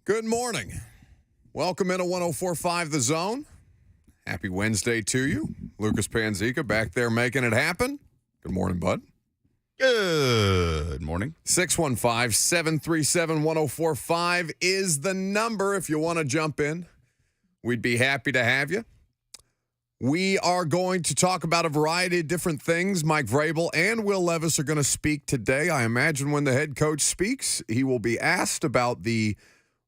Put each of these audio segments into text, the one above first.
Good morning. Welcome into 104.5 The Zone. Happy Wednesday to you. Lucas Panzica back there making it happen. Good morning, bud. Good morning. 615-737-1045 is the number if you want to jump in. We'd be happy to have you. We are going to talk about a variety of different things. Mike Vrabel and Will Levis are going to speak today. I imagine when the head coach speaks, he will be asked about the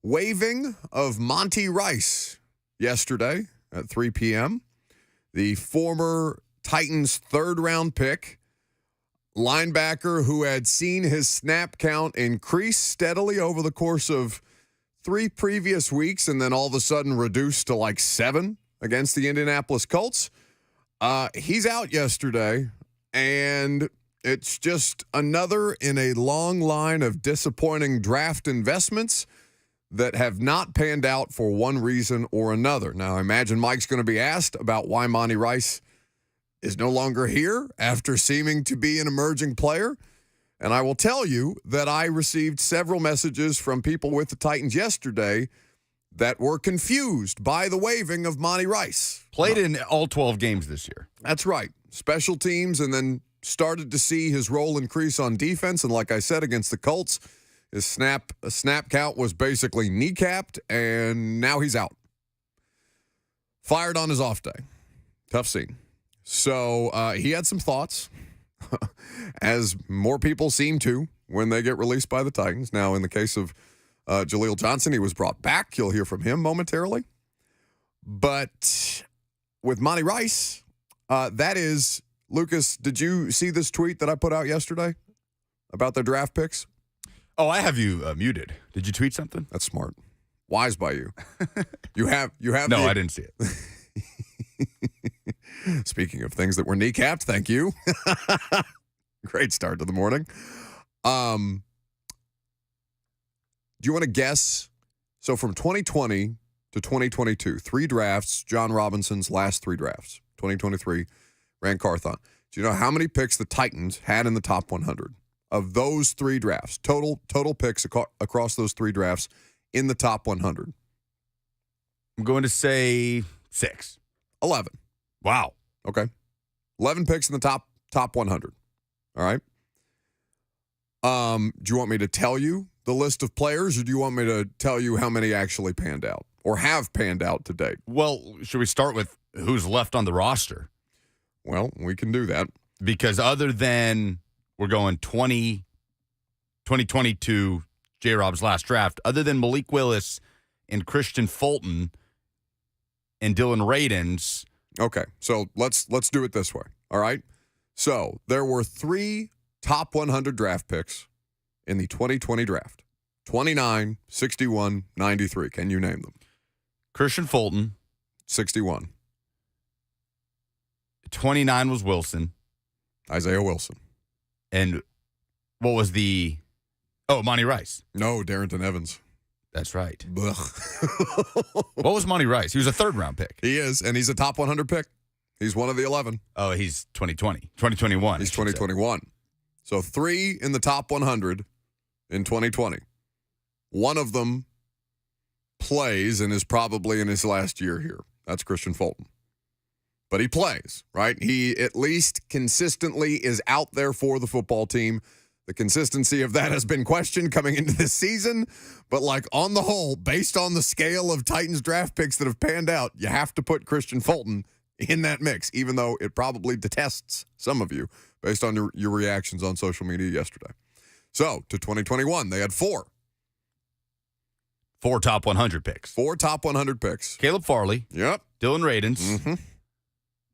waiving of Monty Rice yesterday at 3 p.m., the former Titans third-round pick, linebacker who had seen his snap count increase steadily over the course of 3 previous weeks and then all of a sudden reduced to like 7 against the Indianapolis Colts. He's out yesterday, and it's just another in a long line of disappointing draft investments that have not panned out for one reason or another. Now, I imagine Mike's going to be asked about why Monty Rice is no longer here after seeming to be an emerging player. And I will tell you that I received several messages from people with the Titans yesterday that were confused by the waiving of Monty Rice. Played in all 12 games this year. That's right. Special teams, and then started to see his role increase on defense. And like I said, against the Colts, his snap count was basically kneecapped, and now he's out. Fired on his off day. Tough scene. So he had some thoughts, as more people seem to when they get released by the Titans. Now, in the case of Jaleel Johnson, he was brought back. You'll hear from him momentarily. But with Monty Rice, that is, Lucas, did you see this tweet that I put out yesterday about their draft picks? Oh, I have you muted. Did you tweet something? That's smart. Wise by you. You have. No, I didn't see it. Speaking of things that were kneecapped, thank you. Great start to the morning. Do you want to guess? So from 2020 to 2022, 3 drafts, John Robinson's last 3 drafts. 2023, ran Carthon. Do you know how many picks the Titans had in the top 100? Of those 3 drafts, total picks across those 3 drafts in the top 100. I'm going to say 6. 11. Wow. Okay. 11 picks in the top 100. All right. Do you want me to tell you the list of players, or do you want me to tell you how many actually panned out or have panned out to date? Well, should we start with who's left on the roster? Well, we can do that. Because other than we're going 2022, J-Rob's last draft, other than Malik Willis and Christian Fulton and Dylan Radins. Okay, so let's do it this way, all right? So there were 3 top 100 draft picks in the 2020 draft. 29, 61, 93. Can you name them? Christian Fulton. 61. 29 was Wilson. Isaiah Wilson. And what was Monty Rice. No, Darrington Evans. That's right. Ugh. What was Monty Rice? He was a third-round pick. He is, and he's a top 100 pick. He's one of the 11. Oh, he's 2021. He's 2021. So 3 in the top 100 in 2020. One of them plays and is probably in his last year here. That's Christian Fulton. But he plays, right? He at least consistently is out there for the football team. The consistency of that has been questioned coming into this season. But like on the whole, based on the scale of Titans draft picks that have panned out, you have to put Christian Fulton in that mix, even though it probably detests some of you based on your reactions on social media yesterday. So to 2021, they had 4. 4 top 100 picks. 4 top 100 picks. Caleb Farley. Yep. Dylan Radins. Mm-hmm.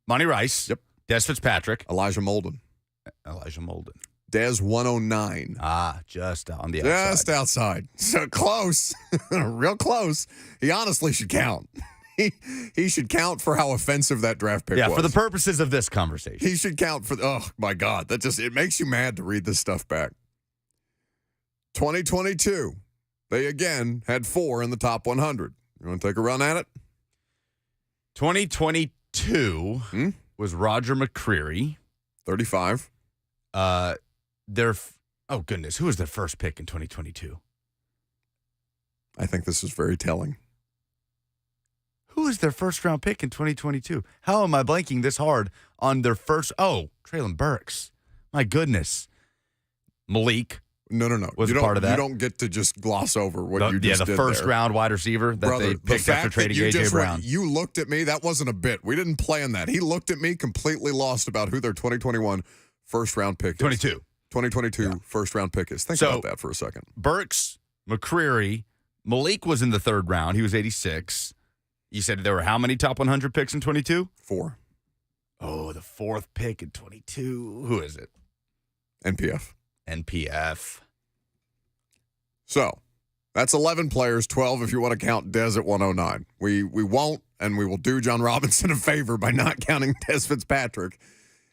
Monty Rice. Yep. Des Fitzpatrick. Elijah Molden. Des 109. Just on the outside. Just outside. So close. Real close. He honestly should count. He should count for how offensive that draft pick was. Yeah, for the purposes of this conversation. He should count for, oh my God. It makes you mad to read this stuff back. 2022. They again had 4 in the top 100. You want to take a run at it? 2022 was Roger McCreary. 35. Oh, goodness. Who was their first pick in 2022? I think this is very telling. Who is their first-round pick in 2022? How am I blanking this hard on their first? Oh, Traylon Burks. My goodness. Malik. No. Was you part of that. You don't get to just gloss over what you just did. Yeah, the first-round wide receiver that they picked after trading A.J. Brown. You looked at me. That wasn't a bit. We didn't plan that. He looked at me completely lost about who their 2021 first-round pick is. 2022 first-round pick is. Think about that for a second. Burks, McCreary, Malik was in the third round. He was 86. You said there were how many top 100 picks in 22? 4. Oh, the fourth pick in 22. Who is it? NPF. So, that's 11 players, 12 if you want to count Dez at 109. We won't, and we will do John Robinson a favor by not counting Dez Fitzpatrick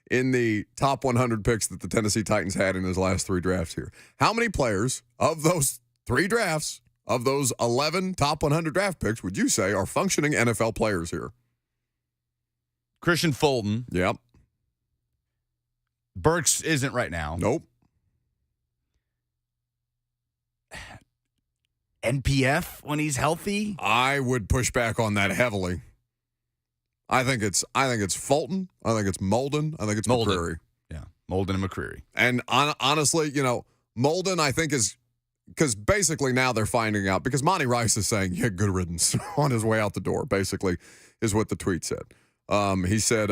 in the top 100 picks that the Tennessee Titans had in his last 3 drafts here. How many players of those 3 drafts, of those 11 top 100 draft picks, would you say are functioning NFL players here? Christian Fulton. Yep. Burks isn't right now. Nope. NPF when he's healthy? I would push back on that heavily. I think it's Fulton. I think it's Molden. I think it's McCreary. Yeah, Molden and McCreary. And honestly, Molden I think is because basically now they're finding out because Monty Rice is saying, yeah, good riddance on his way out the door, basically, is what the tweet said. He said,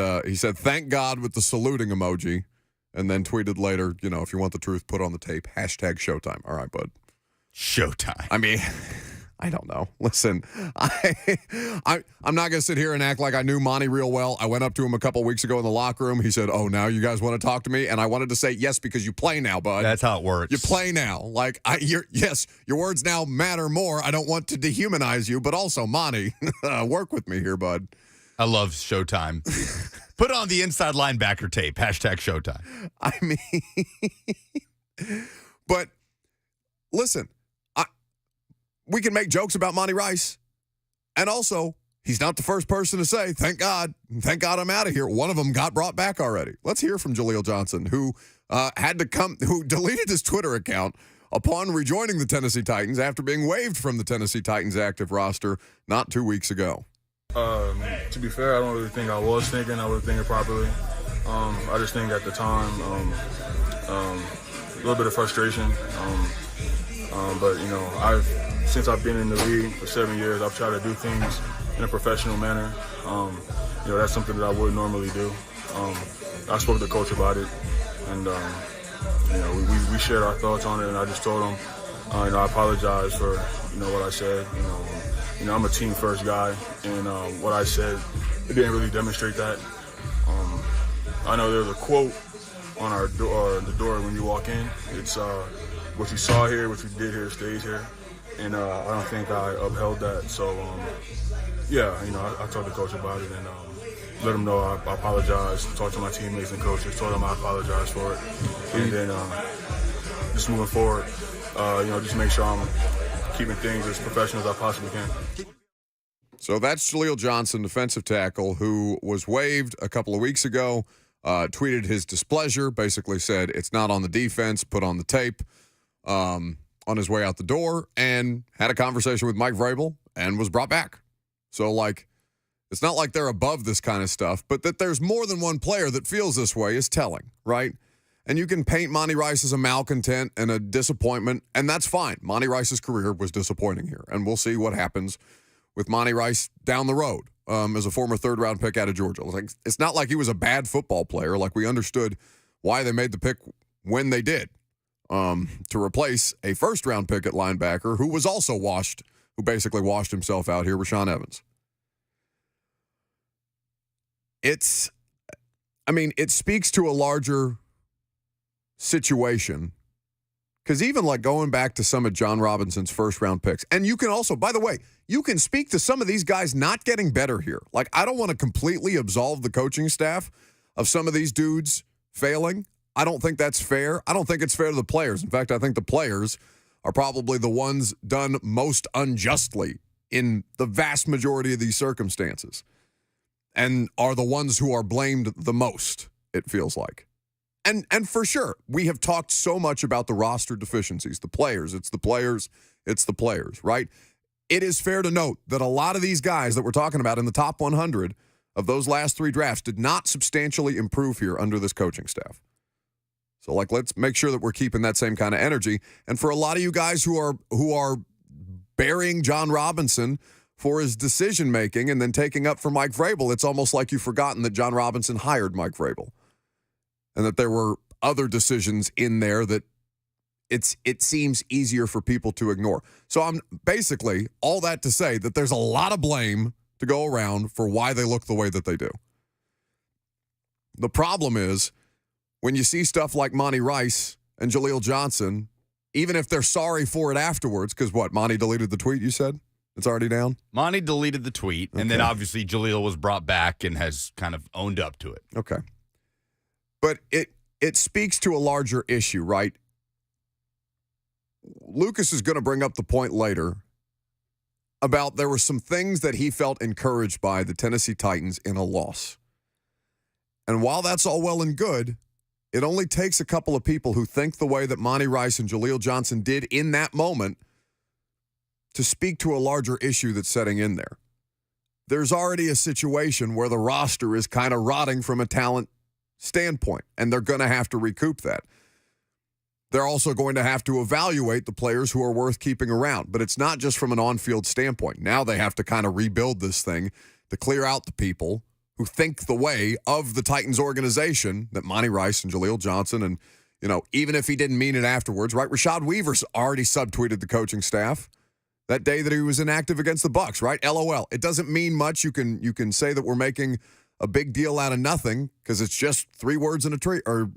thank God with the saluting emoji, and then tweeted later, if you want the truth, put on the tape, #Showtime. All right, bud. Showtime. I mean, I don't know. Listen, I'm not going to sit here and act like I knew Monty real well. I went up to him a couple weeks ago in the locker room. He said, oh, now you guys want to talk to me? And I wanted to say, yes, because you play now, bud. That's how it works. You play now. Like, yes, your words now matter more. I don't want to dehumanize you, but also, Monty, work with me here, bud. I love Showtime. Put on the inside linebacker tape, #Showtime. I mean, but listen, we can make jokes about Monty Rice. And also, he's not the first person to say, thank God I'm out of here. One of them got brought back already. Let's hear from Jaleel Johnson, who who deleted his Twitter account upon rejoining the Tennessee Titans after being waived from the Tennessee Titans active roster not 2 weeks ago. To be fair, I don't really think I was thinking. I was thinking properly. I just think at the time, a little bit of frustration. But, since I've been in the league for 7 years, I've tried to do things in a professional manner. That's something that I wouldn't normally do. I spoke to the coach about it, and, we shared our thoughts on it, and I just told him, I apologize for, what I said. I'm a team-first guy, and what I said, it didn't really demonstrate that. I know there's a quote on our door, the door when you walk in. It's what you saw here, what you did here, stays here. And I don't think I upheld that. So, I talked to coach about it and let him know I apologize. Talked to my teammates and coaches, told them I apologize for it. And then just moving forward, just make sure I'm keeping things as professional as I possibly can. So that's Jaleel Johnson, defensive tackle, who was waived a couple of weeks ago, tweeted his displeasure, basically said it's not on the defense, put on the tape. On his way out the door and had a conversation with Mike Vrabel and was brought back. So, it's not like they're above this kind of stuff, but that there's more than one player that feels this way is telling, right? And you can paint Monty Rice as a malcontent and a disappointment, and that's fine. Monty Rice's career was disappointing here, and we'll see what happens with Monty Rice down the road as a former third-round pick out of Georgia. It's not like he was a bad football player. We understood why they made the pick when they did. To replace a first-round pick at linebacker who was also who basically washed himself out here, Rashaan Evans. It speaks to a larger situation because even going back to some of John Robinson's first-round picks, and you can also, by the way, you can speak to some of these guys not getting better here. I don't want to completely absolve the coaching staff of some of these dudes failing. I don't think that's fair. I don't think it's fair to the players. In fact, I think the players are probably the ones done most unjustly in the vast majority of these circumstances and are the ones who are blamed the most, it feels like. And for sure, we have talked so much about the roster deficiencies, the players, right? it is fair to note that a lot of these guys that we're talking about in the top 100 of those last 3 drafts did not substantially improve here under this coaching staff. So, let's make sure that we're keeping that same kind of energy. And for a lot of you guys who are burying John Robinson for his decision-making and then taking up for Mike Vrabel, it's almost like you've forgotten that John Robinson hired Mike Vrabel and that there were other decisions in there that it seems easier for people to ignore. So I'm basically all that to say that there's a lot of blame to go around for why they look the way that they do. The problem is when you see stuff like Monty Rice and Jaleel Johnson, even if they're sorry for it afterwards, because what, Monty deleted the tweet, you said? It's already down? Monty deleted the tweet, and then obviously Jaleel was brought back and has kind of owned up to it. Okay. But it speaks to a larger issue, right? Lucas is going to bring up the point later about there were some things that he felt encouraged by the Tennessee Titans in a loss. And while that's all well and good, it only takes a couple of people who think the way that Monty Rice and Jaleel Johnson did in that moment to speak to a larger issue that's setting in there. There's already a situation where the roster is kind of rotting from a talent standpoint, and they're going to have to recoup that. They're also going to have to evaluate the players who are worth keeping around, but it's not just from an on-field standpoint. Now they have to kind of rebuild this thing to clear out the people who think the way of the Titans organization that Monty Rice and Jaleel Johnson and, even if he didn't mean it afterwards, right? Rashad Weaver's already subtweeted the coaching staff that day that he was inactive against the Bucs, right? LOL. It doesn't mean much. You can say that we're making a big deal out of nothing because it's just 3 words in a tweet, or,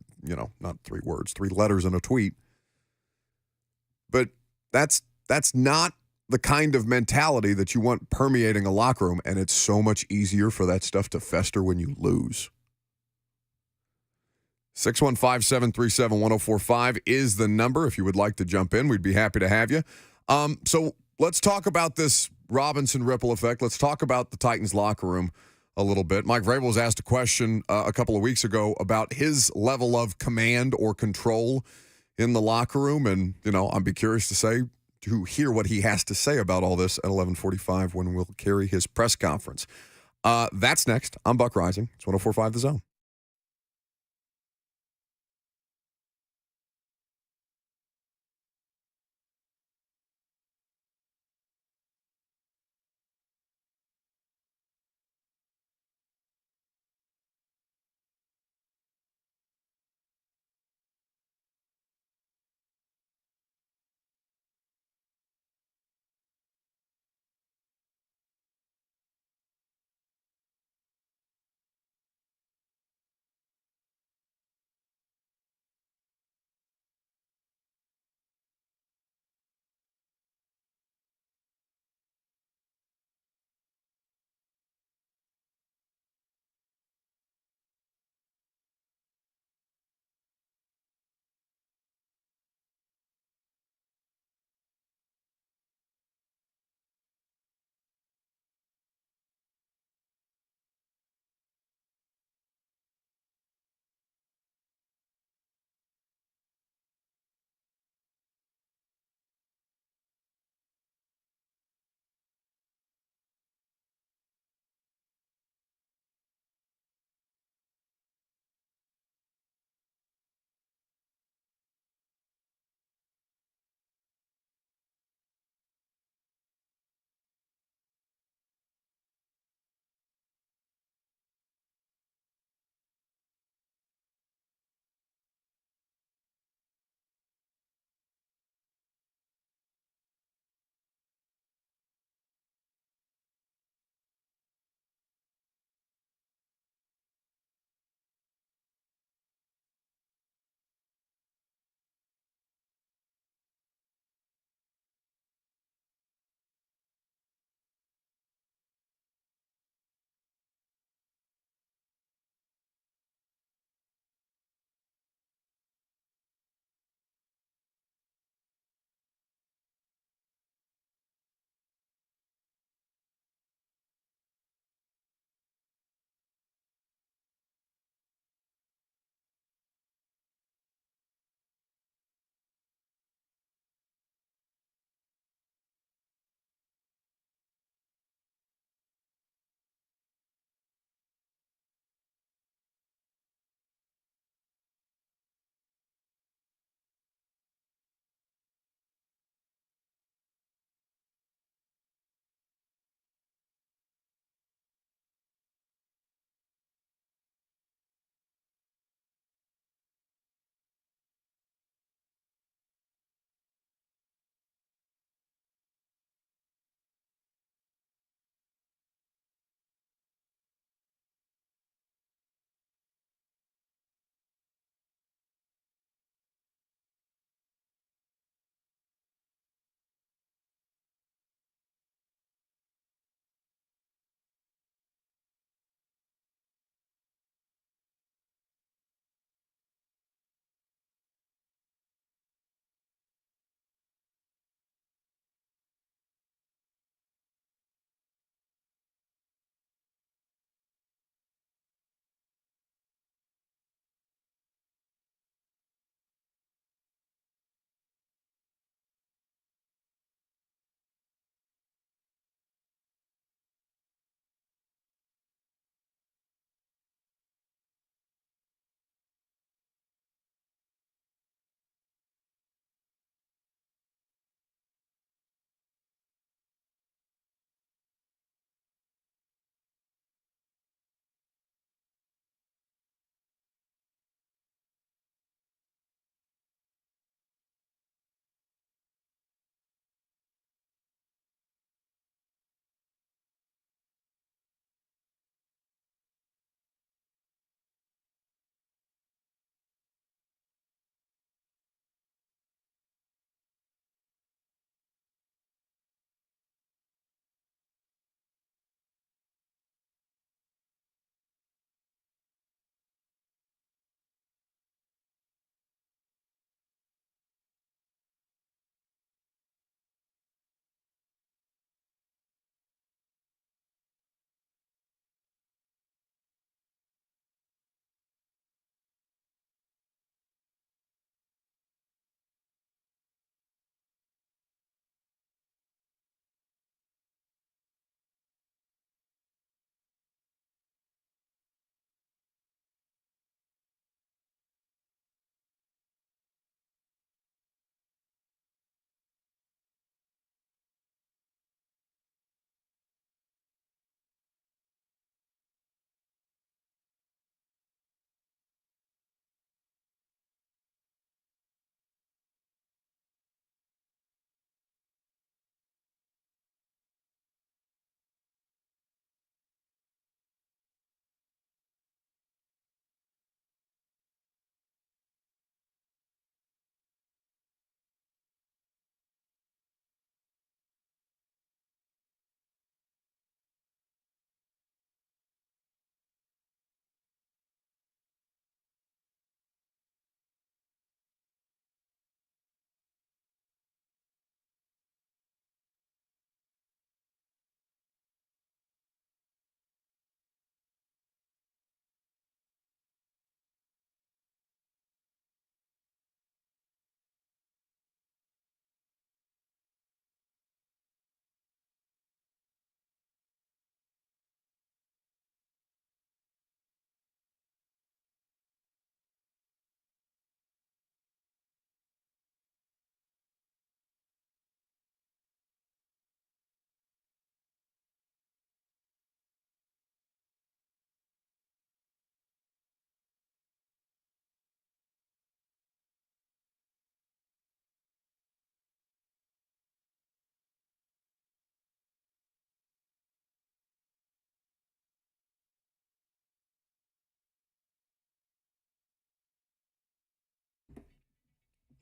not 3 words, 3 letters in a tweet. But that's not the kind of mentality that you want permeating a locker room, and it's so much easier for that stuff to fester when you lose. 615-737-1045 is the number. If you would like to jump in, we'd be happy to have you. So let's talk about this Robinson ripple effect. Let's talk about the Titans locker room a little bit. Mike Vrabel was asked a question a couple of weeks ago about his level of command or control in the locker room, and, I'd be curious to hear what he has to say about all this at 11:45 when we'll carry his press conference. That's next. I'm Buck Rising. It's 104.5 The Zone.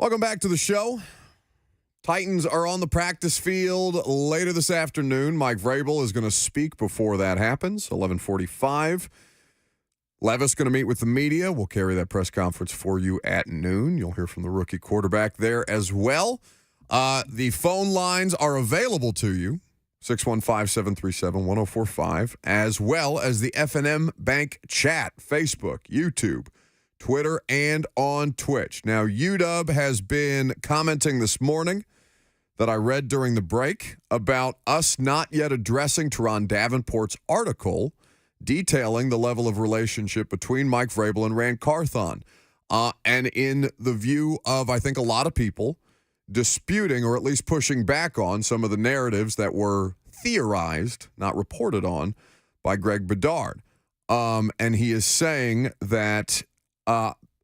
Welcome back to the show. Titans are on the practice field later this afternoon. Mike Vrabel is going to speak before that happens, 11:45. Levis going to meet with the media. We'll carry that press conference for you at noon. You'll hear from the rookie quarterback there as well. The phone lines are available to you, 615-737-1045, as well as the F&M Bank chat, Facebook, YouTube, Twitter, and on Twitch. Now, UW has been commenting this morning that I read during the break about us not yet addressing Teron Davenport's article detailing the level of relationship between Mike Vrabel and Rand Carthon. And in the view of, I think, a lot of people disputing or at least pushing back on some of the narratives that were theorized, not reported on, by Greg Bedard. And he is saying that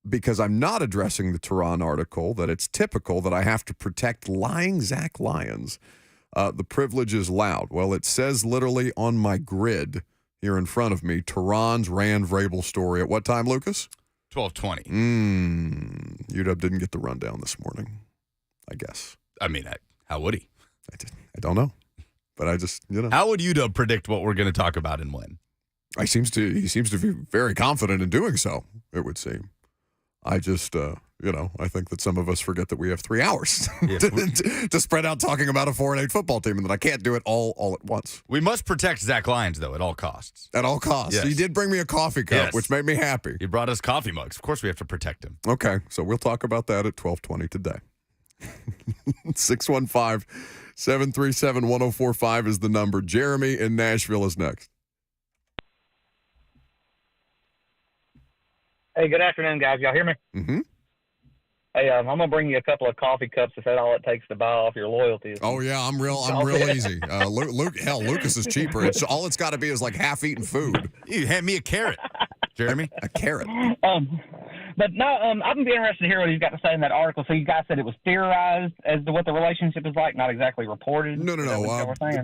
because I'm not addressing the Teron article, that it's typical that I have to protect lying Zach Lyons. The privilege is loud. Well, it says literally on my grid here in front of me, Teron's Rand Vrabel story. At what time, Lucas? 12:20. UW didn't get the rundown this morning, I guess. I mean, how would he? I don't know. But I just, How would UW predict what we're going to talk about and when? He seems to be very confident in doing so, it would seem. I just, I think that some of us forget that we have 3 hours to spread out talking about a 4-8 football team, and that I can't do it all at once. We must protect Zach Lyons, though, at all costs. At all costs. Yes. He did bring me a coffee cup, which made me happy. He brought us coffee mugs. Of course we have to protect him. Okay, so we'll talk about that at 12:20 today. 615-737-1045 is the number. Jeremy in Nashville is next. Hey, good afternoon, guys. Y'all hear me? Mm-hmm. Hey, I'm gonna bring you a couple of coffee cups if that's all it takes to buy off your loyalties. Oh yeah, I'm real easy. Lucas is cheaper. It's got to be is like half-eaten food. You hand me a carrot, Jeremy. A carrot. But no, I'm gonna be interested to hear what he's got to say in that article. So you guys said it was theorized as to what the relationship is like, not exactly reported. No.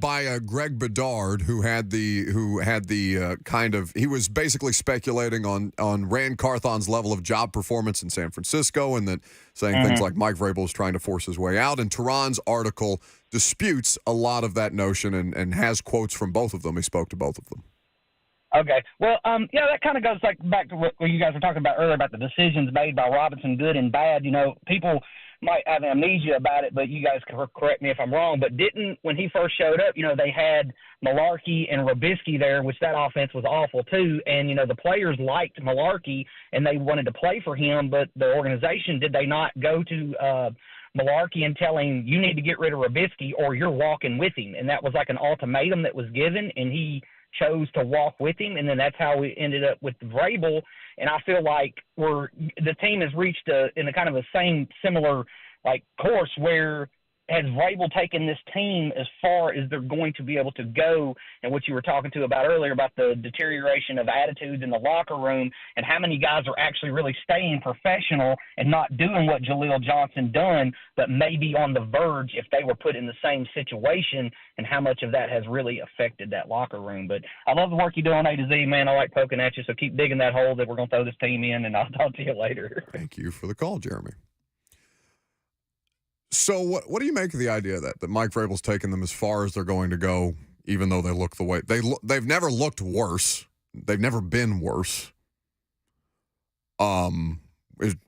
By Greg Bedard, who had the kind of, he was basically speculating on Rand Carthon's level of job performance in San Francisco, and then saying things like Mike Vrabel is trying to force his way out. And Teron's article disputes a lot of that notion and has quotes from both of them. He spoke to both of them. Okay. Well, that kind of goes back to what you guys were talking about earlier about the decisions made by Robinson, good and bad. People might have amnesia about it, but you guys can correct me if I'm wrong. But when he first showed up, they had Malarkey and Robisky there, which that offense was awful too. And, the players liked Malarkey and they wanted to play for him, but the organization, did they not go to Malarkey and tell him, you need to get rid of Robisky or you're walking with him? And that was like an ultimatum that was given, and he chose to walk with him, and then that's how we ended up with Vrabel. And I feel like the team has reached in a kind of a similar course where has Vrabel taken this team as far as they're going to be able to go, and what you were talking to about earlier about the deterioration of attitudes in the locker room and how many guys are actually really staying professional and not doing what Jaleel Johnson done, but maybe on the verge if they were put in the same situation, and how much of that has really affected that locker room. But I love the work you do on A to Z, man. I like poking at you, so keep digging that hole that we're going to throw this team in, and I'll talk to you later. Thank you for the call, Jeremy. So what do you make of the idea that Mike Vrabel's taken them as far as they're going to go, even though they look the way they've never looked worse, they've never been worse,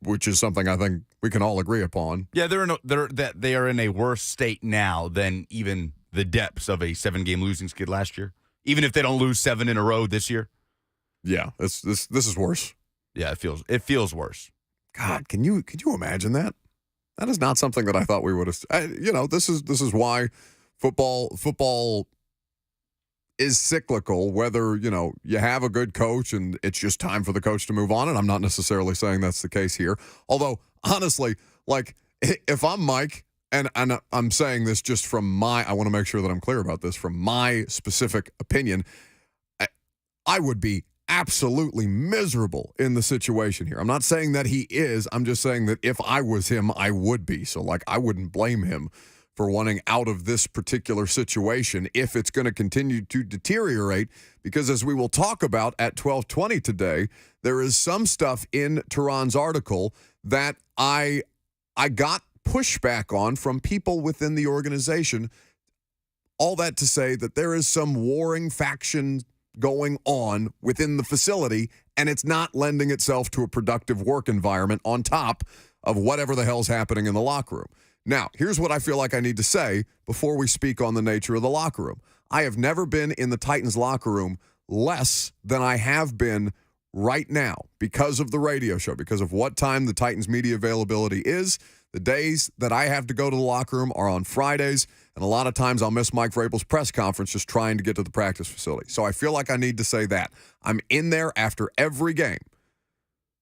which is something I think we can all agree upon. Yeah, they are in a worse state now than even the depths of a 7-game losing skid last year. Even if they don't lose 7 in a row this year. Yeah, this is worse. Yeah, it feels worse. God, can you imagine that? That is not something that I thought we would have. This is why football is cyclical. Whether you have a good coach and it's just time for the coach to move on, and I'm not necessarily saying that's the case here. Although honestly, if I'm Mike, and I'm saying this just from I want to make sure that I'm clear about this from my specific opinion, I would be absolutely miserable in the situation here. I'm not saying that he is. I'm just saying that if I was him, I would be. So, I wouldn't blame him for wanting out of this particular situation if it's going to continue to deteriorate, because as we will talk about at 12:20 today, there is some stuff in Teron's article that I I got pushback on from people within the organization. All that to say that there is some warring faction going on within the facility, and it's not lending itself to a productive work environment on top of whatever the hell's happening in the locker room. Now, here's what I feel like I need to say before we speak on the nature of the locker room. I have never been in the Titans locker room less than I have been right now because of the radio show, because of what time the Titans media availability is. The days that I have to go to the locker room are on Fridays, and a lot of times I'll miss Mike Vrabel's press conference just trying to get to the practice facility. So I feel like I need to say that. I'm in there after every game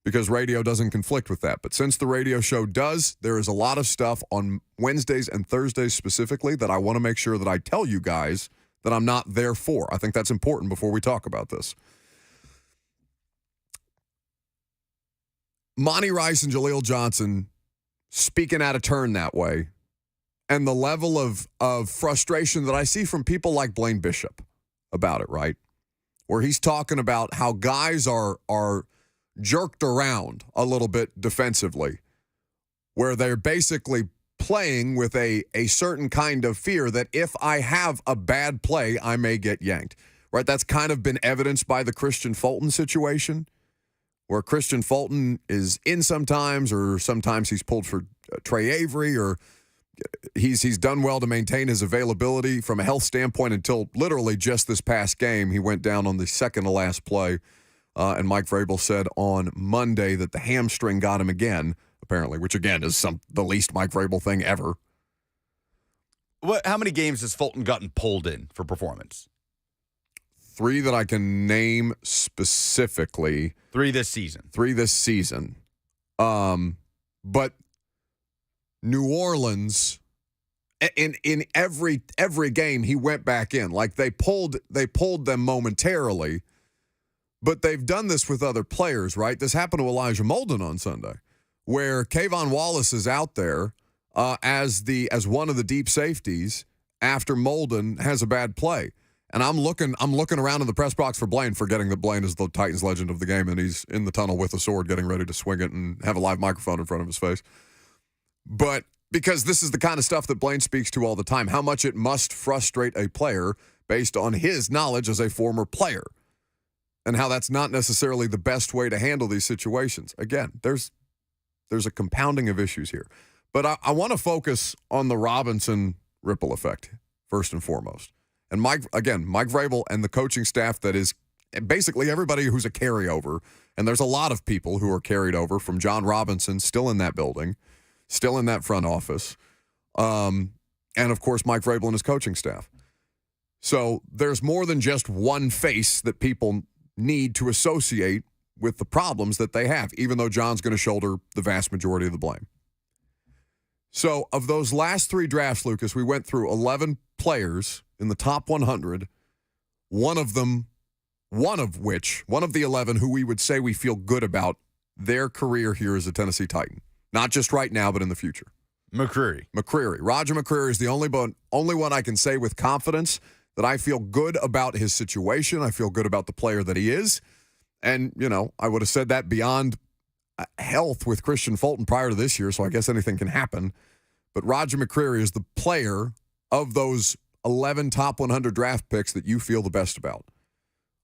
because radio doesn't conflict with that. But since the radio show does, there is a lot of stuff on Wednesdays and Thursdays specifically that I want to make sure that I tell you guys that I'm not there for. I think that's important before we talk about this. Monty Rice and Jaleel Johnson speaking out of turn that way, and the level of frustration that I see from people like Blaine Bishop about it, right? Where he's talking about how guys are jerked around a little bit defensively, where they're basically playing with a certain kind of fear that if I have a bad play, I may get yanked, right? That's kind of been evidenced by the Christian Fulton situation, where Christian Fulton is in sometimes, or sometimes he's pulled for Trey Avery, or he's done well to maintain his availability from a health standpoint until literally just this past game. He went down on the second to last play, and Mike Vrabel said on Monday that the hamstring got him again, apparently, which again is the least Mike Vrabel thing ever. How many games has Fulton gotten pulled in for performance? 3 that I can name specifically. 3 this season. 3 this season. But New Orleans, in every game, he went back in. Like they pulled them momentarily, but they've done this with other players, right? This happened to Elijah Molden on Sunday, where Kayvon Wallace is out there as one of the deep safeties after Molden has a bad play. And I'm looking around in the press box for Blaine, forgetting that Blaine is the Titans legend of the game, and he's in the tunnel with a sword getting ready to swing it and have a live microphone in front of his face. But because this is the kind of stuff that Blaine speaks to all the time, how much it must frustrate a player based on his knowledge as a former player, and how that's not necessarily the best way to handle these situations. Again, there's a compounding of issues here. But I want to focus on the Robinson ripple effect first and foremost. And Mike Vrabel and the coaching staff that is basically everybody who's a carryover, and there's a lot of people who are carried over from John Robinson still in that building, still in that front office, and of course Mike Vrabel and his coaching staff. So there's more than just one face that people need to associate with the problems that they have, even though John's going to shoulder the vast majority of the blame. So of those last 3 drafts, Lucas, we went through 11 players in the top 100, one of the 11 who we would say we feel good about their career here as a Tennessee Titan. Not just right now, but in the future. McCreary. Roger McCreary is the only one I can say with confidence that I feel good about his situation. I feel good about the player that he is. And, I would have said that beyond health with Christian Fulton prior to this year, so I guess anything can happen. But Roger McCreary is the player of those 11 top 100 draft picks that you feel the best about.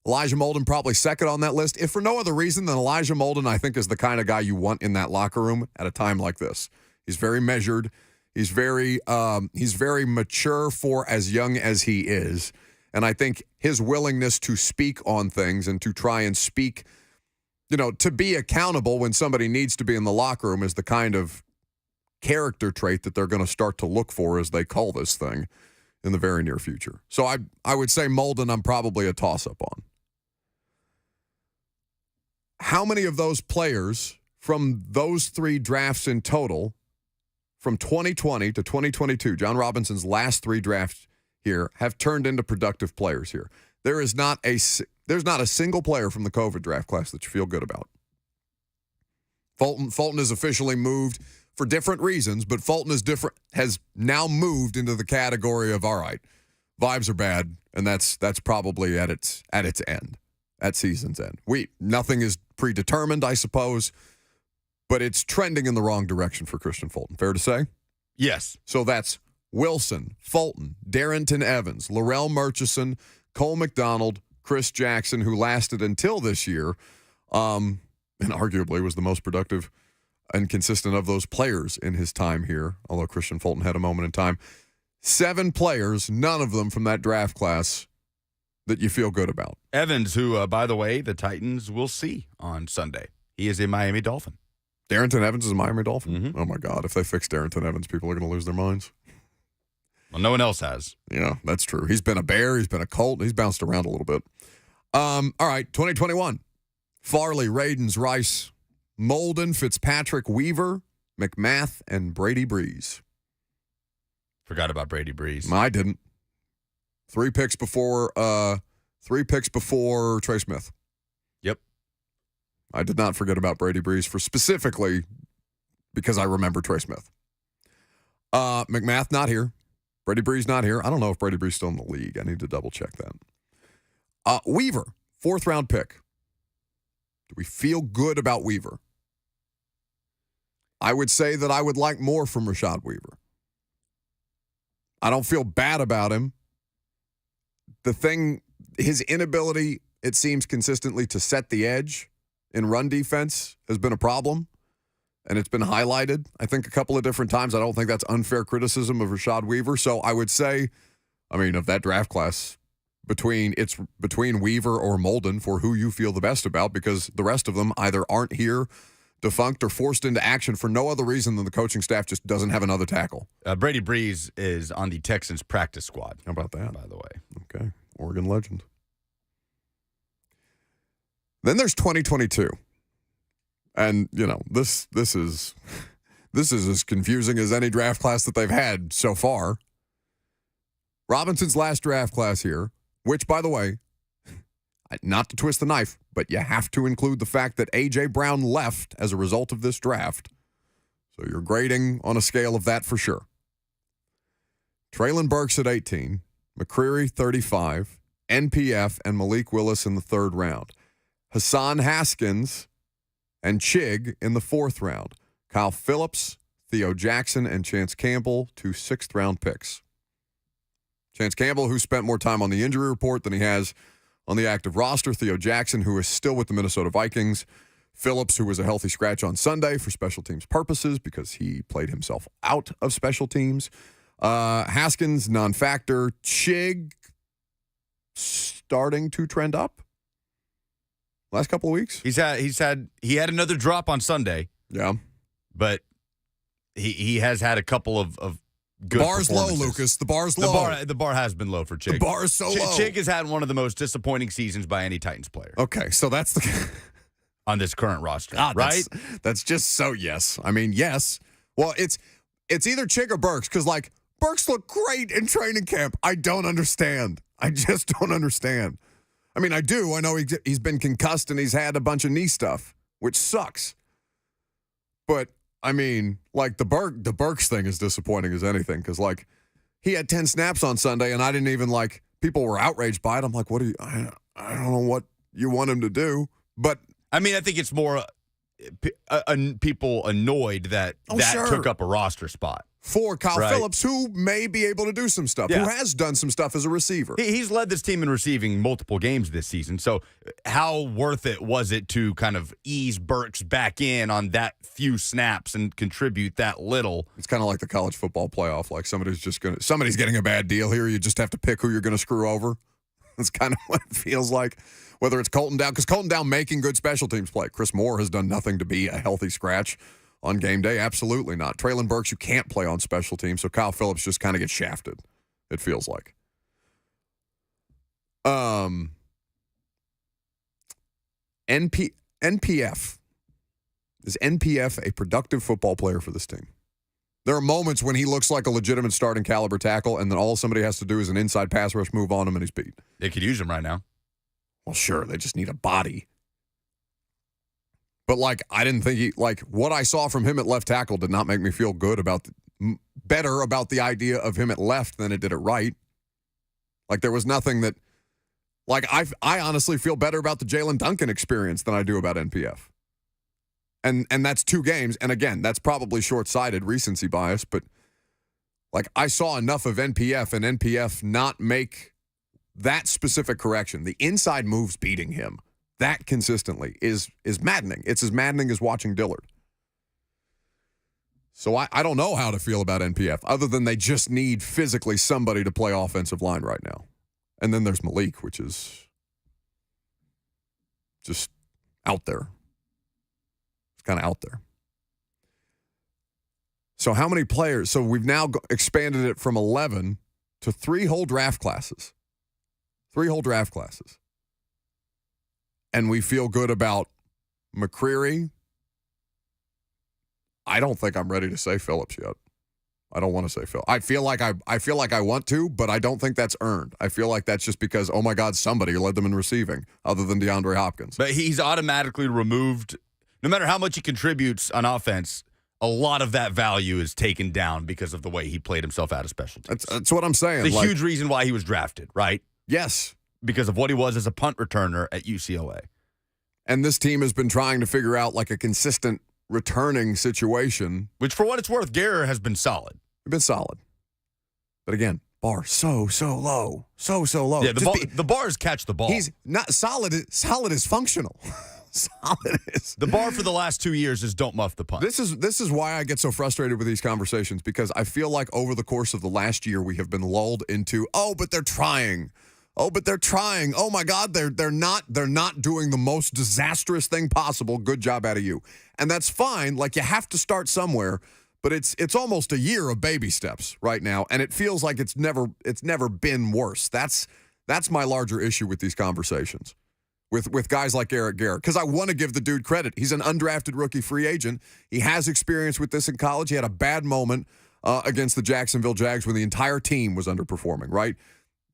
Elijah Molden probably second on that list, if for no other reason than Elijah Molden, I think, is the kind of guy you want in that locker room at a time like this. He's very measured. He's very mature for as young as he is. And I think his willingness to speak on things and to try and speak, to be accountable when somebody needs to be in the locker room is the kind of character trait that they're going to start to look for as they call this thing in the very near future. So I would say Molden I'm probably a toss-up on. How many of those players from those 3 drafts in total, from 2020 to 2022, John Robinson's last 3 drafts here, have turned into productive players here? There's not a single player from the COVID draft class that you feel good about. Fulton is officially moved for different reasons, but Fulton has now moved into the category of, all right, vibes are bad, and that's probably at its end, at season's end. Nothing is predetermined, I suppose, but it's trending in the wrong direction for Christian Fulton. Fair to say? Yes. So that's Wilson, Fulton, Darrington Evans, Laurel Murchison, Cole McDonald, Chris Jackson, who lasted until this year, and arguably was the most productive and consistent of those players in his time here, although Christian Fulton had a moment in time. 7 players, none of them from that draft class that you feel good about. Evans, who, by the way, the Titans will see on Sunday. He is a Miami Dolphin. Darrington Evans is a Miami Dolphin? Mm-hmm. Oh, my God. If they fix Darrington Evans, people are going to lose their minds. Well, no one else has. Yeah, that's true. He's been a Bear. He's been a Colt. He's bounced around a little bit. All right, 2021. Farley, Radens, Rice, Molden, Fitzpatrick, Weaver, McMath, and Brady Breeze. Forgot about Brady Breeze. I didn't. 3 picks before Trey Smith. Yep. I did not forget about Brady Breeze for specifically because I remember Trey Smith. McMath not here. Brady Breeze not here. I don't know if Brady Breeze still in the league. I need to double check that. Weaver, 4th round pick. Do we feel good about Weaver? I would say that I would like more from Rashad Weaver. I don't feel bad about him. His inability, it seems consistently to set the edge in run defense has been a problem, and it's been highlighted, I think, a couple of different times. I don't think that's unfair criticism of Rashad Weaver. So I would say, of that draft class, between Weaver or Molden for who you feel the best about, because the rest of them either aren't here, defunct, or forced into action for no other reason than the coaching staff just doesn't have another tackle. Brady Breeze is on the Texans practice squad. How about that? By the way. Okay. Oregon legend. Then there's 2022. And, this is as confusing as any draft class that they've had so far. Robinson's last draft class here, which, by the way, not to twist the knife, but you have to include the fact that A.J. Brown left as a result of this draft. So you're grading on a scale of that for sure. Traylon Burks at 18, McCreary 35, NPF, and Malik Willis in the 3rd round. Hassan Haskins and Chig in the 4th round. Kyle Phillips, Theo Jackson, and Chance Campbell, 2 6th-round picks. Chance Campbell, who spent more time on the injury report than he has on the active roster. Theo Jackson, who is still with the Minnesota Vikings. Phillips, who was a healthy scratch on Sunday for special teams purposes because he played himself out of special teams. Haskins, non-factor. Chig, starting to trend up last couple of weeks. He had another drop on Sunday. Yeah. But he has had a couple of good bar's low, Lucas. The bar's low. The bar has been low for Chig. The bar is so low. Chig has had one of the most disappointing seasons by any Titans player. Okay, so that's the on this current roster, right? That's just so yes. Yes. Well, it's either Chig or Burks because Burks looked great in training camp. I don't understand. I just don't understand. I do. I know he's been concussed and he's had a bunch of knee stuff, which sucks. But the Burks thing is disappointing as anything because he had 10 snaps on Sunday and I didn't even people were outraged by it. I'm like, what do you? I don't know what you want him to do, but I think it's more people annoyed that sure. took up a roster spot. For Kyle Phillips, who may be able to do some stuff, who has done some stuff as a receiver. He's led this team in receiving multiple games this season. So how worth it was it to kind of ease Burks back in on that few snaps and contribute that little? It's kind of like the college football playoff. Somebody's getting a bad deal here. You just have to pick who you're going to screw over. That's kind of what it feels like. Whether it's Colton Down, because Colton Down making good special teams play. Chris Moore has done nothing to be a healthy scratch on game day. Absolutely not. Traylon Burks, you can't play on special teams, so Kyle Phillips just kind of gets shafted, it feels like. NPF. Is NPF a productive football player for this team? There are moments when he looks like a legitimate starting caliber tackle, and then all somebody has to do is an inside pass rush move on him, and he's beat. They could use him right now. Well, sure, they just need a body. But, I didn't think what I saw from him at left tackle did not make me feel good better about the idea of him at left than it did at right. There was nothing that, I honestly feel better about the Jalen Duncan experience than I do about NPF. And that's 2 games. And again, that's probably short-sighted recency bias, but like I saw enough of NPF and NPF not make that specific correction. The inside moves beating him that consistently is maddening. It's as maddening as watching Dillard. So I don't know how to feel about NPF other than they just need physically somebody to play offensive line right now. And then there's Malik, which is just out there. It's kind of out there. So how many players? So we've now expanded it from 11 to 3 whole draft classes. 3 whole draft classes. And we feel good about McCreary. I don't think I'm ready to say Phillips yet. I don't want to say Phil. I feel like I want to, but I don't think that's earned. I feel like that's just because, oh my God, somebody led them in receiving other than DeAndre Hopkins. But he's automatically removed. No matter how much he contributes on offense, a lot of that value is taken down because of the way he played himself out of special teams. That's what I'm saying. The huge reason why he was drafted, right? Yes. Because of what he was as a punt returner at UCLA. And this team has been trying to figure out like a consistent returning situation. Which, for what it's worth, Guerra has been solid. Been solid. But again, bar so low. So low. Yeah, the bar is catch the ball. He's not solid. Solid is functional. Solid is. The bar for the last 2 years is don't muff the punt. This is why I get so frustrated with these conversations, because I feel like over the course of the last year we have been lulled into, oh, but they're trying. Oh, but they're trying. Oh my God, they're not doing the most disastrous thing possible. Good job out of you. And that's fine. Like, you have to start somewhere, but it's almost a year of baby steps right now, and it feels like it's never been worse. That's my larger issue with these conversations. With guys like Eric Garrett, because I want to give the dude credit. He's an undrafted rookie free agent. He has experience with this in college. He had a bad moment against the Jacksonville Jags when the entire team was underperforming, right?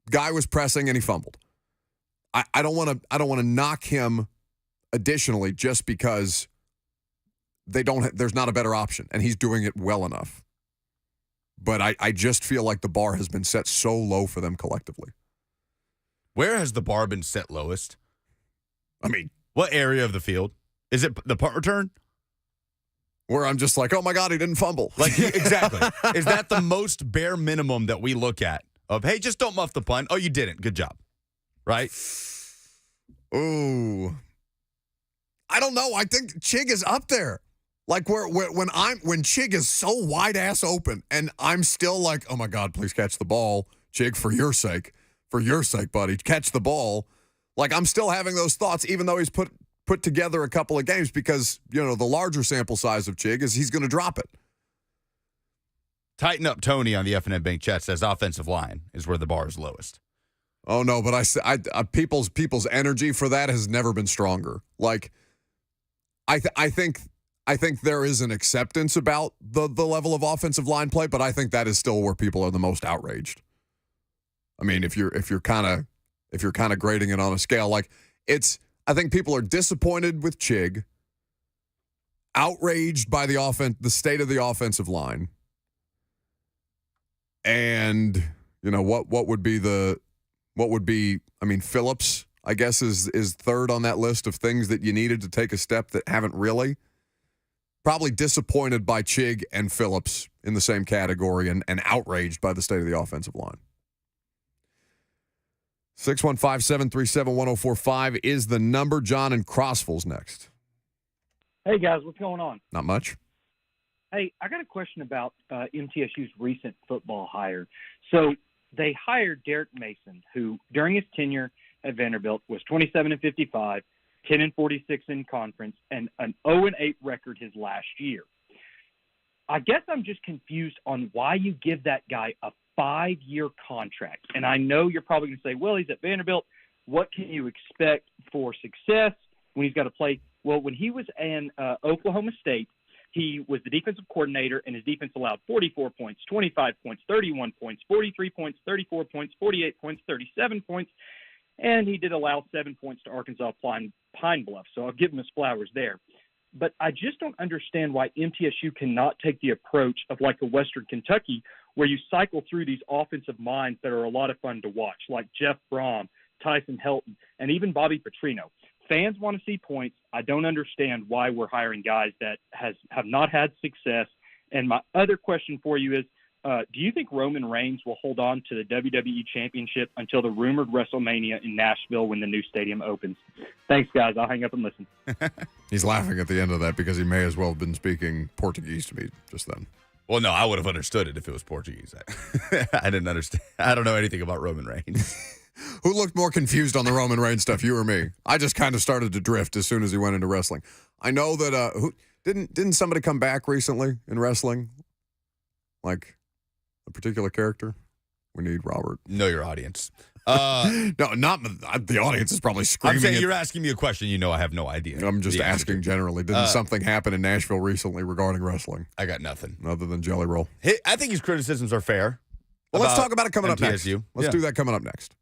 Guy was pressing and he fumbled. I don't want to knock him additionally just because there's not a better option, and he's doing it well enough. But I just feel like the bar has been set so low for them collectively. Where has the bar been set lowest? I mean, what area of the field? Is it the punt return? Where I'm just like, oh my God, he didn't fumble. Like, exactly. Is that the most bare minimum that we look at of, hey, just don't muff the punt? Oh, you didn't. Good job. Right? Ooh. I don't know. I think Chig is up there. Like when Chig is so wide ass open and I'm still like, oh my God, please catch the ball. Chig, for your sake, buddy, catch the ball. Like, I'm still having those thoughts, even though he's put together a couple of games, because, the larger sample size of Chig is he's going to drop it. Tighten up Tony on the FNN Bank chat says offensive line is where the bar is lowest. Oh no, but I people's energy for that has never been stronger. Like, I think there is an acceptance about the level of offensive line play, but I think that is still where people are the most outraged. I mean, if you're kind of grading it on a scale, like, I think people are disappointed with Chig, outraged by the state of the offensive line, and what would be I mean, Phillips, I guess, is third on that list of things that you needed to take a step that haven't really. Probably disappointed by Chig and Phillips in the same category, and outraged by the state of the offensive line. 615-737-1045 is the number. John in Crossville's next. Hey, guys, what's going on? Not much. Hey, I got a question about MTSU's recent football hire. So they hired Derek Mason, who during his tenure at Vanderbilt was 27-55, 10-46 in conference, and an 0-8 record his last year. I guess I'm just confused on why you give that guy a 5-year contract. And I know you're probably going to say, well, he's at Vanderbilt. What can you expect for success when he's got to play? Well, when he was in Oklahoma State, he was the defensive coordinator, and his defense allowed 44 points, 25 points, 31 points, 43 points, 34 points, 48 points, 37 points, and he did allow 7 points to Arkansas Pine Bluff. So I'll give him his flowers there. But I just don't understand why MTSU cannot take the approach of like a Western Kentucky, where you cycle through these offensive minds that are a lot of fun to watch, like Jeff Brom, Tyson Helton, and even Bobby Petrino. Fans want to see points. I don't understand why we're hiring guys that have not had success. And my other question for you is, do you think Roman Reigns will hold on to the WWE Championship until the rumored WrestleMania in Nashville when the new stadium opens? Thanks, guys. I'll hang up and listen. He's laughing at the end of that because he may as well have been speaking Portuguese to me just then. Well, no, I would have understood it if it was Portuguese. I didn't understand. I don't know anything about Roman Reigns. Who looked more confused on the Roman Reigns stuff, you or me? I just kind of started to drift as soon as he went into wrestling. I know that didn't somebody come back recently in wrestling? Like a particular character? We need Robert. Know your audience. No, not the audience is probably screaming. I'm saying you're asking me a question. You know I have no idea. I'm just asking generally. Didn't something happen in Nashville recently regarding wrestling? I got nothing. Other than Jelly Roll. I think his criticisms are fair. Well, let's talk about it coming up next. MTSU. Let's do that coming up next.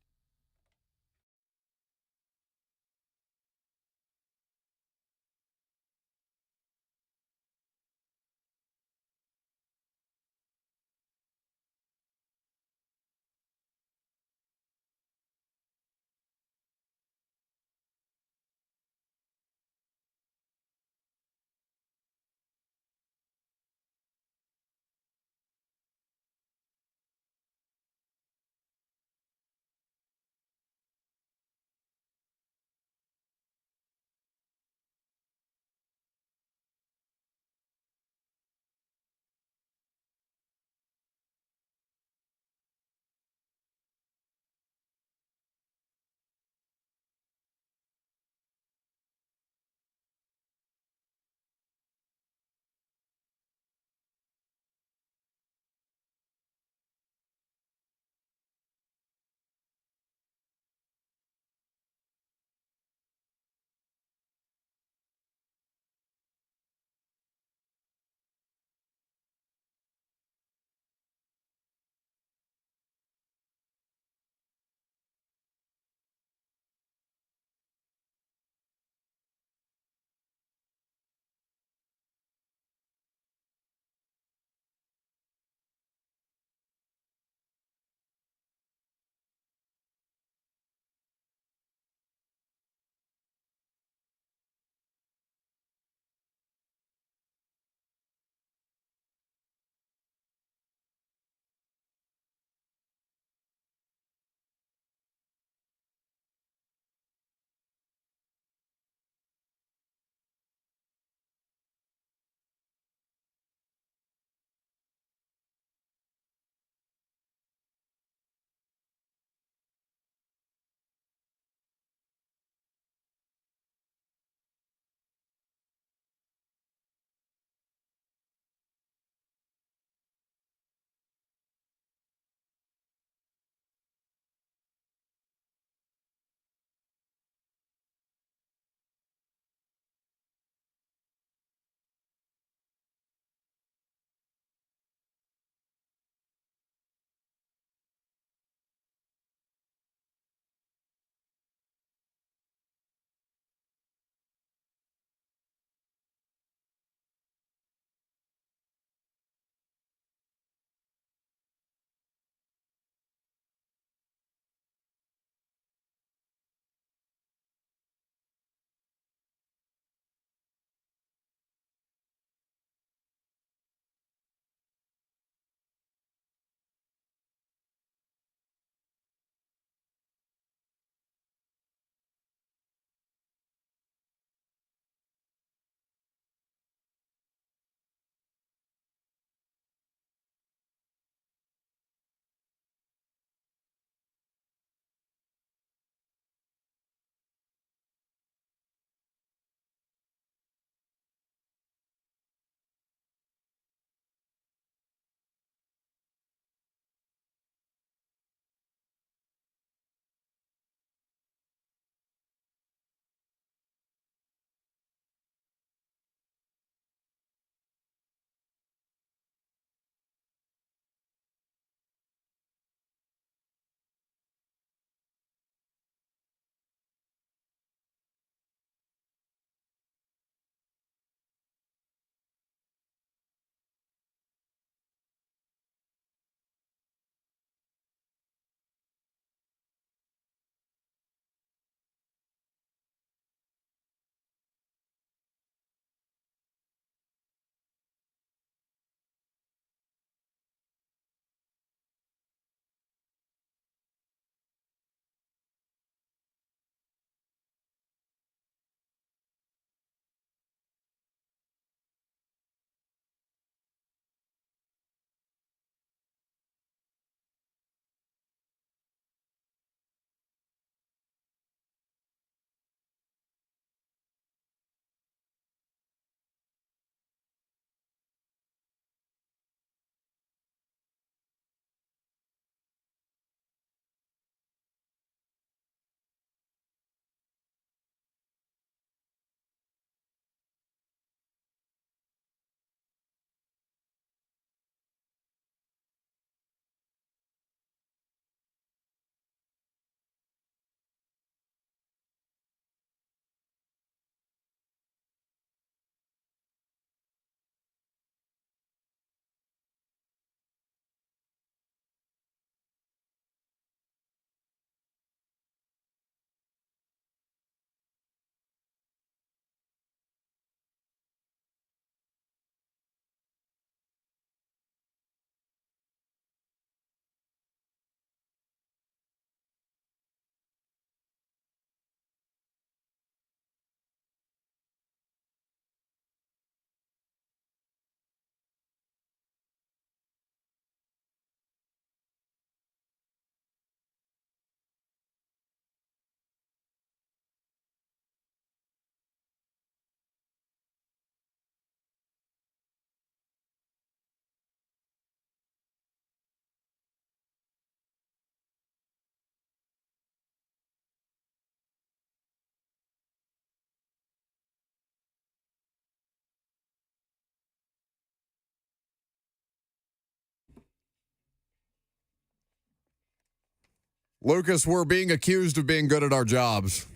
Lucas, we're being accused of being good at our jobs.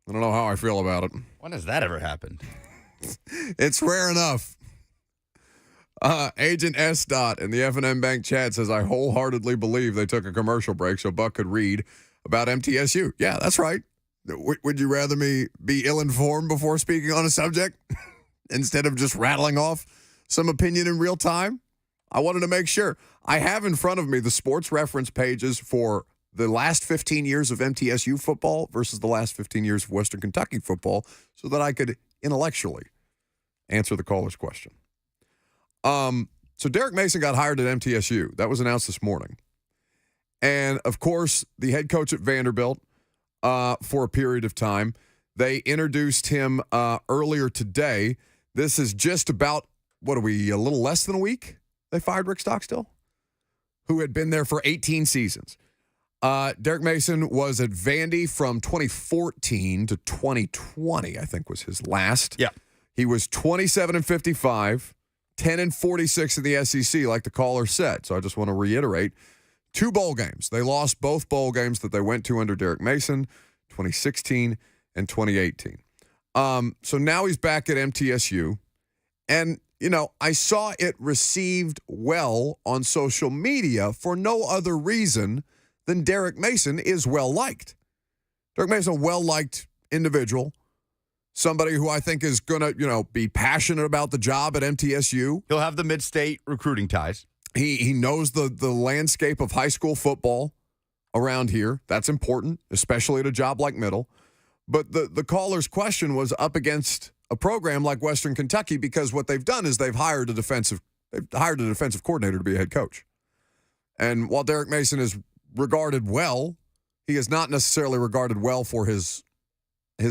I don't know how I feel about it. When has that ever happened? It's rare enough. Agent S. in the F&M Bank chat says, I wholeheartedly believe they took a commercial break so Buck could read about MTSU. Yeah, that's right. Would you rather me be ill-informed before speaking on a subject instead of just rattling off some opinion in real time? I wanted to make sure. I have in front of me the sports reference pages for the last 15 years of MTSU football versus the last 15 years of Western Kentucky football so that I could intellectually answer the caller's question. So Derek Mason got hired at MTSU. That was announced this morning. And, of course, the head coach at Vanderbilt for a period of time. They introduced him earlier today. This is just about, a little less than a week? They fired Rick Stockstill, who had been there for 18 seasons. Derek Mason was at Vandy from 2014 to 2020, I think was his last. Yeah. He was 27-55, 10-46 in the SEC, like the caller said. So I just want to reiterate, 2 bowl games. They lost both bowl games that they went to under Derek Mason, 2016 and 2018. So now he's back at MTSU. And, I saw it received well on social media for no other reason than Derek Mason is well-liked. Derek Mason, a well-liked individual, somebody who I think is going to, be passionate about the job at MTSU. He'll have the mid-state recruiting ties. He knows the landscape of high school football around here. That's important, especially at a job like Middle. But the caller's question was up against a program like Western Kentucky because what they've done is they've hired a defensive coordinator to be a head coach. And while Derek Mason is regarded well, he is not necessarily regarded well for his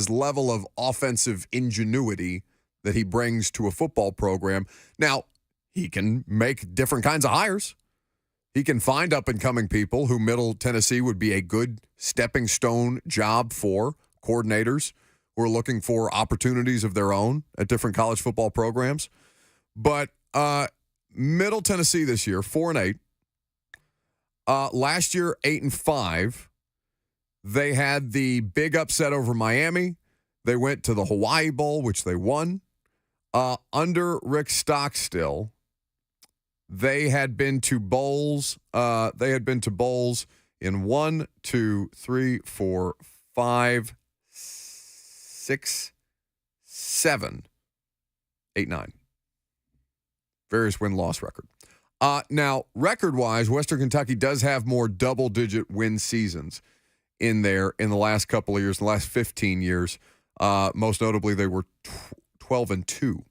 level of offensive ingenuity that he brings to a football program. Now, he can make different kinds of hires. He can find up-and-coming people who Middle Tennessee would be a good stepping stone job for, coordinators who are looking for opportunities of their own at different college football programs. But Middle Tennessee this year, 4-8. Last year, 8-5. They had the big upset over Miami. They went to the Hawaii Bowl, which they won. Under Rick Stockstill, they had been to bowls. In 1, 2, 3, 4, 5, 6, 7, 8, 9. Various win-loss record. Now, record-wise, Western Kentucky does have more double-digit win seasons in there in the last couple of years, the last 15 years. Most notably, they were 12-2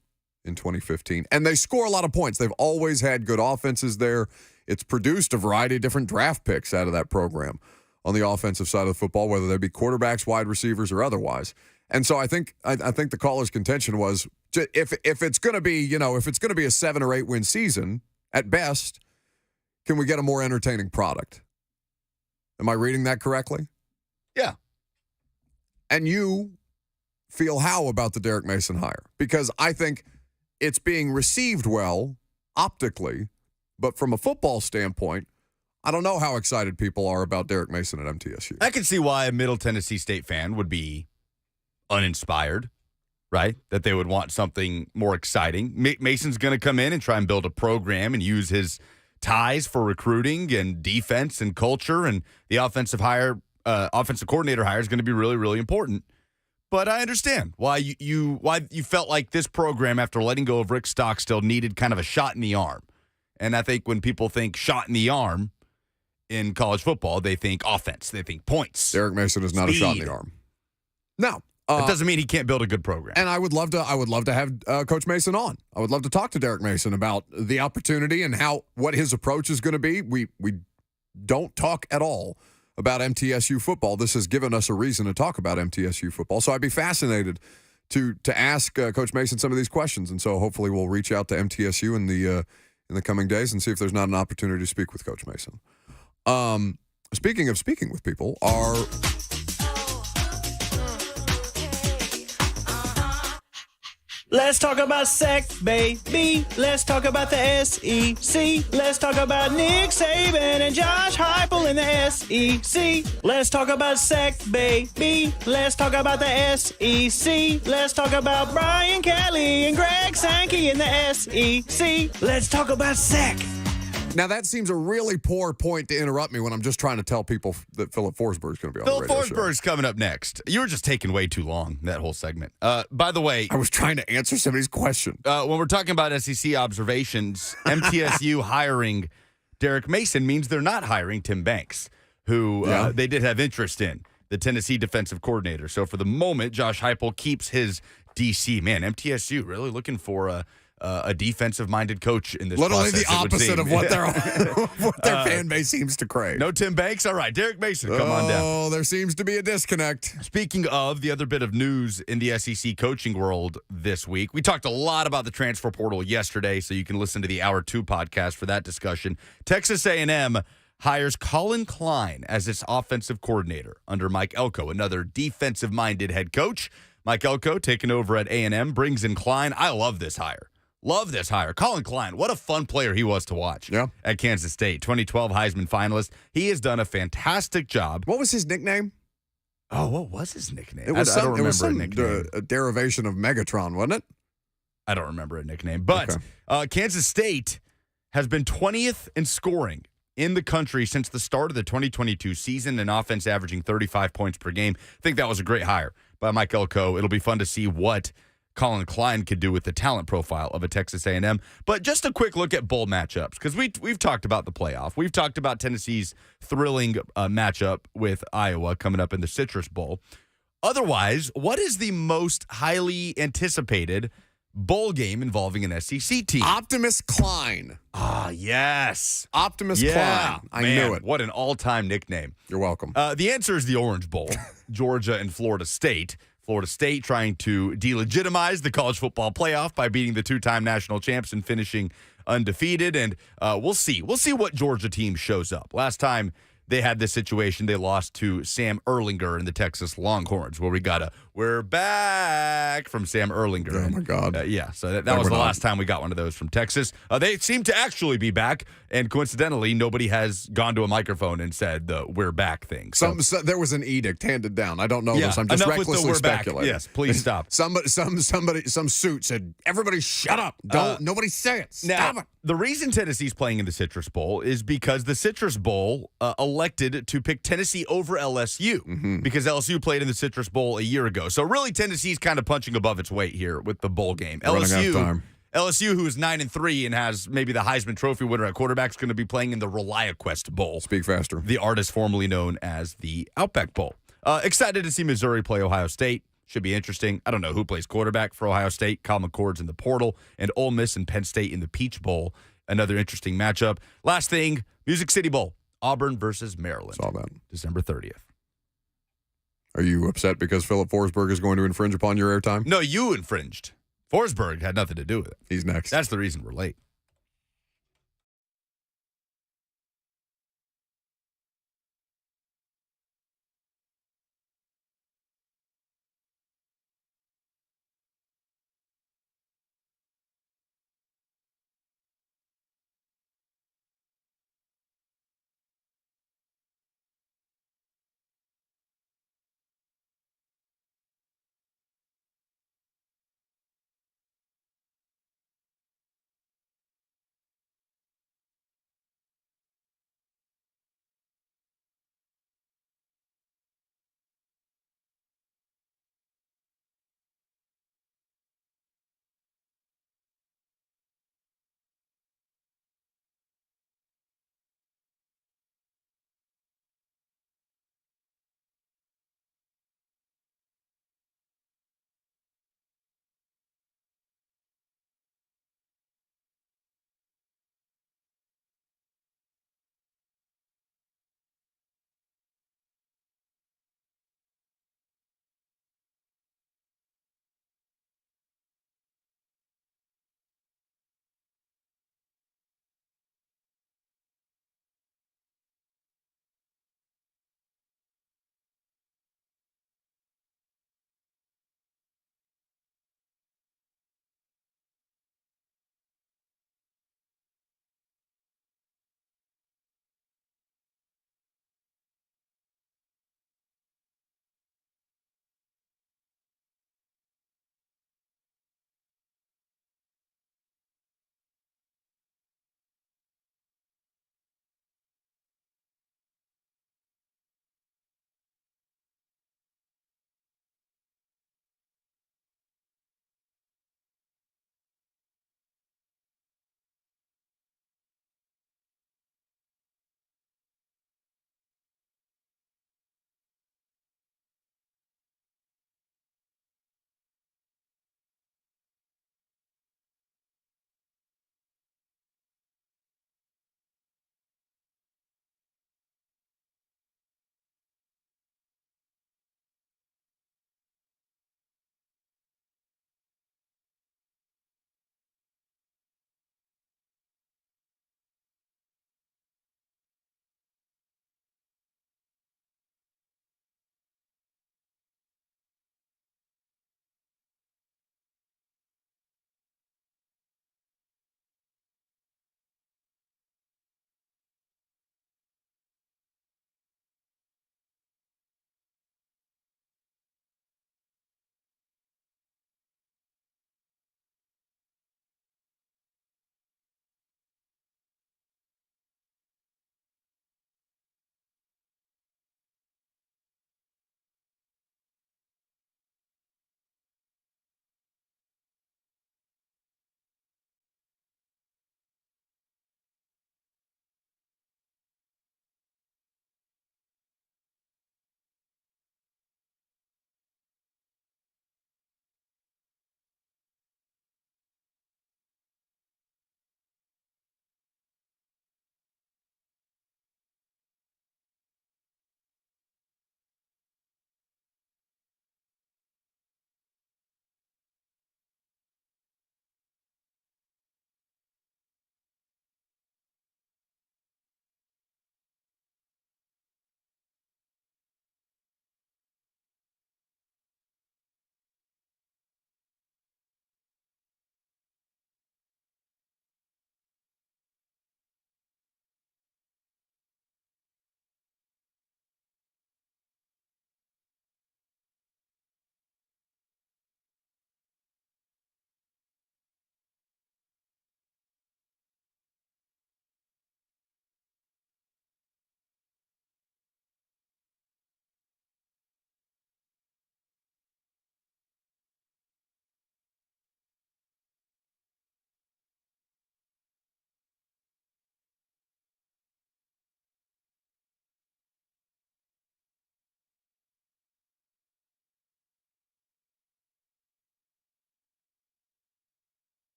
in 2015. And they score a lot of points. They've always had good offenses there. It's produced a variety of different draft picks out of that program on the offensive side of the football, whether they be quarterbacks, wide receivers, or otherwise. And so I think the caller's contention was if it's going to be, if it's going to be a 7 or 8 win season at best, can we get a more entertaining product? Am I reading that correctly? Yeah. And you feel how about the Derek Mason hire? Because I think it's being received well optically, but from a football standpoint, I don't know how excited people are about Derek Mason at MTSU. I can see why a Middle Tennessee State fan would be uninspired, right? That they would want something more exciting. Mason's going to come in and try and build a program and use his ties for recruiting and defense and culture, and the offensive coordinator hire is going to be really, really important. But I understand why you felt like this program, after letting go of Rick Stockstill, needed kind of a shot in the arm. And I think when people think shot in the arm in college football, they think offense, they think points. Derek Mason is not a shot in the arm. No. That doesn't mean he can't build a good program. And I would love to have Coach Mason on. I would love to talk to Derek Mason about the opportunity and what his approach is going to be. We don't talk at all about MTSU football. This has given us a reason to talk about MTSU football. So I'd be fascinated to ask Coach Mason some of these questions. And so hopefully we'll reach out to MTSU in the coming days and see if there's not an opportunity to speak with Coach Mason. Speaking of speaking with people, Let's talk about SEC, baby. Let's talk about the SEC. Let's talk about Nick Saban and Josh Heupel in the SEC. Let's talk about SEC, baby. Let's talk about the SEC. Let's talk about Brian Kelly and Greg Sankey in the SEC. Let's talk about SEC. Now, that seems a really poor point to interrupt me when I'm just trying to tell people that Philip Forsberg is going to be on the radio show. Phil Forsberg's coming up next. You were just taking way too long, that whole segment. By the way, I was trying to answer somebody's question. when we're talking about SEC observations, MTSU hiring Derek Mason means they're not hiring Tim Banks, who they did have interest in, the Tennessee defensive coordinator. So for the moment, Josh Heupel keeps his DC. Man, MTSU really looking for a defensive-minded coach in this Literally process, the opposite of what their fan base seems to crave. No Tim Banks? All right, Derek Mason, come on down. Oh, there seems to be a disconnect. Speaking of the other bit of news in the SEC coaching world this week, we talked a lot about the transfer portal yesterday, so you can listen to the Hour 2 podcast for that discussion. Texas A&M hires Colin Klein as its offensive coordinator under Mike Elko, another defensive-minded head coach. Mike Elko, taking over at A&M, brings in Klein. I love this hire. Love this hire. Colin Klein, what a fun player he was to watch at Kansas State. 2012 Heisman finalist. He has done a fantastic job. What was his nickname? Oh, what was his nickname? It was I don't remember a nickname. A derivation of Megatron, wasn't it? I don't remember a nickname. But Kansas State has been 20th in scoring in the country since the start of the 2022 season, and offense averaging 35 points per game. I think that was a great hire by Mike Elko. It'll be fun to see what Colin Klein could do with the talent profile of a Texas A&M. But just a quick look at bowl matchups, because we've talked about the playoff. We've talked about Tennessee's thrilling matchup with Iowa coming up in the Citrus Bowl. Otherwise, what is the most highly anticipated bowl game involving an SEC team? Optimus Klein. Ah, yes. Optimus Klein. I knew it. What an all-time nickname. You're welcome. The answer is the Orange Bowl, Georgia and Florida State. Florida State trying to delegitimize the college football playoff by beating the two-time national champs and finishing undefeated. And we'll see. We'll see what Georgia team shows up. Last time they had this situation, they lost to Sam Erlinger and the Texas Longhorns, where we got "We're back" from Sam Erlinger. Oh, my God. So that was the last time we got one of those from Texas. They seem to actually be back, and coincidentally, nobody has gone to a microphone and said the "We're back" thing. So there was an edict handed down. I don't know this. I'm just recklessly speculating. Yes, please stop. Some suit said, "Everybody shut up. Don't nobody say it. Stop it." The reason Tennessee's playing in the Citrus Bowl is because the Citrus Bowl elected to pick Tennessee over LSU because LSU played in the Citrus Bowl a year ago. So really, Tennessee's kind of punching above its weight here with the bowl game. LSU, who is 9-3 and has maybe the Heisman Trophy winner at quarterback, is going to be playing in the ReliaQuest Bowl. Speak faster. The artist formerly known as the Outback Bowl. Excited to see Missouri play Ohio State. Should be interesting. I don't know who plays quarterback for Ohio State. Kyle McCord's in the portal, and Ole Miss and Penn State in the Peach Bowl. Another interesting matchup. Last thing, Music City Bowl. Auburn versus Maryland. Saw that. December 30th. Are you upset because Philip Forsberg is going to infringe upon your airtime? No, you infringed. Forsberg had nothing to do with it. He's next. That's the reason we're late.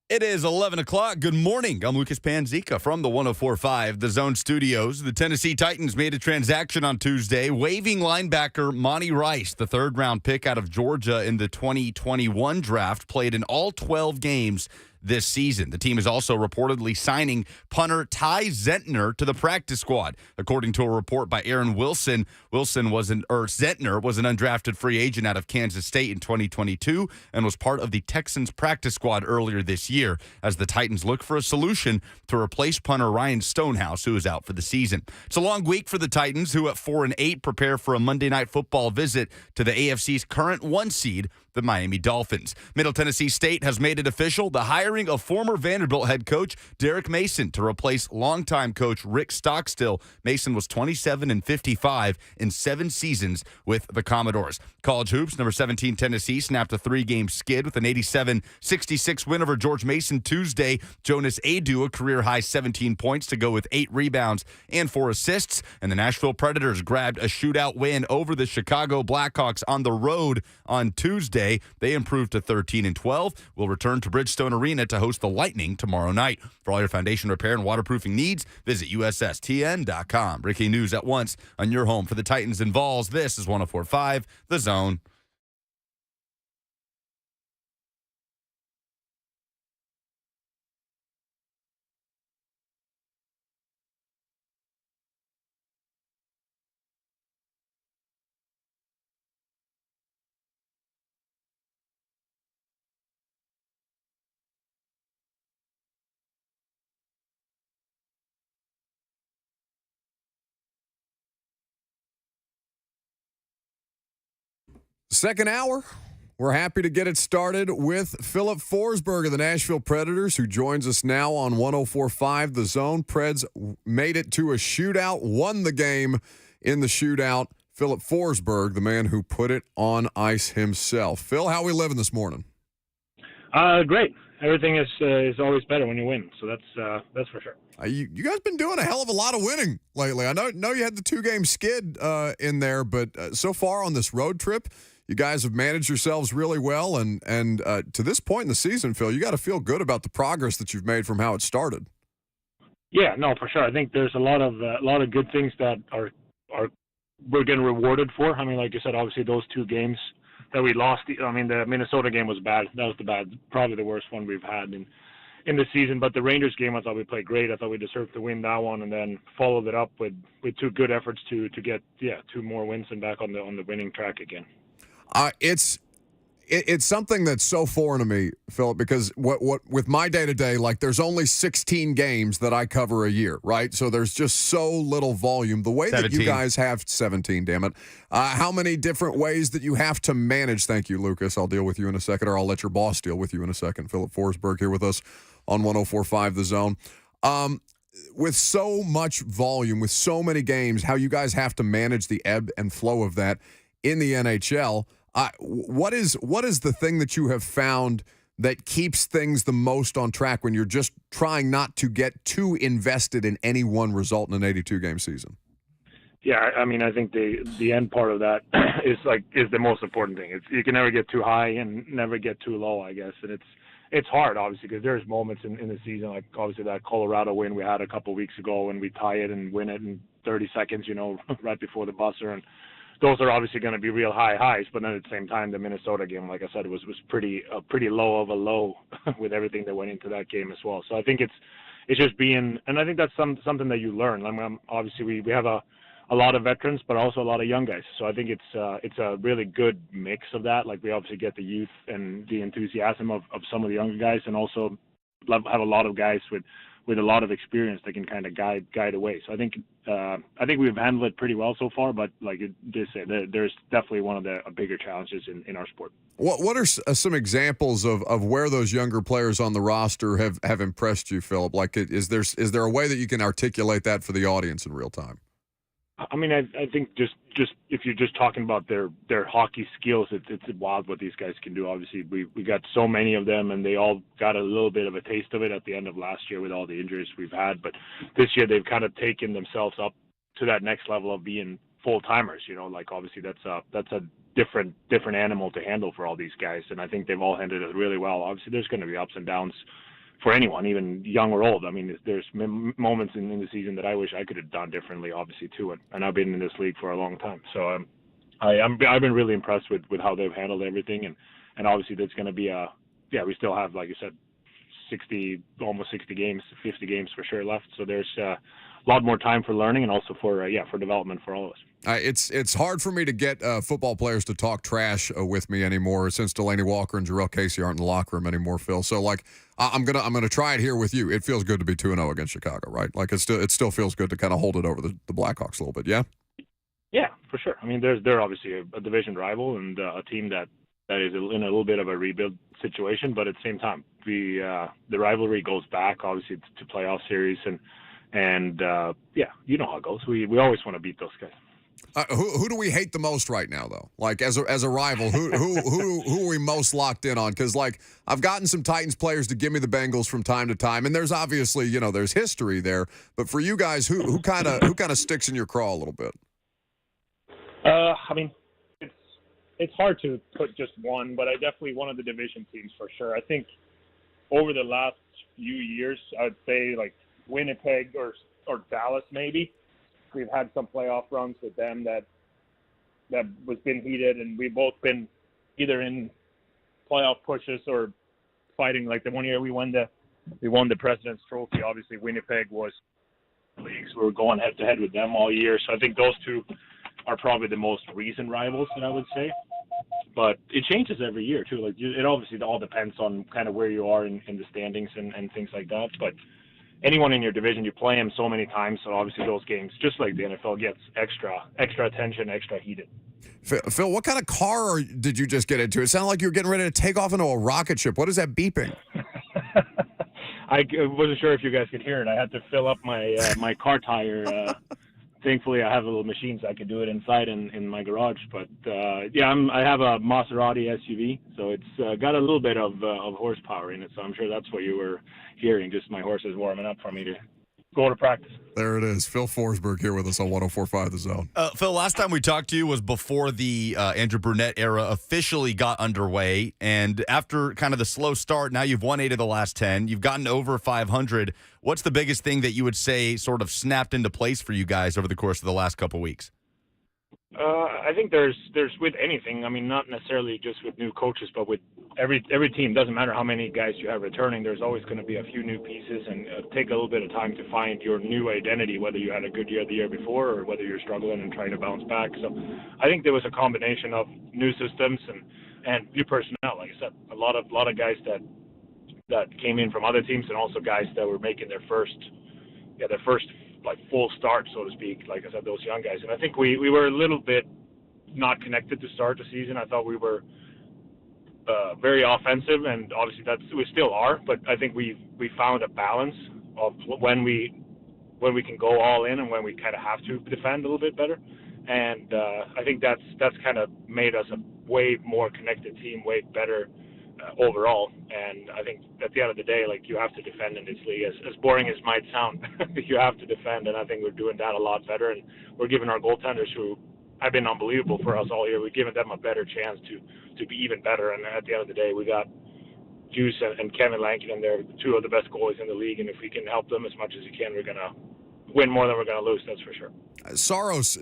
It is 11 o'clock. Good morning. I'm Lucas Panzica from the 104.5 The Zone Studios. The Tennessee Titans made a transaction on Tuesday, waiving linebacker Monty Rice, the third-round pick out of Georgia in the 2021 draft, played in all 12 games this season. The team is also reportedly signing punter Ty Zentner to the practice squad. According to a report by Aaron Wilson, Zentner was an undrafted free agent out of Kansas State in 2022 and was part of the Texans practice squad earlier this year as the Titans look for a solution to replace punter Ryan Stonehouse, who is out for the season. It's a long week for the Titans, who at 4-8 prepare for a Monday Night Football visit to the AFC's current 1 seed, the Miami Dolphins. Middle Tennessee State has made it official, the hiring of former Vanderbilt head coach Derek Mason to replace longtime coach Rick Stockstill. Mason was 27-55 in 7 seasons with the Commodores. College hoops, number 17 Tennessee snapped a 3-game skid with an 87-66 win over George Mason Tuesday. Jonas Adu, a career-high 17 points to go with 8 rebounds and 4 assists. And the Nashville Predators grabbed a shootout win over the Chicago Blackhawks on the road on Tuesday. They improved to 13-12. Will return to Bridgestone Arena to host the Lightning tomorrow night. For all your foundation repair and waterproofing needs, visit USSTN.com. Breaking news at once on your home for the Titans and Vols. This is 104.5 The Zone. Second hour, we're happy to get it started with Philip Forsberg of the Nashville Predators, who joins us now on 104.5 The Zone. Preds made it to a shootout, won the game in the shootout. Philip Forsberg, the man who put it on ice himself. Phil, how are we living this morning? Great. Everything is always better when you win, so that's for sure. You guys been doing a hell of a lot of winning lately. I know you had the 2-game skid in there, but so far on this road trip, you guys have managed yourselves really well, and to this point in the season, Phil, you got to feel good about the progress that you've made from how it started. Yeah, no, for sure. I think there's a lot of good things that we're getting rewarded for. I mean, like you said, obviously those 2 games that we lost. I mean, the Minnesota game was bad. That was probably the worst one we've had in the season. But the Rangers game, I thought we played great. I thought we deserved to win that one, and then followed it up with 2 good efforts to get 2 more wins and back on the winning track again. It's something that's so foreign to me, Philip, because what with my day-to-day, like there's only 16 games that I cover a year, right? So there's just so little volume. The way 17. that you guys have 17, damn it. How many different ways that you have to manage? Thank you, Lucas. I'll deal with you in a second, or I'll let your boss deal with you in a second. Philip Forsberg here with us on 104.5 The Zone. With so much volume, with so many games, how you guys have to manage the ebb and flow of that in the NHL. What is the thing that you have found that keeps things the most on track when you're just trying not to get too invested in any one result in an 82-game season? Yeah, I mean, I think the end part of that is the most important thing. You can never get too high and never get too low, I guess, and it's hard, obviously, because there's moments in the season, like obviously that Colorado win we had a couple weeks ago when we tie it and win it in 30 seconds, right before the buzzer, and those are obviously going to be real high highs, but then at the same time, the Minnesota game, like I said, was pretty low of a low with everything that went into that game as well. So I think it's just being, and I think that's something that you learn. I mean, obviously we have a lot of veterans, but also a lot of young guys. So I think it's a really good mix of that. Like we obviously get the youth and the enthusiasm of some of the younger guys, and also have a lot of guys with a lot of experience that can kind of guide away. So I think we've handled it pretty well so far, but like you did say, there's definitely one of the bigger challenges in our sport. What are some examples of where those younger players on the roster have impressed you, Philip? Like, is there a way that you can articulate that for the audience in real time? I mean, I think just if you're just talking about their hockey skills, it's wild what these guys can do. Obviously, we got so many of them, and they all got a little bit of a taste of it at the end of last year with all the injuries we've had. But this year, they've kind of taken themselves up to that next level of being full timers. Like obviously that's a different animal to handle for all these guys, and I think they've all handled it really well. Obviously, there's going to be ups and downs for anyone, even young or old. I mean, there's moments in the season that I wish I could have done differently, obviously, too. And I've been in this league for a long time. So I've been really impressed with how they've handled everything. And obviously there's going to be we still have, like you said, almost 60 games, 50 games for sure left. So there's a lot more time for learning and also for development for all of us. It's hard for me to get football players to talk trash with me anymore since Delaney Walker and Jarrell Casey aren't in the locker room anymore, Phil. So like I'm gonna try it here with you. It feels good to be 2-0 against Chicago, right? Like it still feels good to kind of hold it over the Blackhawks a little bit, yeah. Yeah, for sure. I mean, they're obviously a division rival and a team that is in a little bit of a rebuild situation, but at the same time, the rivalry goes back obviously to playoff series and you know how it goes. We always want to beat those guys. Who do we hate the most right now, though? Like as a rival, who are we most locked in on? Because like I've gotten some Titans players to give me the Bengals from time to time, and there's obviously there's history there. But for you guys, who kind of sticks in your craw a little bit? I mean, it's hard to put just one, but I definitely one of the division teams for sure. I think over the last few years, I'd say like Winnipeg or Dallas maybe. We've had some playoff runs with them that was been heated, and we've both been either in playoff pushes or fighting. Like the one year we won the President's Trophy. Obviously, Winnipeg was leagues. We were going head to head with them all year. So I think those two are probably the most recent rivals that I would say. But it changes every year too. Like it obviously all depends on kind of where you are in the standings and things like that. But anyone in your division, you play them so many times, so obviously those games, just like the NFL, gets extra attention, extra heated. Phil, what kind of car did you just get into? It sounded like you were getting ready to take off into a rocket ship. What is that beeping? I wasn't sure if you guys could hear it. I had to fill up my car tire. Thankfully, I have a little machine so I could do it inside in my garage. But I have a Maserati SUV, so it's got a little bit of horsepower in it. So I'm sure that's what you were hearing. Just my horse is warming up for me to go to practice. There it is. Phil Forsberg here with us on 104.5 The Zone. Phil, last time we talked to you was before the Andrew Brunette era officially got underway. And after kind of the slow start, now you've won 8 of the last 10. You've gotten over 500. What's the biggest thing that you would say sort of snapped into place for you guys over the course of the last couple weeks? I think there's with anything. I mean, not necessarily just with new coaches, but with every team. Doesn't matter how many guys you have returning. There's always going to be a few new pieces, and take a little bit of time to find your new identity. Whether you had a good year the year before, or whether you're struggling and trying to bounce back. So, I think there was a combination of new systems and new personnel. Like I said, a lot of guys that came in from other teams, and also guys that were making their first like full start, so to speak. Like I said, those young guys. And I think we were a little bit not connected to start the season. I thought we were very offensive, and obviously we still are. But I think we found a balance of when we can go all in and when we kind of have to defend a little bit better. And I think that's kind of made us a way more connected team, way better overall. And I think at the end of the day, like, you have to defend in this league. As boring as it might sound, you have to defend, and I think we're doing that a lot better. And we're giving our goaltenders, who have been unbelievable for us all year, we're giving them a better chance to be even better. And at the end of the day, we got Juice and Kevin Lankinen, they're two of the best goalies in the league, and if we can help them as much as we can, we're going to win more than we're going to lose, that's for sure. Saros,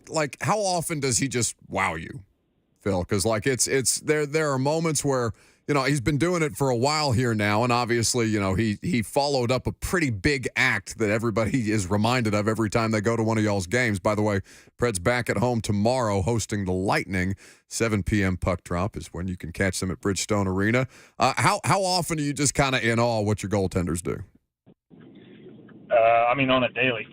like, how often does he just wow you, Phil? Because, like, it's there are moments where, you know, he's been doing it for a while here now, and obviously, you know, he followed up a pretty big act that everybody is reminded of every time they go to one of y'all's games. By the way, Preds back at home tomorrow hosting the Lightning. 7 p.m. puck drop is when you can catch them at Bridgestone Arena. How often are you just kind of in awe of what your goaltenders do? I mean, on a daily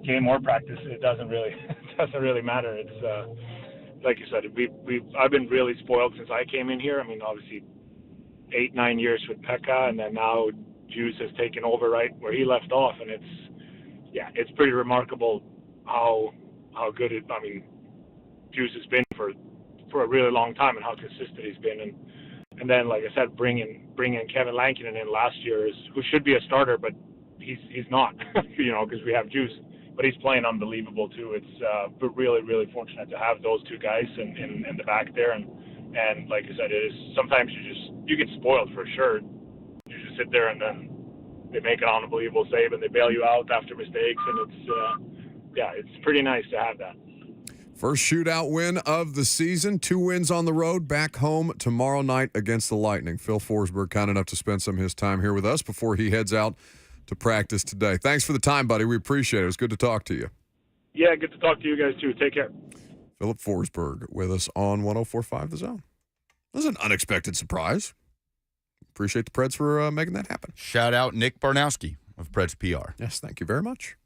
game or practice, it doesn't really matter. It's like you said, I've been really spoiled since I came in here. I mean, obviously 8-9 years with Pekka, and then now Juice has taken over right where he left off, and it's pretty remarkable how good it. I mean, Juice has been for a really long time, and how consistent he's been, and then, like I said, bringing Kevin Lankinen in last year, who should be a starter, but he's not, you know, because we have Juice, but he's playing unbelievable too. It's really, really fortunate to have those two guys in the back there, and like I said, it is sometimes you get spoiled for sure. You just sit there and then they make an unbelievable save and they bail you out after mistakes, and it's pretty nice to have that. First shootout win of the season. 2 wins on the road. Back home tomorrow night against the Lightning. Phil Forsberg, kind enough to spend some of his time here with us before he heads out to practice today. Thanks for the time, buddy. We appreciate it. It was good to talk to you. Yeah, good to talk to you guys, too. Take care. Philip Forsberg with us on 104.5 The Zone. That was an unexpected surprise. Appreciate the Preds for making that happen. Shout out Nick Barnowski of Preds PR. Yes, thank you very much.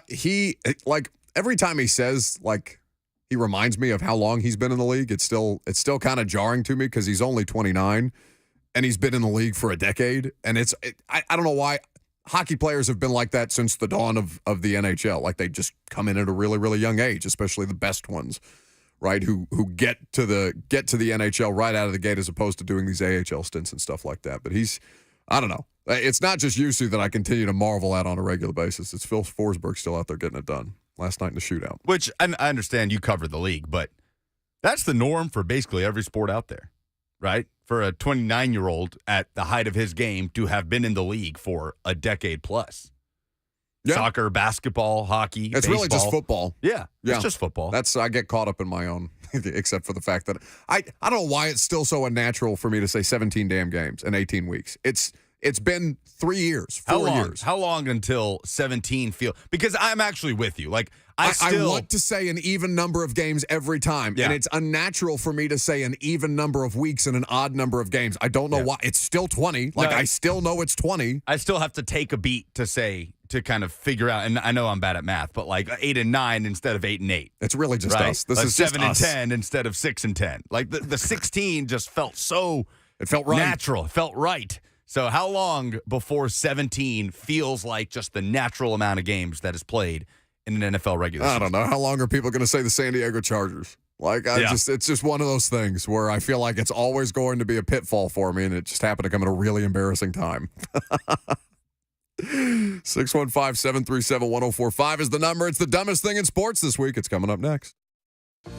He, like, every time he says, like, he reminds me of how long he's been in the league, it's still kind of jarring to me because he's only 29 and he's been in the league for a decade. And I don't know why hockey players have been like that since the dawn of the NHL. Like, they just come in at a really, really young age, especially the best ones, right? Who get to the NHL right out of the gate as opposed to doing these AHL stints and stuff like that. But I don't know. It's not just Jussi that I continue to marvel at on a regular basis. It's Phil Forsberg still out there getting it done last night in the shootout. Which, I understand you covered the league, but that's the norm for basically every sport out there, right? For a 29-year-old at the height of his game to have been in the league for a decade plus. Yeah. Soccer, basketball, hockey, It's baseball. really just football. Yeah, it's just football. I get caught up in my own, except for the fact that I don't know why it's still so unnatural for me to say 17 damn games in 18 weeks. It's been 3 years, 4 years. How long until 17 feel? Because I'm actually with you. Like I want to say an even number of games every time, and it's unnatural for me to say an even number of weeks and an odd number of games. I don't know why. It's still 20. Like, I still know it's 20. I still have to take a beat to kind of figure out, and I know I'm bad at math, but like 8 and 9 instead of 8 and 8. It's really just right? us. This like is 7 just and us. 10 instead of 6 and 10. Like the 16 just felt so it felt right. natural. It felt right. So how long before 17 feels like just the natural amount of games that is played in an NFL regular season? I don't know. How long are people going to say the San Diego Chargers? Like, it's just one of those things where I feel like it's always going to be a pitfall for me, and it just happened to come at a really embarrassing time. 615-737-1045 is the number. It's the dumbest thing in sports this week. It's coming up next.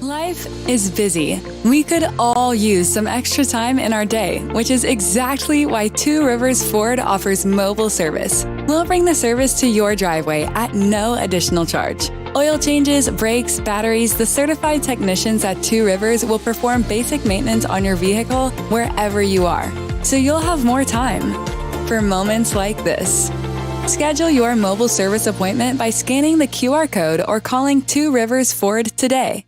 Life is busy. We could all use some extra time in our day, which is exactly why Two Rivers Ford offers mobile service. We'll bring the service to your driveway at no additional charge. Oil changes, brakes, batteries, the certified technicians at Two Rivers will perform basic maintenance on your vehicle wherever you are, so you'll have more time for moments like this. Schedule your mobile service appointment by scanning the QR code or calling Two Rivers Ford today.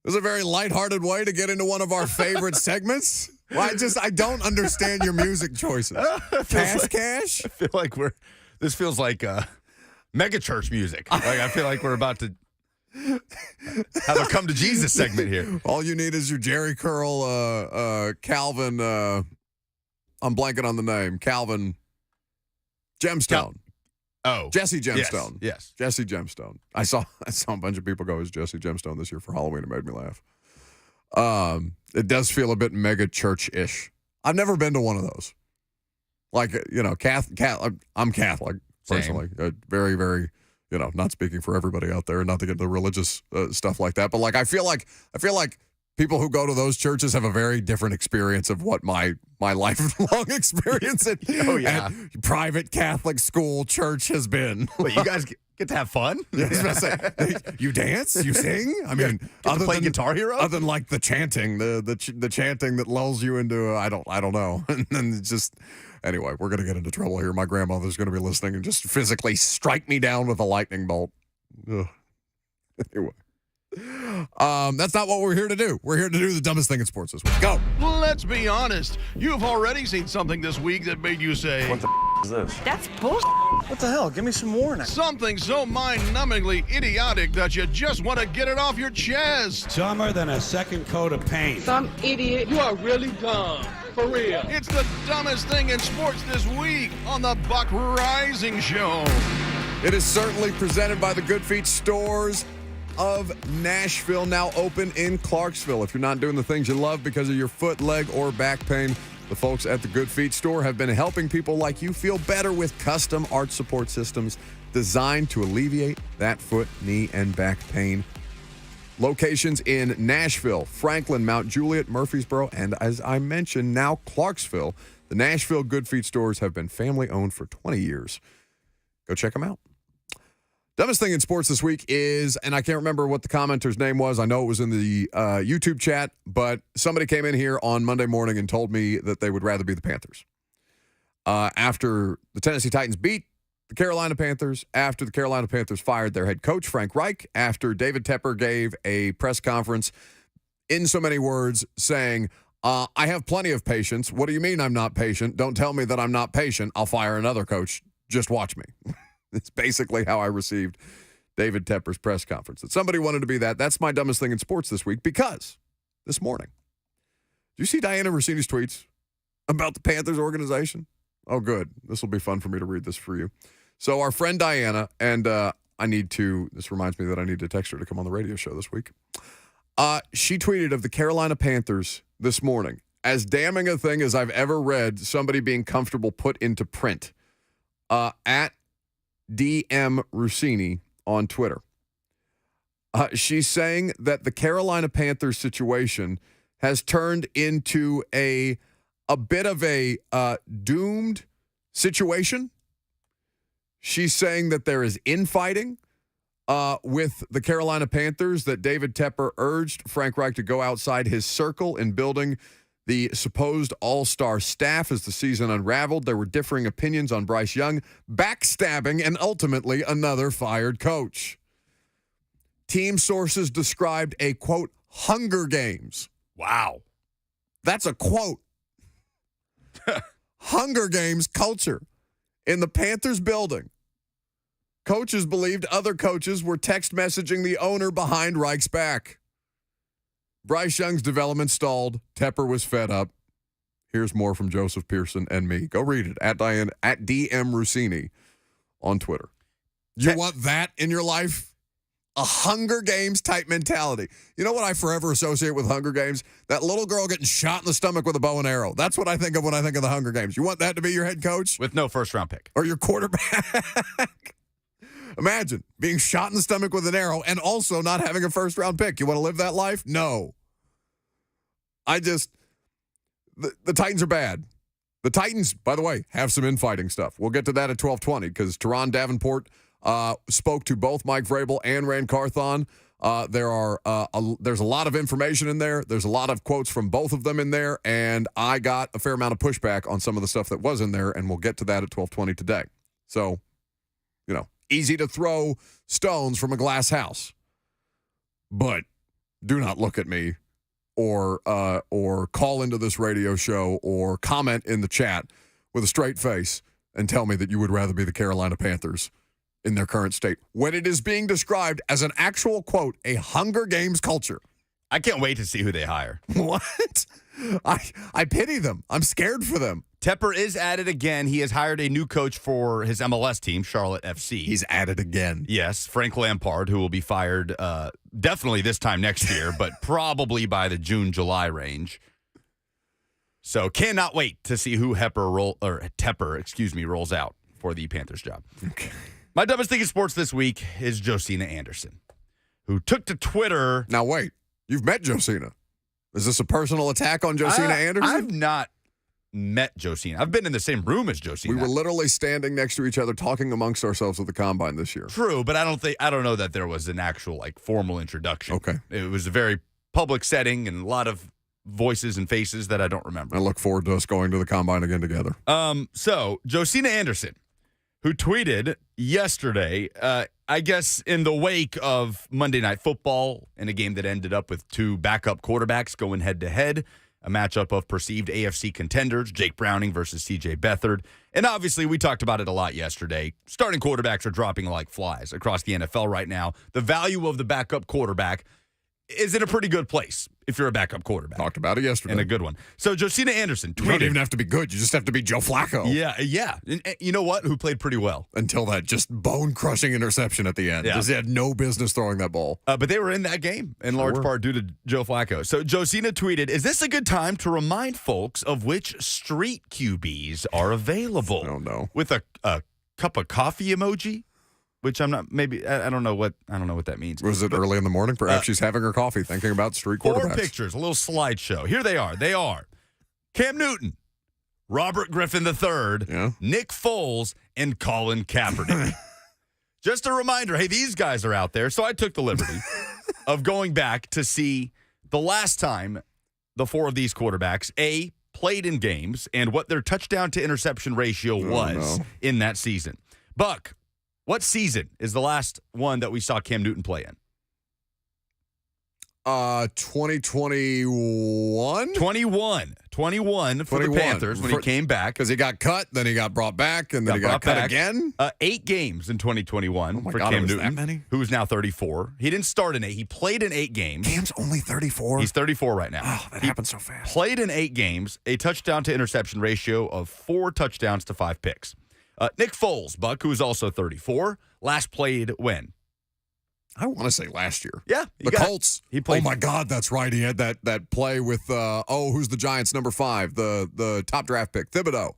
This is a very lighthearted way to get into one of our favorite segments. Well, I don't understand your music choices. Cash? I feel like this feels like mega church music. Like I feel like we're about to have a come to Jesus segment here. All you need is your Jerry Curl, Calvin, I'm blanking on the name, Calvin Gemstone. Jesse Gemstone. Yes. Jesse Gemstone. I saw a bunch of people go as Jesse Gemstone this year for Halloween. It made me laugh. It does feel a bit mega church-ish. I've never been to one of those. Like, I'm Catholic, personally. Very, very, not speaking for everybody out there, not to get into religious stuff like that. But, like, I feel like people who go to those churches have a very different experience of what my lifelong experience at private Catholic school church has been. Wait, you guys get to have fun? You dance? You sing? I mean, get to play Guitar Hero? Other than like the chanting, the chanting that lulls you into I don't know. And then it's just anyway, we're gonna get into trouble here. My grandmother's gonna be listening and just physically strike me down with a lightning bolt. Ugh. Anyway. That's not what we're here to do. We're here to do the dumbest thing in sports this week. Go. Let's be honest. You've already seen something this week that made you say, "What the is this?" That's bullshit. What the hell? Give me some more now. Something so mind-numbingly idiotic that you just want to get it off your chest. Dumber than a second coat of paint. Some idiot. You are really dumb. For real. It's the dumbest thing in sports this week on the Buck Rising Show. It is certainly presented by the Good Feet Stores of Nashville, now open in Clarksville. If you're not doing the things you love because of your foot, leg, or back pain, the folks at the Good Feet Store have been helping people like you feel better with custom arch support systems designed to alleviate that foot, knee, and back pain. Locations in Nashville, Franklin, Mount Juliet, Murfreesboro, and as I mentioned, now Clarksville. The Nashville Good Feet Stores have been family-owned for 20 years. Go check them out. Dumbest thing in sports this week is, and I can't remember what the commenter's name was. I know it was in the YouTube chat, but somebody came in here on Monday morning and told me that they would rather be the Panthers. After the Tennessee Titans beat the Carolina Panthers, after the Carolina Panthers fired their head coach, Frank Reich, after David Tepper gave a press conference in so many words saying, I have plenty of patience. What do you mean I'm not patient? Don't tell me that I'm not patient. I'll fire another coach. Just watch me. It's basically how I received David Tepper's press conference. That somebody wanted to be that. That's my dumbest thing in sports this week because this morning, did you see Diana Rossini's tweets about the Panthers organization? Oh, good. This will be fun for me to read this for you. So our friend Diana, and this reminds me that I need to text her to come on the radio show this week. She tweeted of the Carolina Panthers this morning, as damning a thing as I've ever read somebody being comfortable put into print, at DM Rossini on Twitter. She's saying that the Carolina Panthers situation has turned into a bit of a doomed situation. She's saying that there is infighting with the Carolina Panthers, that David Tepper urged Frank Reich to go outside his circle in building the supposed all-star staff as the season unraveled. There were differing opinions on Bryce Young, backstabbing, and ultimately another fired coach. Team sources described a, quote, Hunger Games. Wow. That's a quote. Hunger Games culture in the Panthers building. Coaches believed other coaches were text messaging the owner behind Reich's back. Bryce Young's development stalled. Tepper was fed up. Here's more from Joseph Pearson and me. Go read it at DM Rossini on Twitter. You want that in your life? A Hunger Games type mentality. You know what I forever associate with Hunger Games? That little girl getting shot in the stomach with a bow and arrow. That's what I think of when I think of the Hunger Games. You want that to be your head coach? With no first-round pick. Or your quarterback? Imagine being shot in the stomach with an arrow and also not having a first-round pick. You want to live that life? No. The Titans are bad. The Titans, by the way, have some infighting stuff. We'll get to that at 12:20 because Teron Davenport spoke to both Mike Vrabel and Rand Carthon. There's a lot of information in there. There's a lot of quotes from both of them in there, and I got a fair amount of pushback on some of the stuff that was in there, and we'll get to that at 12:20 today. So, easy to throw stones from a glass house. But do not look at me or call into this radio show or comment in the chat with a straight face and tell me that you would rather be the Carolina Panthers in their current state when it is being described as an actual, quote, a Hunger Games culture. I can't wait to see who they hire. What? I pity them. I'm scared for them. Tepper is at it again. He has hired a new coach for his MLS team, Charlotte FC. He's at it again. Yes, Frank Lampard, who will be fired definitely this time next year, but probably by the June-July range. So cannot wait to see who Tepper rolls out for the Panthers job. Okay. My dumbest thing in sports this week is Josina Anderson, who took to Twitter. Now wait, you've met Josina. Is this a personal attack on Josina Anderson? I've not met Josina. I've been in the same room as Josina. We were literally standing next to each other talking amongst ourselves at the combine this year. True, but I don't know that there was an actual formal introduction. Okay. It was a very public setting and a lot of voices and faces that I don't remember. I look forward to us going to the combine again together. So Josina Anderson, who tweeted yesterday, I guess in the wake of Monday Night Football in a game that ended up with two backup quarterbacks going head-to-head, a matchup of perceived AFC contenders, Jake Browning versus C.J. Beathard. And obviously, we talked about it a lot yesterday. Starting quarterbacks are dropping like flies across the NFL right now. The value of the backup quarterback is in a pretty good place if you're a backup quarterback. Talked about it yesterday. And a good one. So Josina Anderson tweeted. You don't even have to be good. You just have to be Joe Flacco. Yeah. And you know what? Who played pretty well. Until that just bone-crushing interception at the end. Yeah. Just had no business throwing that ball. But they were in that game in large part due to Joe Flacco. So Josina tweeted, "Is this a good time to remind folks of which street QBs are available?" Oh, no. With a cup of coffee emoji. Which I'm not. Maybe I don't know what that means. Was it early in the morning? Perhaps she's having her coffee, thinking about street quarterbacks. 4 pictures, a little slideshow. Here they are. They are Cam Newton, Robert Griffin III, Nick Foles, and Colin Kaepernick. Just a reminder. Hey, these guys are out there. So I took the liberty of going back to see the last time the 4 of these quarterbacks played in games and what their touchdown to interception ratio was in that season. Buck. What season is the last one that we saw Cam Newton play in? 2021? 21 for the Panthers when he came back. Because he got cut, then he got brought back, and then he got cut again? 8 games in 2021 for God, Cam it was Newton, that many? who is now 34. He didn't start in 8. He played in 8 games. Cam's only 34? He's 34 right now. Oh, that happened so fast. Played in 8 games, a touchdown to interception ratio of 4 touchdowns to 5 picks. Nick Foles, Buck, who is also 34, last played when? I want to say last year. Yeah. The Colts. He played. Oh, my God, that's right. He had that play with, who's the Giants' number 5? The top draft pick, Thibodeau.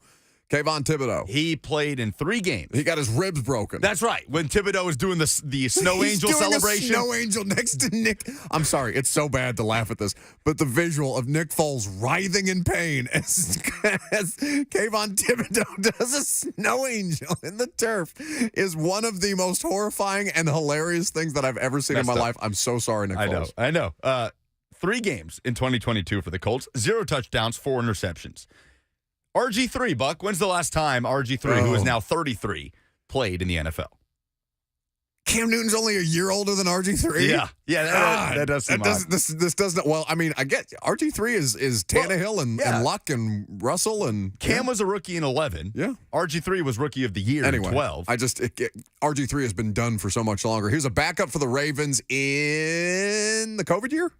Kayvon Thibodeau. He played in 3 games. He got his ribs broken. That's right. When Thibodeau was doing the snow angel celebration. Snow angel next to Nick. I'm sorry. It's so bad to laugh at this, but the visual of Nick Foles writhing in pain as Kayvon Thibodeau does a snow angel in the turf is one of the most horrifying and hilarious things that I've ever seen in my life. I'm so sorry, Nick Foles. I know. 3 games in 2022 for the Colts. 0 touchdowns, 4 interceptions. RG3, Buck, when's the last time RG3, who is now 33, played in the NFL? Cam Newton's only a year older than RG3? Yeah, that does seem odd. This doesn't, well, I mean, I get RG3 is Tannehill and Luck and Russell and... Cam was a rookie in 11. Yeah. RG3 was rookie of the year in 12. RG3 has been done for so much longer. He was a backup for the Ravens in the COVID year?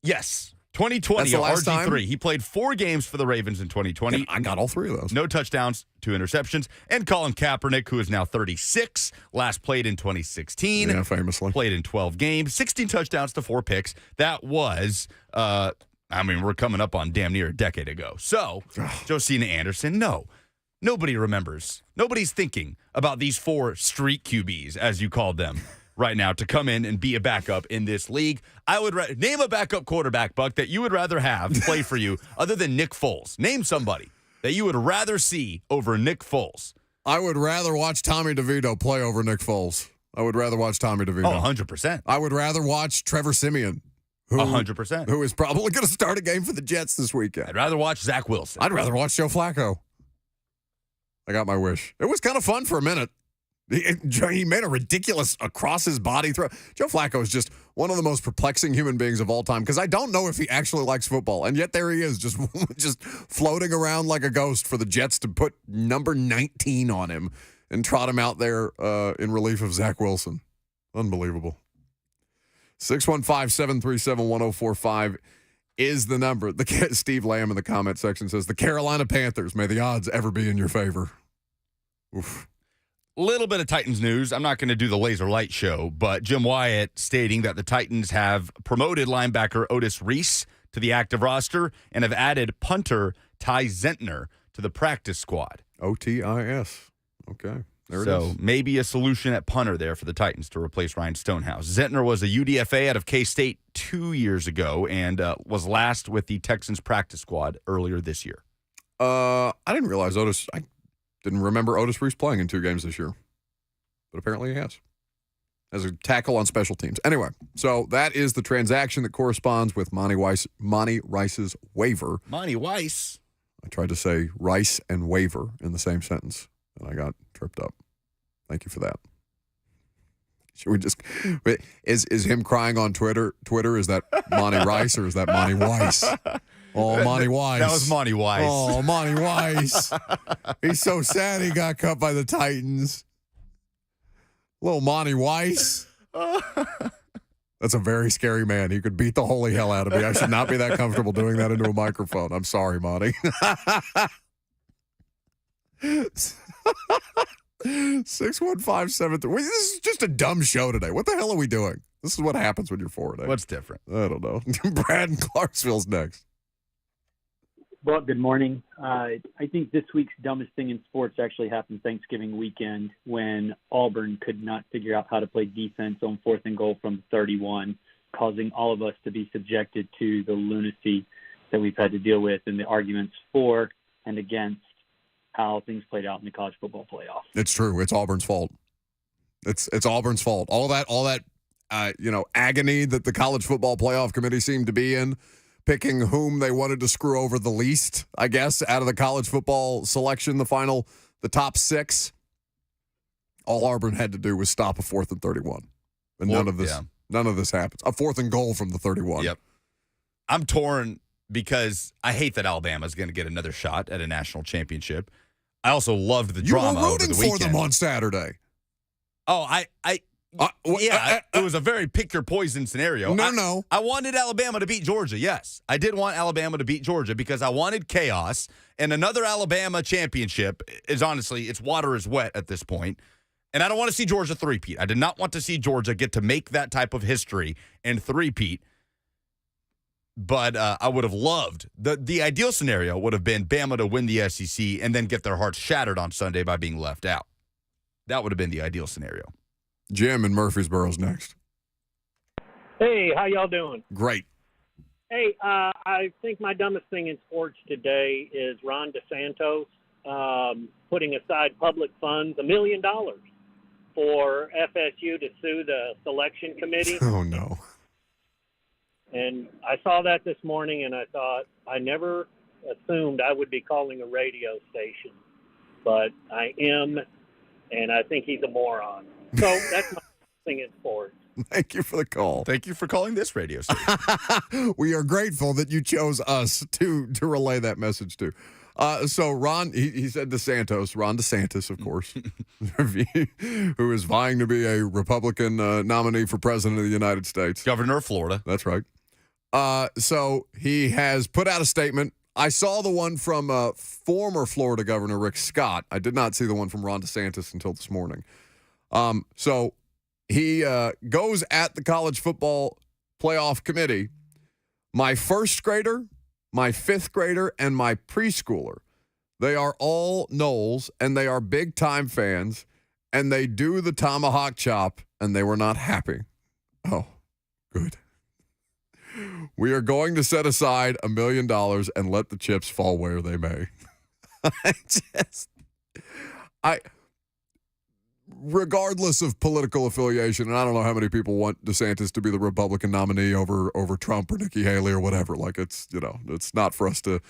Yes. 2020, RG3. He played 4 games for the Ravens in 2020. Yeah, I got all 3 of those. No touchdowns, 2 interceptions. And Colin Kaepernick, who is now 36, last played in 2016. Yeah, famously. Played in 12 games, 16 touchdowns to 4 picks. That was, we're coming up on damn near a decade ago. So, Josina Anderson, no. Nobody remembers. Nobody's thinking about these 4 street QBs, as you called them. Right now to come in and be a backup in this league. I would name a backup quarterback, Buck, that you would rather have play for you other than Nick Foles. Name somebody that you would rather see over Nick Foles. I would rather watch Tommy DeVito play over Nick Foles. I would rather watch Tommy DeVito. Oh, 100%. I would rather watch Trevor Siemian. 100%. Who is probably going to start a game for the Jets this weekend. I'd rather watch Zach Wilson. I'd rather watch Joe Flacco. I got my wish. It was kind of fun for a minute. He made a ridiculous across his body throw. Joe Flacco is just one of the most perplexing human beings of all time because I don't know if he actually likes football. And yet there he is just floating around like a ghost for the Jets to put number 19 on him and trot him out there in relief of Zach Wilson. Unbelievable. 615-737-1045 is the number. Steve Lamb in the comment section says, the Carolina Panthers, may the odds ever be in your favor. Oof. Little bit of Titans news. I'm not going to do the laser light show, but Jim Wyatt stating that the Titans have promoted linebacker Otis Reese to the active roster and have added punter Ty Zentner to the practice squad. OTIS. Okay. There it is. So maybe a solution at punter there for the Titans to replace Ryan Stonehouse. Zentner was a UDFA out of K-State 2 years ago and was last with the Texans practice squad earlier this year. I didn't realize I didn't remember Otis Reese playing in 2 games this year, but apparently he has. As a tackle on special teams. Anyway, so that is the transaction that corresponds with Monty Rice's waiver. Monty Rice. I tried to say Rice and waiver in the same sentence, and I got tripped up. Thank you for that. Should we just is him crying on Twitter? Is that Monty Rice or is that Monty Weiss? Oh, Monty Weiss. That was Monty Weiss. Oh, Monty Weiss. He's so sad he got cut by the Titans. Little Monty Weiss. That's a very scary man. He could beat the holy hell out of me. I should not be that comfortable doing that into a microphone. I'm sorry, Monty. 615-73. This is just a dumb show today. What the hell are we doing? This is what happens when you're 4-8. What's different? I don't know. Brad in Clarksville's next. Well, good morning. I think this week's dumbest thing in sports actually happened Thanksgiving weekend when Auburn could not figure out how to play defense on 4th and goal from 31, causing all of us to be subjected to the lunacy that we've had to deal with in the arguments for and against how things played out in the college football playoff. It's true. It's Auburn's fault. It's Auburn's fault. All that agony that the college football playoff committee seemed to be in, picking whom they wanted to screw over the least, I guess, out of the college football selection, the top 6. All Auburn had to do was stop a 4th and 31. And none of this happens. A 4th and goal from the 31. Yep. I'm torn because I hate that Alabama's going to get another shot at a national championship. I also loved the drama over the weekend. You were rooting for them on Saturday. Oh, it was a very pick your poison scenario. No. I wanted Alabama to beat Georgia, yes. I did want Alabama to beat Georgia because I wanted chaos, and another Alabama championship is honestly, its water is wet at this point, and I don't want to see Georgia three-peat. I did not want to see Georgia get to make that type of history and three-peat, but I would have loved, the ideal scenario would have been Bama to win the SEC and then get their hearts shattered on Sunday by being left out. That would have been the ideal scenario. Jim in Murfreesboro's next. Hey, how y'all doing? Great. Hey, I think my dumbest thing in sports today is Ron DeSantis putting aside public funds, $1 million, for FSU to sue the selection committee. Oh, no. And I saw that this morning, and I thought, I never assumed I would be calling a radio station, but I am, and I think he's a moron. So that's my thing in sports. Thank you for the call. Thank you for calling this radio station. We are grateful that you chose us to relay that message to. So Ron, he said Ron DeSantis, of course, who is vying to be a Republican nominee for president of the United States. Governor of Florida. That's right. So he has put out a statement. I saw the one from former Florida Governor Rick Scott. I did not see the one from Ron DeSantis until this morning. So he goes at the college football playoff committee. My first grader, my fifth grader, and my preschooler, they are all Noles, and they are big-time fans, and they do the tomahawk chop, and they were not happy. Oh, good. We are going to set aside $1 million and let the chips fall where they may. Regardless of political affiliation, and I don't know how many people want DeSantis to be the Republican nominee over Trump or Nikki Haley or whatever. Like, it's not for us to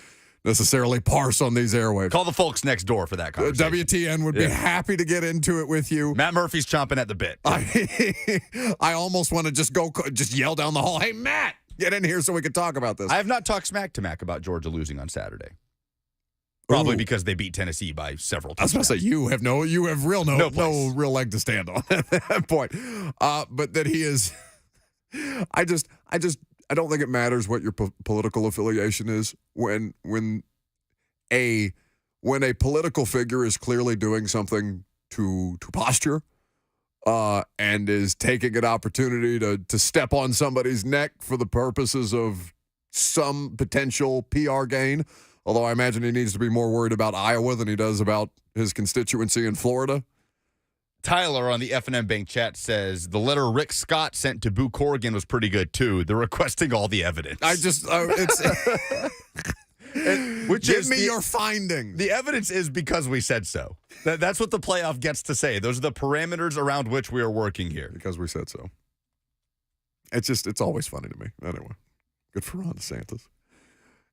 necessarily parse on these airwaves. Call the folks next door for that conversation. WTN would be happy to get into it with you. Matt Murphy's chomping at the bit. I almost want to just yell down the hall, "Hey, Matt, get in here so we can talk about this." I have not talked smack to Mac about Georgia losing on Saturday. Probably because they beat Tennessee by several touchdowns. I was going to say, you have no real leg to stand on at that point. But that he is, I don't think it matters what your political affiliation is when a political figure is clearly doing something to posture and is taking an opportunity to step on somebody's neck for the purposes of some potential PR gain. Although I imagine he needs to be more worried about Iowa than he does about his constituency in Florida. Tyler on the F&M Bank chat says the letter Rick Scott sent to Boo Corrigan was pretty good too. They're requesting all the evidence. Give me your findings. The evidence is because we said so. That's what the playoff gets to say. Those are the parameters around which we are working here. Because we said so. It's always funny to me. Anyway, good for Ron DeSantis.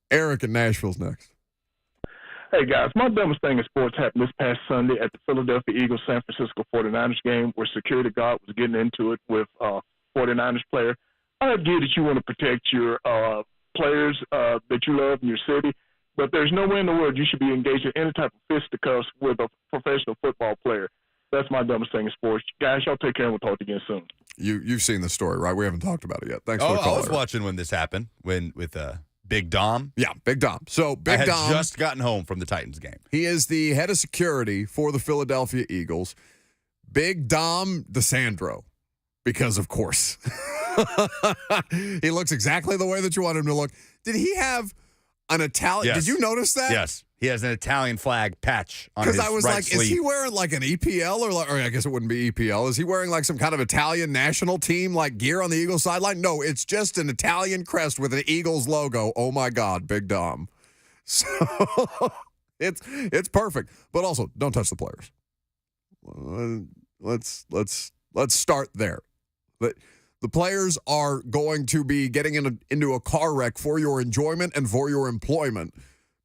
Eric in Nashville's next. Hey, guys, my dumbest thing in sports happened this past Sunday at the Philadelphia Eagles-San Francisco 49ers game where security guard was getting into it with a 49ers player. I get that you want to protect your players that you love in your city, but there's no way in the world you should be engaged in any type of fisticuffs with a professional football player. That's my dumbest thing in sports. Guys, y'all take care and we'll talk again soon. You've seen the story, right? We haven't talked about it yet. Thanks for the call. I was watching when this happened, with Big Dom. Yeah, Big Dom. So Big Dom. I had just gotten home from the Titans game. He is the head of security for the Philadelphia Eagles. Big Dom DeSandro, because of course. He looks exactly the way that you want him to look. Did he have an Italian? Yes. Did you notice that? Yes. He has an Italian flag patch on his Because I was right like, sleeve. is he wearing like an EPL or I guess it wouldn't be EPL. Is he wearing like some kind of Italian national team like gear on the Eagles sideline? No, it's just an Italian crest with an Eagles logo. Oh my God, Big Dom. So it's perfect. But also, don't touch the players. Let's start there. The players are going to be getting into a car wreck for your enjoyment and for your employment.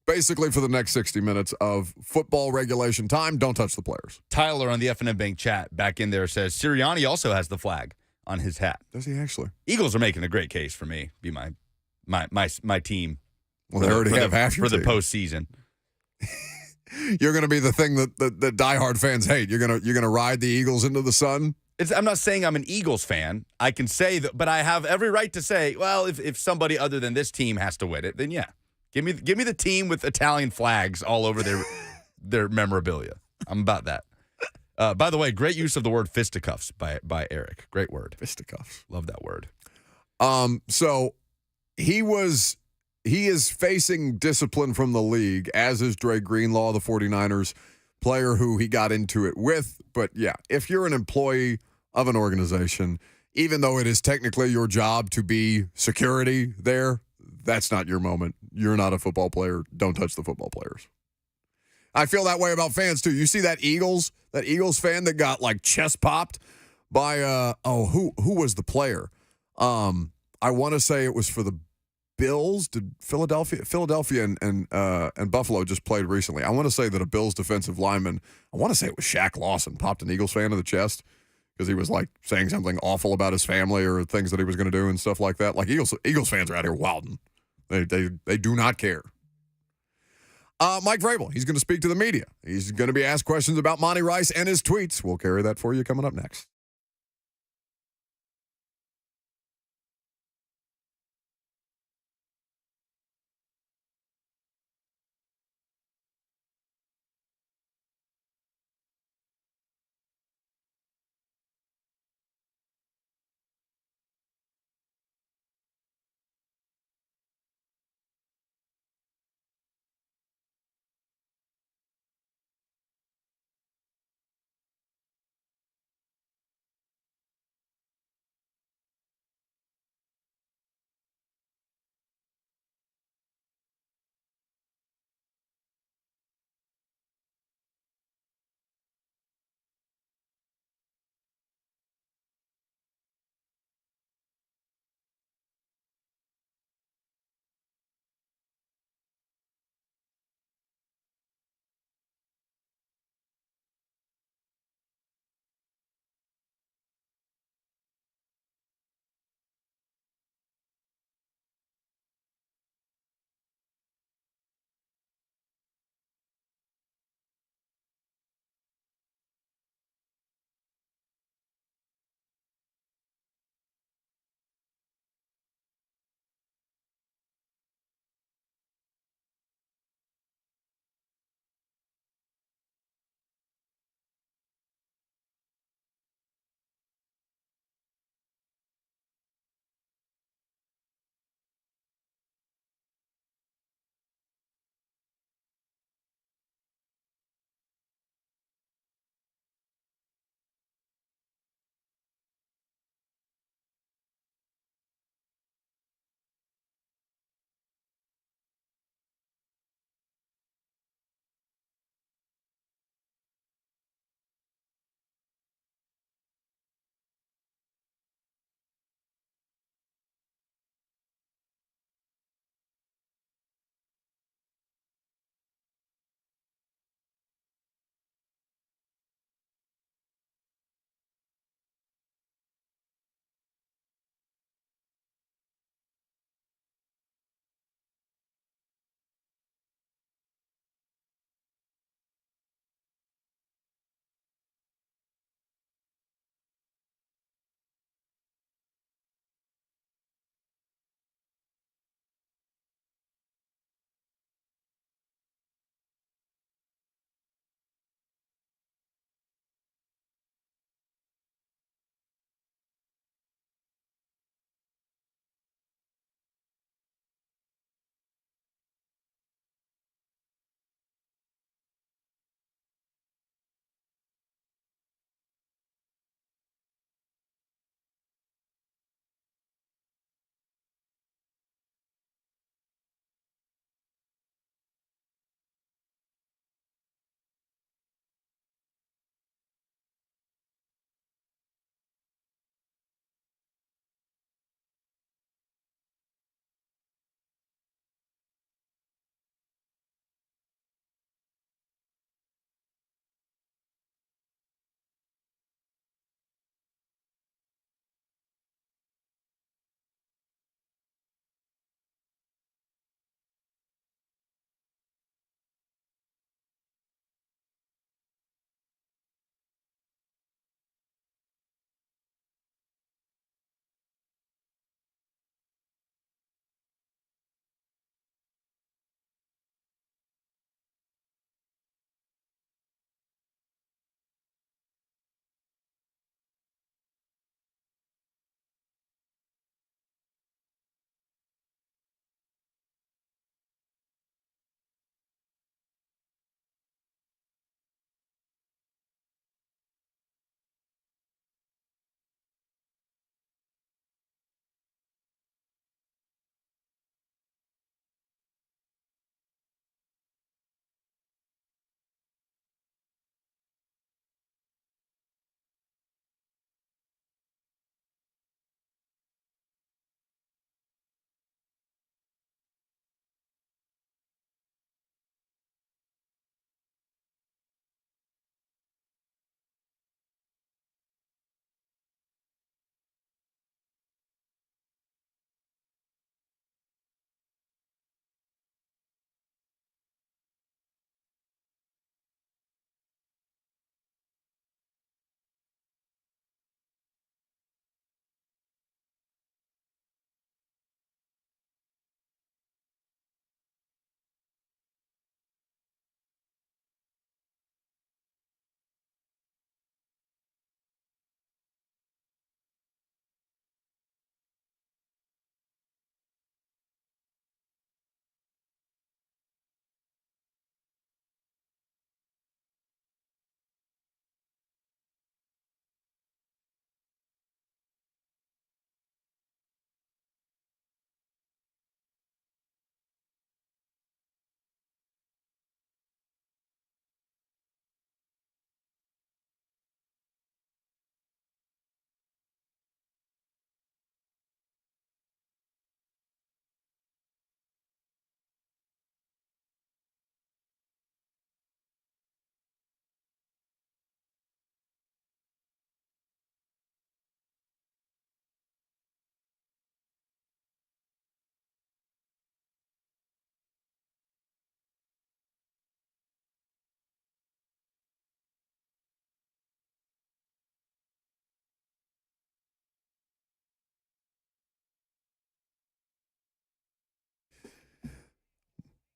Basically, for the next 60 minutes of football regulation time, don't touch the players. Tyler on the F&M Bank chat back in there says Sirianni also has the flag on his hat. Does he actually? Eagles are making a great case for me. Be my team. Well, they already have half your for team. the postseason. You're going to be the thing that diehard fans hate. You're gonna ride the Eagles into the sun. I'm not saying I'm an Eagles fan. I can say that, but I have every right to say, well, if somebody other than this team has to win it, then yeah. Give me the team with Italian flags all over their memorabilia. I'm about that. By the way, great use of the word fisticuffs by Eric. Great word. Fisticuffs. Love that word. So he is facing discipline from the league, as is Dre Greenlaw, the 49ers player who he got into it with. But yeah, if you're an employee of an organization, even though it is technically your job to be security there, that's not your moment. You're not a football player. Don't touch the football players. I feel that way about fans too. You see that Eagles fan that got like chest popped by who was the player? I want to say it was for the Bills. Did Philadelphia and Buffalo just played recently? I want to say that a Bills defensive lineman, I want to say it was Shaq Lawson, popped an Eagles fan in the chest because he was like saying something awful about his family or things that he was going to do and stuff like that. Like Eagles fans are out here wilding. They do not care. Mike Vrabel, he's going to speak to the media. He's going to be asked questions about Monty Rice and his tweets. We'll carry that for you coming up next.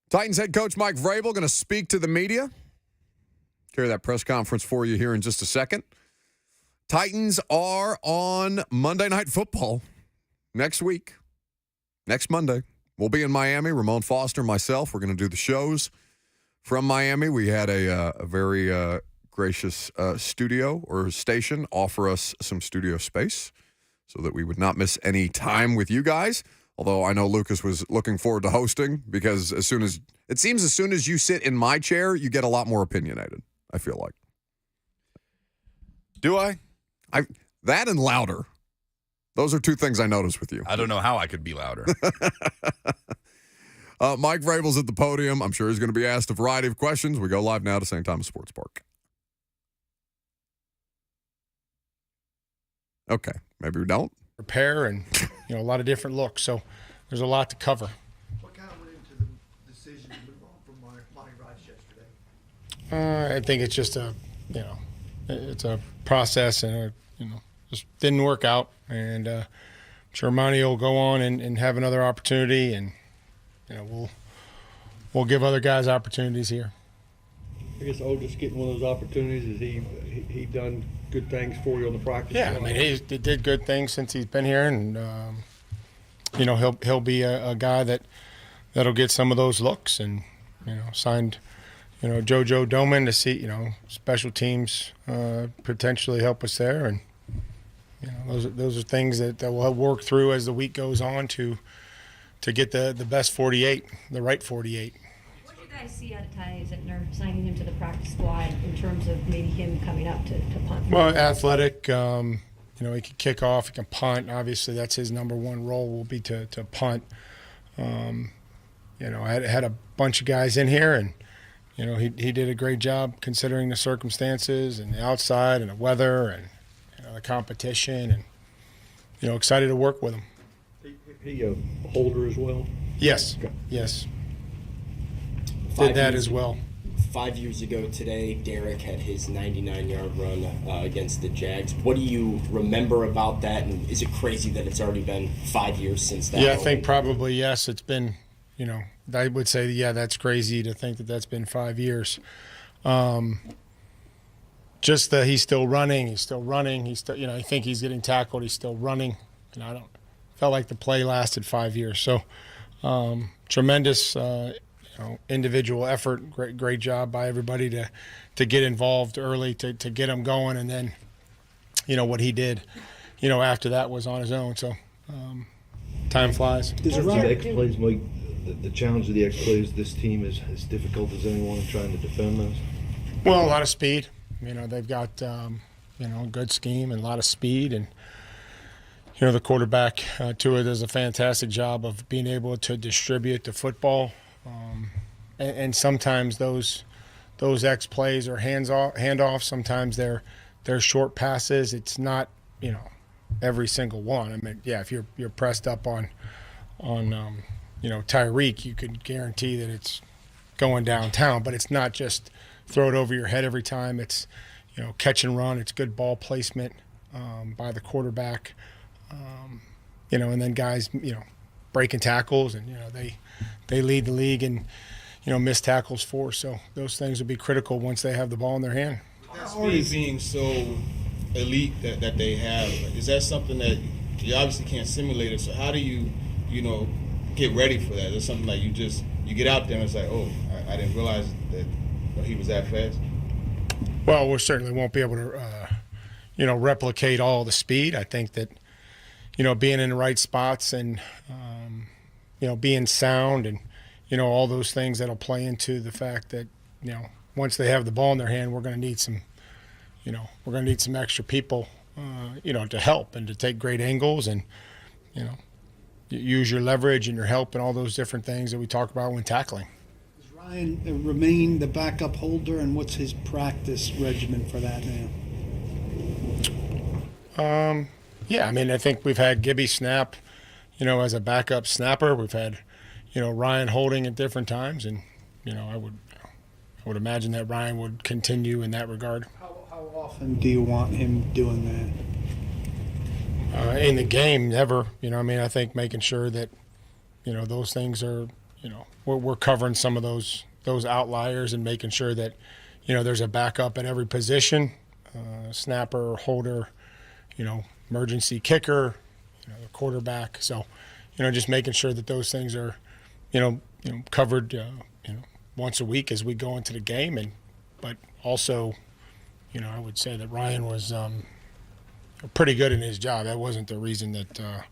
Titans head coach Mike Vrabel going to speak to the media. Carry that press conference for you here in just a second. Titans are on Monday Night Football next week. Next Monday. We'll be in Miami. Ramon Foster and myself, we're going to do the shows from Miami. We had a very gracious studio or station offer us some studio space so that we would not miss any time with you guys. Although I know Lucas was looking forward to hosting because as soon as you sit in my chair, you get a lot more opinionated, I feel like. Do I? That and louder. Those are two things I noticed with you. I don't know how I could be louder. Mike Vrabel's at the podium. I'm sure he's going to be asked a variety of questions. We go live now to St. Thomas Sports Park. Okay, maybe we don't. Prepare and, a lot of different looks. So there's a lot to cover. What kind of went into the decision to move on from Monty Rice yesterday? I think it's just it's a process and, just didn't work out. And I'm sure Monty will go on and have another opportunity and, we'll give other guys opportunities here. I guess just getting one of those opportunities. Has he done good things for you on the practice? Yeah, I mean he did good things since he's been here, and he'll be a guy that'll get some of those looks, and signed JoJo Doman to see special teams potentially help us there, and those are things that we'll work through as the week goes on to get the best 48, the right 48. What do you guys see out of Ty Zittner signing him to the practice squad in terms of maybe him coming up to punt? Well, athletic, he can kick off, he can punt. Obviously, that's his number one role will be to punt. I had a bunch of guys in here, and he did a great job considering the circumstances and the outside and the weather and the competition, and excited to work with him. He a holder as well? Yes, okay. Yes. Did that as well. 5 years ago today, Derek had his 99-yard run against the Jags. What do you remember about that, and is it crazy that it's already been 5 years since that? Yeah, I think probably yes. It's been, I would say, yeah, that's crazy to think that that's been 5 years. Just that he's still running. He's still, I think he's getting tackled. He's still running. And felt like the play lasted 5 years. So tremendous, individual effort. Great job by everybody to get involved early, to get him going. And then, what he did, after that was on his own. So time flies. Does the X-plays make the challenge of the X-plays, this team is as difficult as anyone trying to defend those? Well, a lot of speed. They've got, a good scheme and a lot of speed. And, the quarterback, Tua, does a fantastic job of being able to distribute the football. And sometimes those X plays are handoffs. Sometimes they're short passes. It's not, every single one. I mean, yeah, if you're pressed up on Tyreek, you could guarantee that it's going downtown. But it's not just throw it over your head every time. It's, catch and run. It's good ball placement by the quarterback. And then guys, breaking tackles, and they lead the league in missed tackles for. So those things will be critical once they have the ball in their hand. That speed being so elite that they have, is that something that you obviously can't simulate it? So how do you get ready for that? Is something like you get out there and it's like, oh, I didn't realize that he was that fast? Well, we certainly won't be able to replicate all the speed. I think that being in the right spots and being sound and all those things that'll play into the fact that once they have the ball in their hand, we're going to need some extra people to help and to take great angles and use your leverage and your help and all those different things that we talk about when tackling. Does Ryan remain the backup holder, and what's his practice regimen for that now? Yeah, I think we've had Gibby snap, as a backup snapper. We've had, Ryan holding at different times, and I would imagine that Ryan would continue in that regard. How often do you want him doing that? In the game, never. I think making sure that, those things are, we're covering some of those outliers and making sure that, there's a backup at every position, snapper, holder, emergency kicker, the quarterback. So, just making sure that those things are, covered, once a week as we go into the game. But also, I would say that Ryan was pretty good in his job. That wasn't the reason that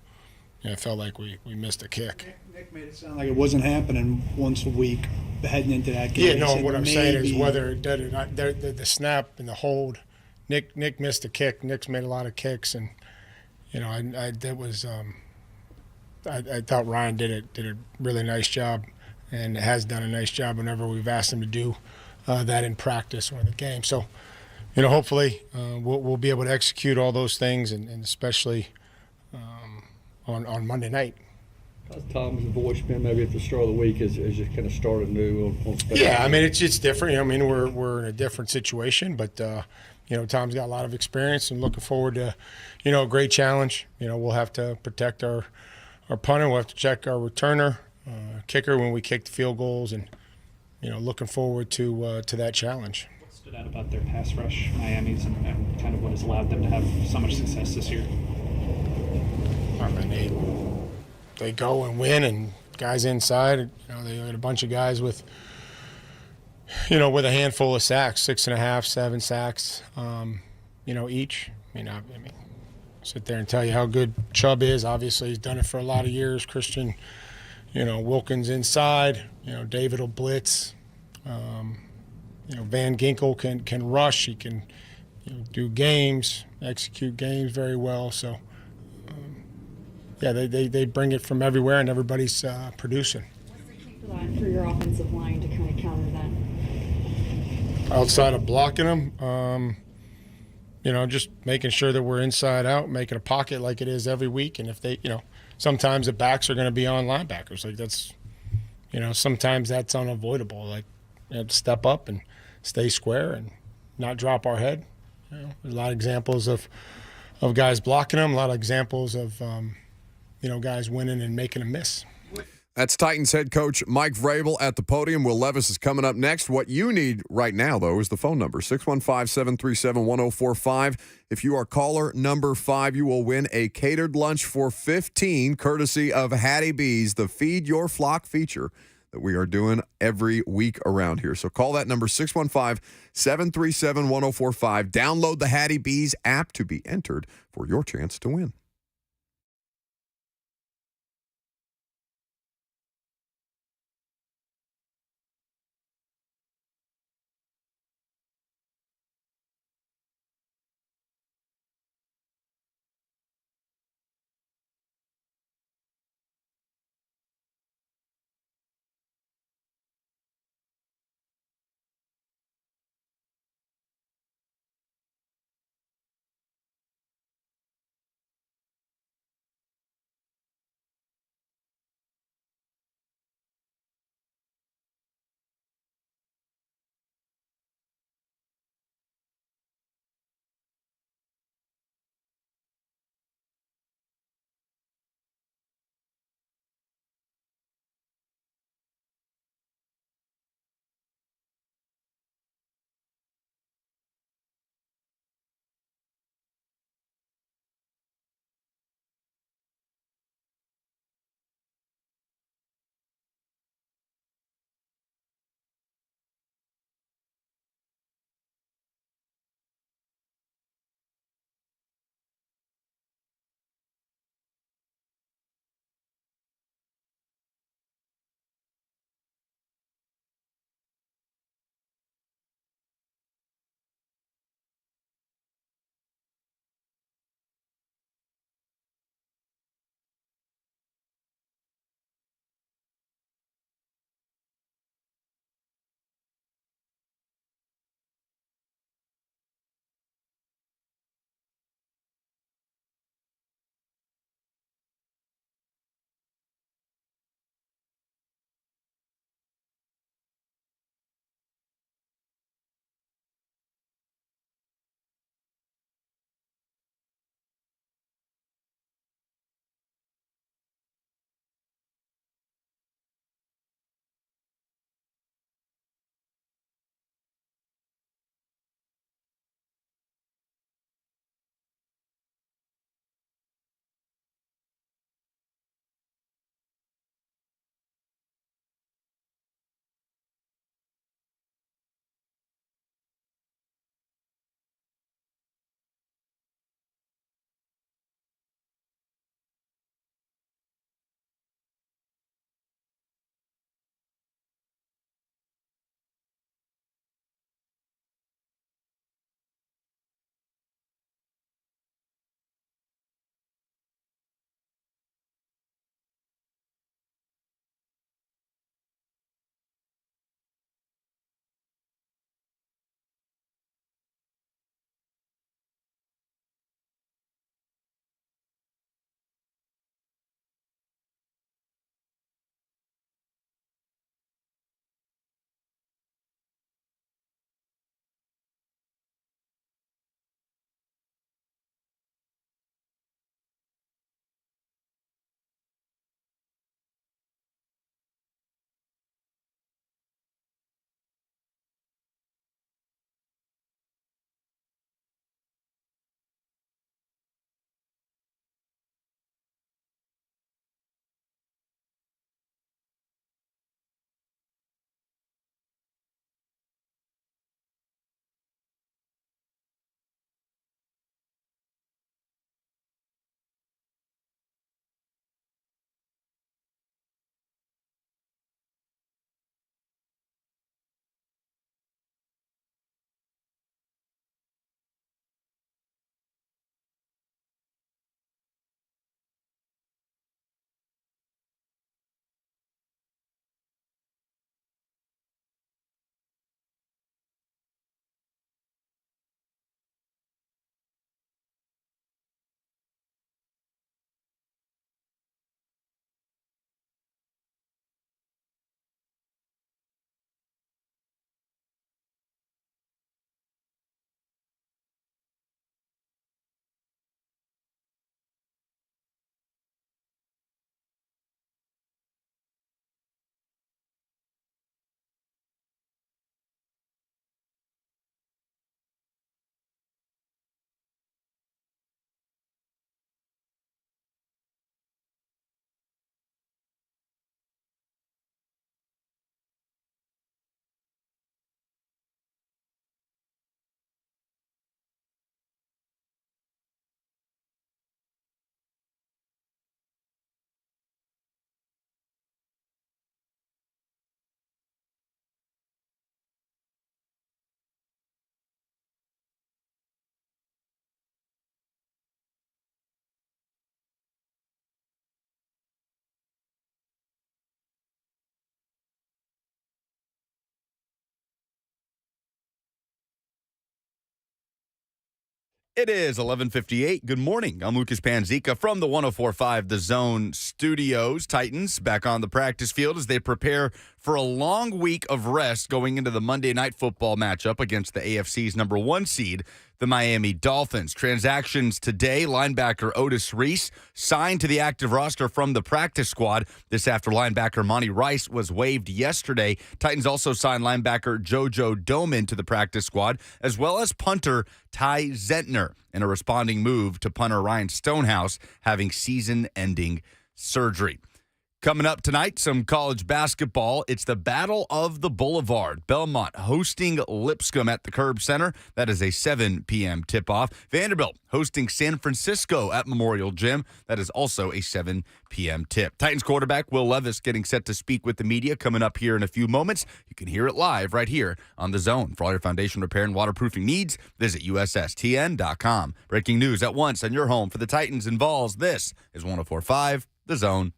it felt like we missed a kick. Nick made it sound like it wasn't happening once a week heading into that game. Yeah, no, what I'm saying is whether it did or not, the snap and the hold, Nick missed a kick. Nick's made a lot of kicks, and I thought Ryan did a really nice job, and has done a nice job whenever we've asked him to do that in practice or in the game. So, hopefully we'll be able to execute all those things, and especially on Monday night. Tom's voice been maybe at the start of the week as you kind of started new on Yeah, I mean it's different. I mean we're in a different situation, but Tom's got a lot of experience, and looking forward to a great challenge. We'll have to protect our punter. We'll have to check our returner, kicker when we kick the field goals, and looking forward to that challenge. What stood out about their pass rush, Miami's, and kind of what has allowed them to have so much success this year? I mean, they go and win, and guys inside, they had a bunch of guys with a handful of sacks, 6.5, 7 sacks, each. I mean, sit there and tell you how good Chubb is. Obviously, he's done it for a lot of years. Christian, Wilkins inside. David will blitz. Van Ginkel can rush. He can do games, execute games very well. So, they bring it from everywhere, and everybody's producing. What's the key for your offensive line to kind of counter that? Outside of blocking them, just making sure that we're inside out, making a pocket like it is every week. And if they, sometimes the backs are going to be on linebackers. Like that's, sometimes that's unavoidable. Like you have to step up and stay square and not drop our head. There's a lot of examples of guys blocking them, a lot of examples of, guys winning and making a miss. That's Titans head coach Mike Vrabel at the podium. Will Levis is coming up next. What you need right now, though, is the phone number, 615-737-1045. If you are caller number 5, you will win a catered lunch for 15, courtesy of Hattie B's, the Feed Your Flock feature that we are doing every week around here. So call that number, 615-737-1045. Download the Hattie B's app to be entered for your chance to win. It is 11:58. Good morning. I'm Lucas Panzica from the 104.5 The Zone studios. Titans back on the practice field as they prepare for a long week of rest going into the Monday Night Football matchup against the AFC's number 1 seed, the Miami Dolphins. Transactions today, linebacker Otis Reese signed to the active roster from the practice squad. This after linebacker Monty Rice was waived yesterday. Titans also signed linebacker JoJo Doman to the practice squad, as well as punter Ty Zentner in a responding move to punter Ryan Stonehouse having season-ending surgery. Coming up tonight, some college basketball. It's the Battle of the Boulevard. Belmont hosting Lipscomb at the Curb Center. That is a 7 p.m. tip-off. Vanderbilt hosting San Francisco at Memorial Gym. That is also a 7 p.m. tip. Titans quarterback Will Levis getting set to speak with the media coming up here in a few moments. You can hear it live right here on The Zone. For all your foundation repair and waterproofing needs, visit USSTN.com. Breaking news at once on your home for the Titans and Vols. This is 104.5 The Zone.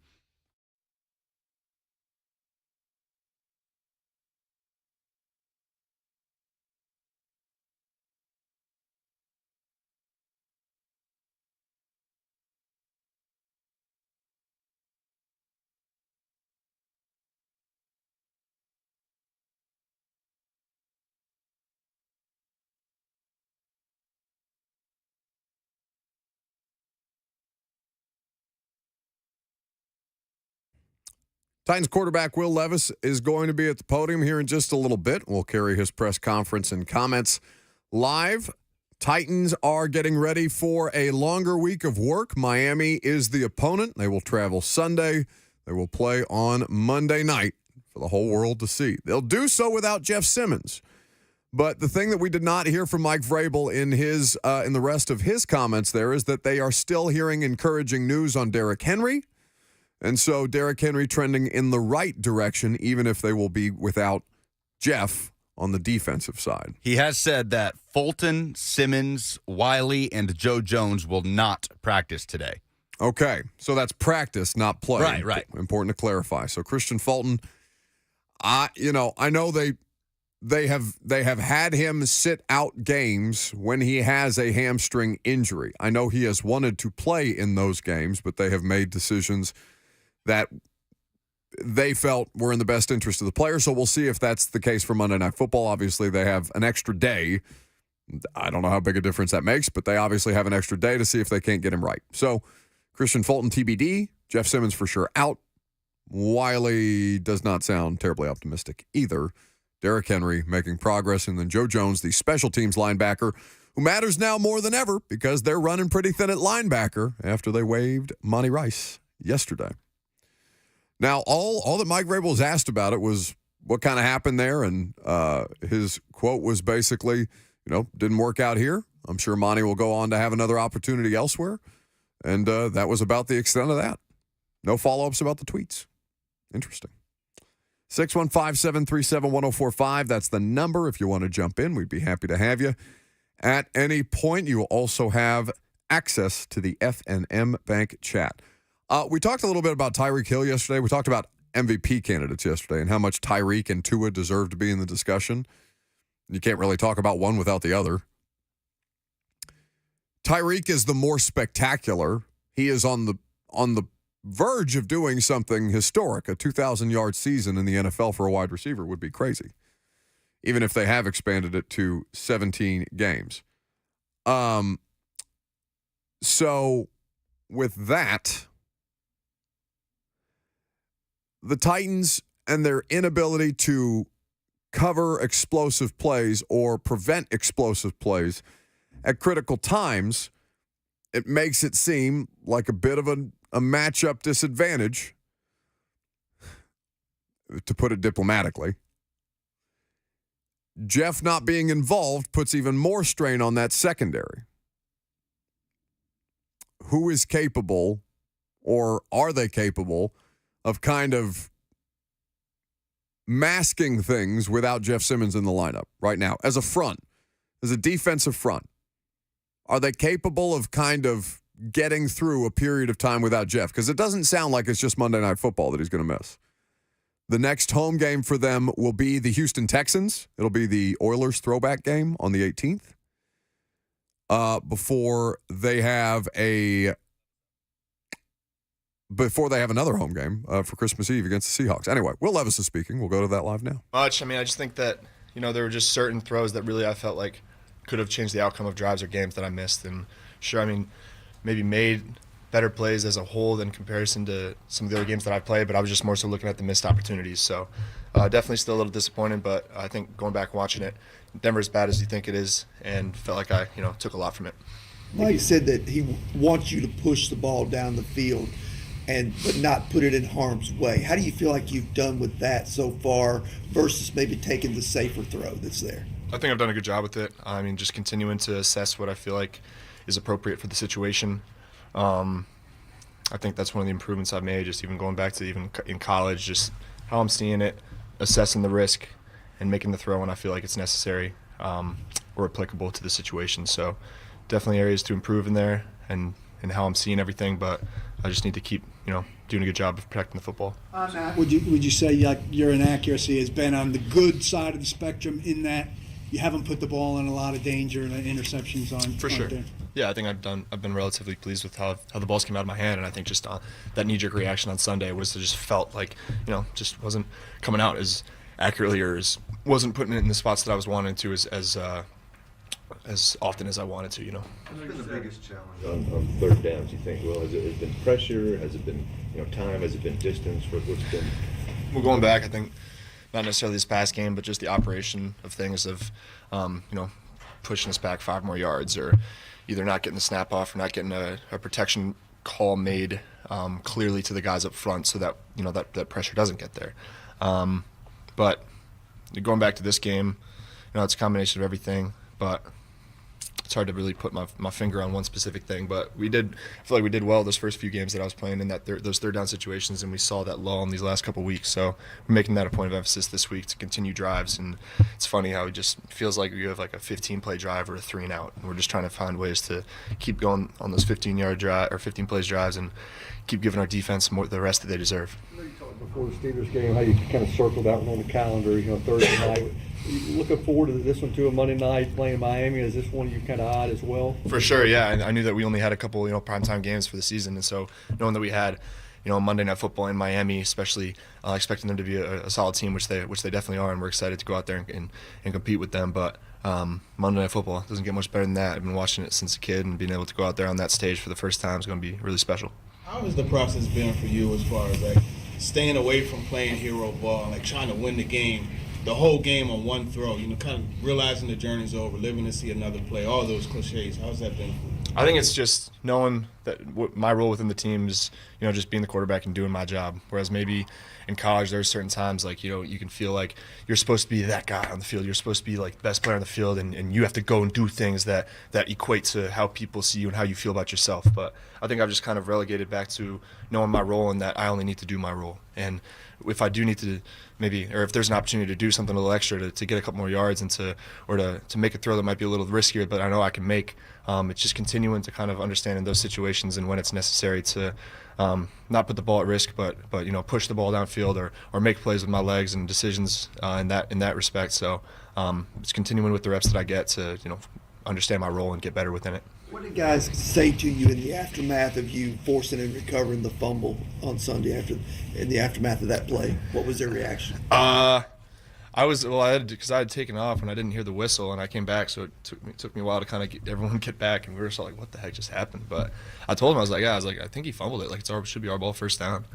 Titans quarterback Will Levis is going to be at the podium here in just a little bit. We'll carry his press conference and comments live. Titans are getting ready for a longer week of work. Miami is the opponent. They will travel Sunday. They will play on Monday night for the whole world to see. They'll do so without Jeff Simmons. But the thing that we did not hear from Mike Vrabel in the rest of his comments there is that they are still hearing encouraging news on Derrick Henry. And so Derrick Henry trending in the right direction, even if they will be without Jeff on the defensive side. He has said that Fulton, Simmons, Wiley, and Joe Jones will not practice today. Okay, so that's practice, not play. Right. Important to clarify. So Christian Fulton, I know they have had him sit out games when he has a hamstring injury. I know he has wanted to play in those games, but they have made decisions that they felt were in the best interest of the player. So we'll see if that's the case for Monday Night Football. Obviously, they have an extra day. I don't know how big a difference that makes, but they obviously have an extra day to see if they can't get him right. So Christian Fulton, TBD. Jeff Simmons for sure out. Wiley does not sound terribly optimistic either. Derrick Henry making progress. And then Joe Jones, the special teams linebacker, who matters now more than ever because they're running pretty thin at linebacker after they waived Monty Rice yesterday. Now, all that Mike Vrabel was asked about it was what kind of happened there, and his quote was basically, didn't work out here. I'm sure Monty will go on to have another opportunity elsewhere, and that was about the extent of that. No follow-ups about the tweets. Interesting. 615-737-1045. That's the number if you want to jump in. We'd be happy to have you. At any point, you will also have access to the FNM Bank chat. We talked a little bit about Tyreek Hill yesterday. We talked about MVP candidates yesterday and how much Tyreek and Tua deserve to be in the discussion. You can't really talk about one without the other. Tyreek is the more spectacular. He is on the verge of doing something historic. A 2,000-yard season in the NFL for a wide receiver would be crazy, even if they have expanded it to 17 games. So with that, the Titans and their inability to cover explosive plays or prevent explosive plays at critical times, it makes it seem like a bit of a matchup disadvantage, to put it diplomatically. Jeff not being involved puts even more strain on that secondary. Who is capable, or are they capable, of kind of masking things without Jeff Simmons in the lineup right now as a front, as a defensive front? Are they capable of kind of getting through a period of time without Jeff? Because it doesn't sound like it's just Monday Night Football that he's going to miss. The next home game for them will be the Houston Texans. It'll be the Oilers throwback game on the 18th. before they have another home game for Christmas Eve against the Seahawks. Anyway, Will Levis is speaking. We'll go to that live now. Much. I mean, I just think that, there were just certain throws that really I felt like could have changed the outcome of drives or games that I missed. And sure, I mean, maybe made better plays as a whole in comparison to some of the other games that I played, but I was just more so looking at the missed opportunities. So definitely still a little disappointed, but I think going back and watching it, Denver's as bad as you think it is, and felt like I, took a lot from it. Mike said that he wants you to push the ball down the field but not put it in harm's way. How do you feel like you've done with that so far versus maybe taking the safer throw that's there? I think I've done a good job with it. I mean, just continuing to assess what I feel like is appropriate for the situation. I think that's one of the improvements I've made, just even going back to even in college, just how I'm seeing it, assessing the risk, and making the throw when I feel like it's necessary or applicable to the situation. So definitely areas to improve in there and how I'm seeing everything, but I just need to keep, doing a good job of protecting the football. Would you say like your inaccuracy has been on the good side of the spectrum in that you haven't put the ball in a lot of danger and interceptions on? For sure. There? Yeah, I think I've been relatively pleased with how the balls came out of my hand, and I think just that knee-jerk reaction on Sunday was it just felt like, just wasn't coming out as accurately or wasn't putting it in the spots that I was wanting to as often as I wanted to, What's been the biggest challenge on third downs, you think, Will? Has it been pressure? Has it been, time? Has it been distance? What's been? Well, going back, I think not necessarily this past game, but just the operation of things of, pushing us back 5 more yards or either not getting the snap off or not getting a protection call made clearly to the guys up front so that, that pressure doesn't get there. But going back to this game, it's a combination of everything, but it's hard to really put my finger on one specific thing. But I feel like we did well those first few games that I was playing in those third down situations, and we saw that lull in these last couple of weeks. So we're making that a point of emphasis this week to continue drives. And it's funny how it just feels like you have like a 15-play drive or a 3-and-out. And we're just trying to find ways to keep going on those 15-yard drive or 15-plays drives and keep giving our defense more the rest that they deserve. You talked before the Steelers game how you kind of circled that one on the calendar, Thursday night. You looking forward to this one too, a Monday night playing Miami? Is this one you kind of eyed as well? For sure, yeah. I knew that we only had a couple, primetime games for the season, and so knowing that we had, Monday Night Football in Miami, especially expecting them to be a solid team, which they definitely are, and we're excited to go out there and compete with them. But Monday Night Football doesn't get much better than that. I've been watching it since a kid, and being able to go out there on that stage for the first time is going to be really special. How has the process been for you as far as like staying away from playing hero ball and like trying to win the game? The whole game on one throw, kind of realizing the journey's over, living to see another play, all those cliches. How's that been? I think it's just knowing that my role within the team is, just being the quarterback and doing my job. Whereas maybe in college, there's certain times like, you can feel like you're supposed to be that guy on the field. You're supposed to be like the best player on the field, and you have to go and do things that equate to how people see you and how you feel about yourself. But I think I've just kind of relegated back to knowing my role and that I only need to do my role. And if I do need to if there's an opportunity to do something a little extra to get a couple more yards and to make a throw that might be a little riskier, but I know I can make, it's just continuing to kind of understand in those situations and when it's necessary to not put the ball at risk, but push the ball downfield or make plays with my legs and decisions in that respect. So it's continuing with the reps that I get to understand my role and get better within it. What did guys say to you in the aftermath of you forcing and recovering the fumble on Sunday in the aftermath of that play? What was their reaction? I had taken off and I didn't hear the whistle, and I came back, so it took me a while to kind of get everyone get back, and we were just like, what the heck just happened? But I told him, I was like, I think he fumbled it. Like it should be our ball first down.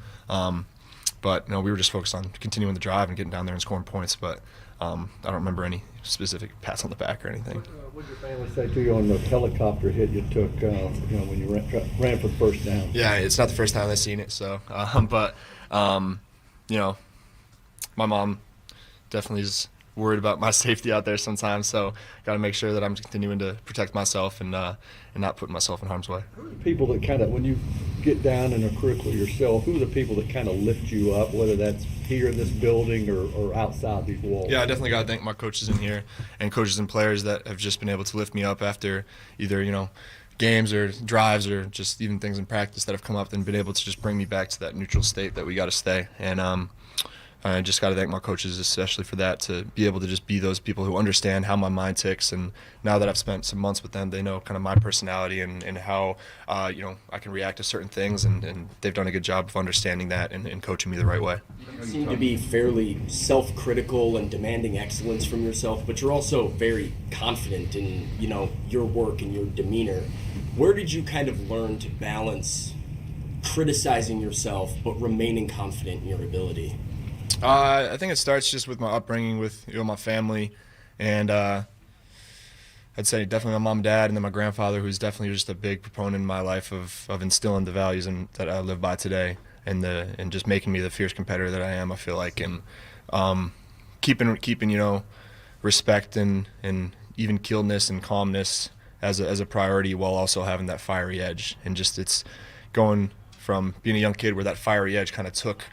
But we were just focused on continuing the drive and getting down there and scoring points. But I don't remember any specific pats on the back or anything. What did your family say to you on the helicopter hit you took, when you ran for the first down? Yeah, it's not the first time they've seen it. So, my mom definitely is worried about my safety out there sometimes. So, got to make sure that I'm continuing to protect myself and not putting myself in harm's way. Who are the people that kind of, when you get down in a critical yourself, who are the people that kind of lift you up, whether that's here in this building or outside these walls? Yeah, I definitely got to thank my coaches in here and coaches and players that have just been able to lift me up after either, games or drives or just even things in practice that have come up and been able to just bring me back to that neutral state that we got to stay. And I just got to thank my coaches especially for that, to be able to just be those people who understand how my mind ticks. And now that I've spent some months with them, they know kind of my personality and how I can react to certain things, and they've done a good job of understanding that and coaching me the right way. You seem to be fairly self-critical and demanding excellence from yourself, but you're also very confident in your work and your demeanor. Where did you kind of learn to balance criticizing yourself but remaining confident in your ability? I think it starts just with my upbringing with my family, and I'd say definitely my mom and dad, and then my grandfather, who's definitely just a big proponent in my life of instilling the values that I live by today, and just making me the fierce competitor that I am. I feel like, and keeping respect and even keeledness and calmness as a priority, while also having that fiery edge. And just it's going from being a young kid where that fiery edge kind of took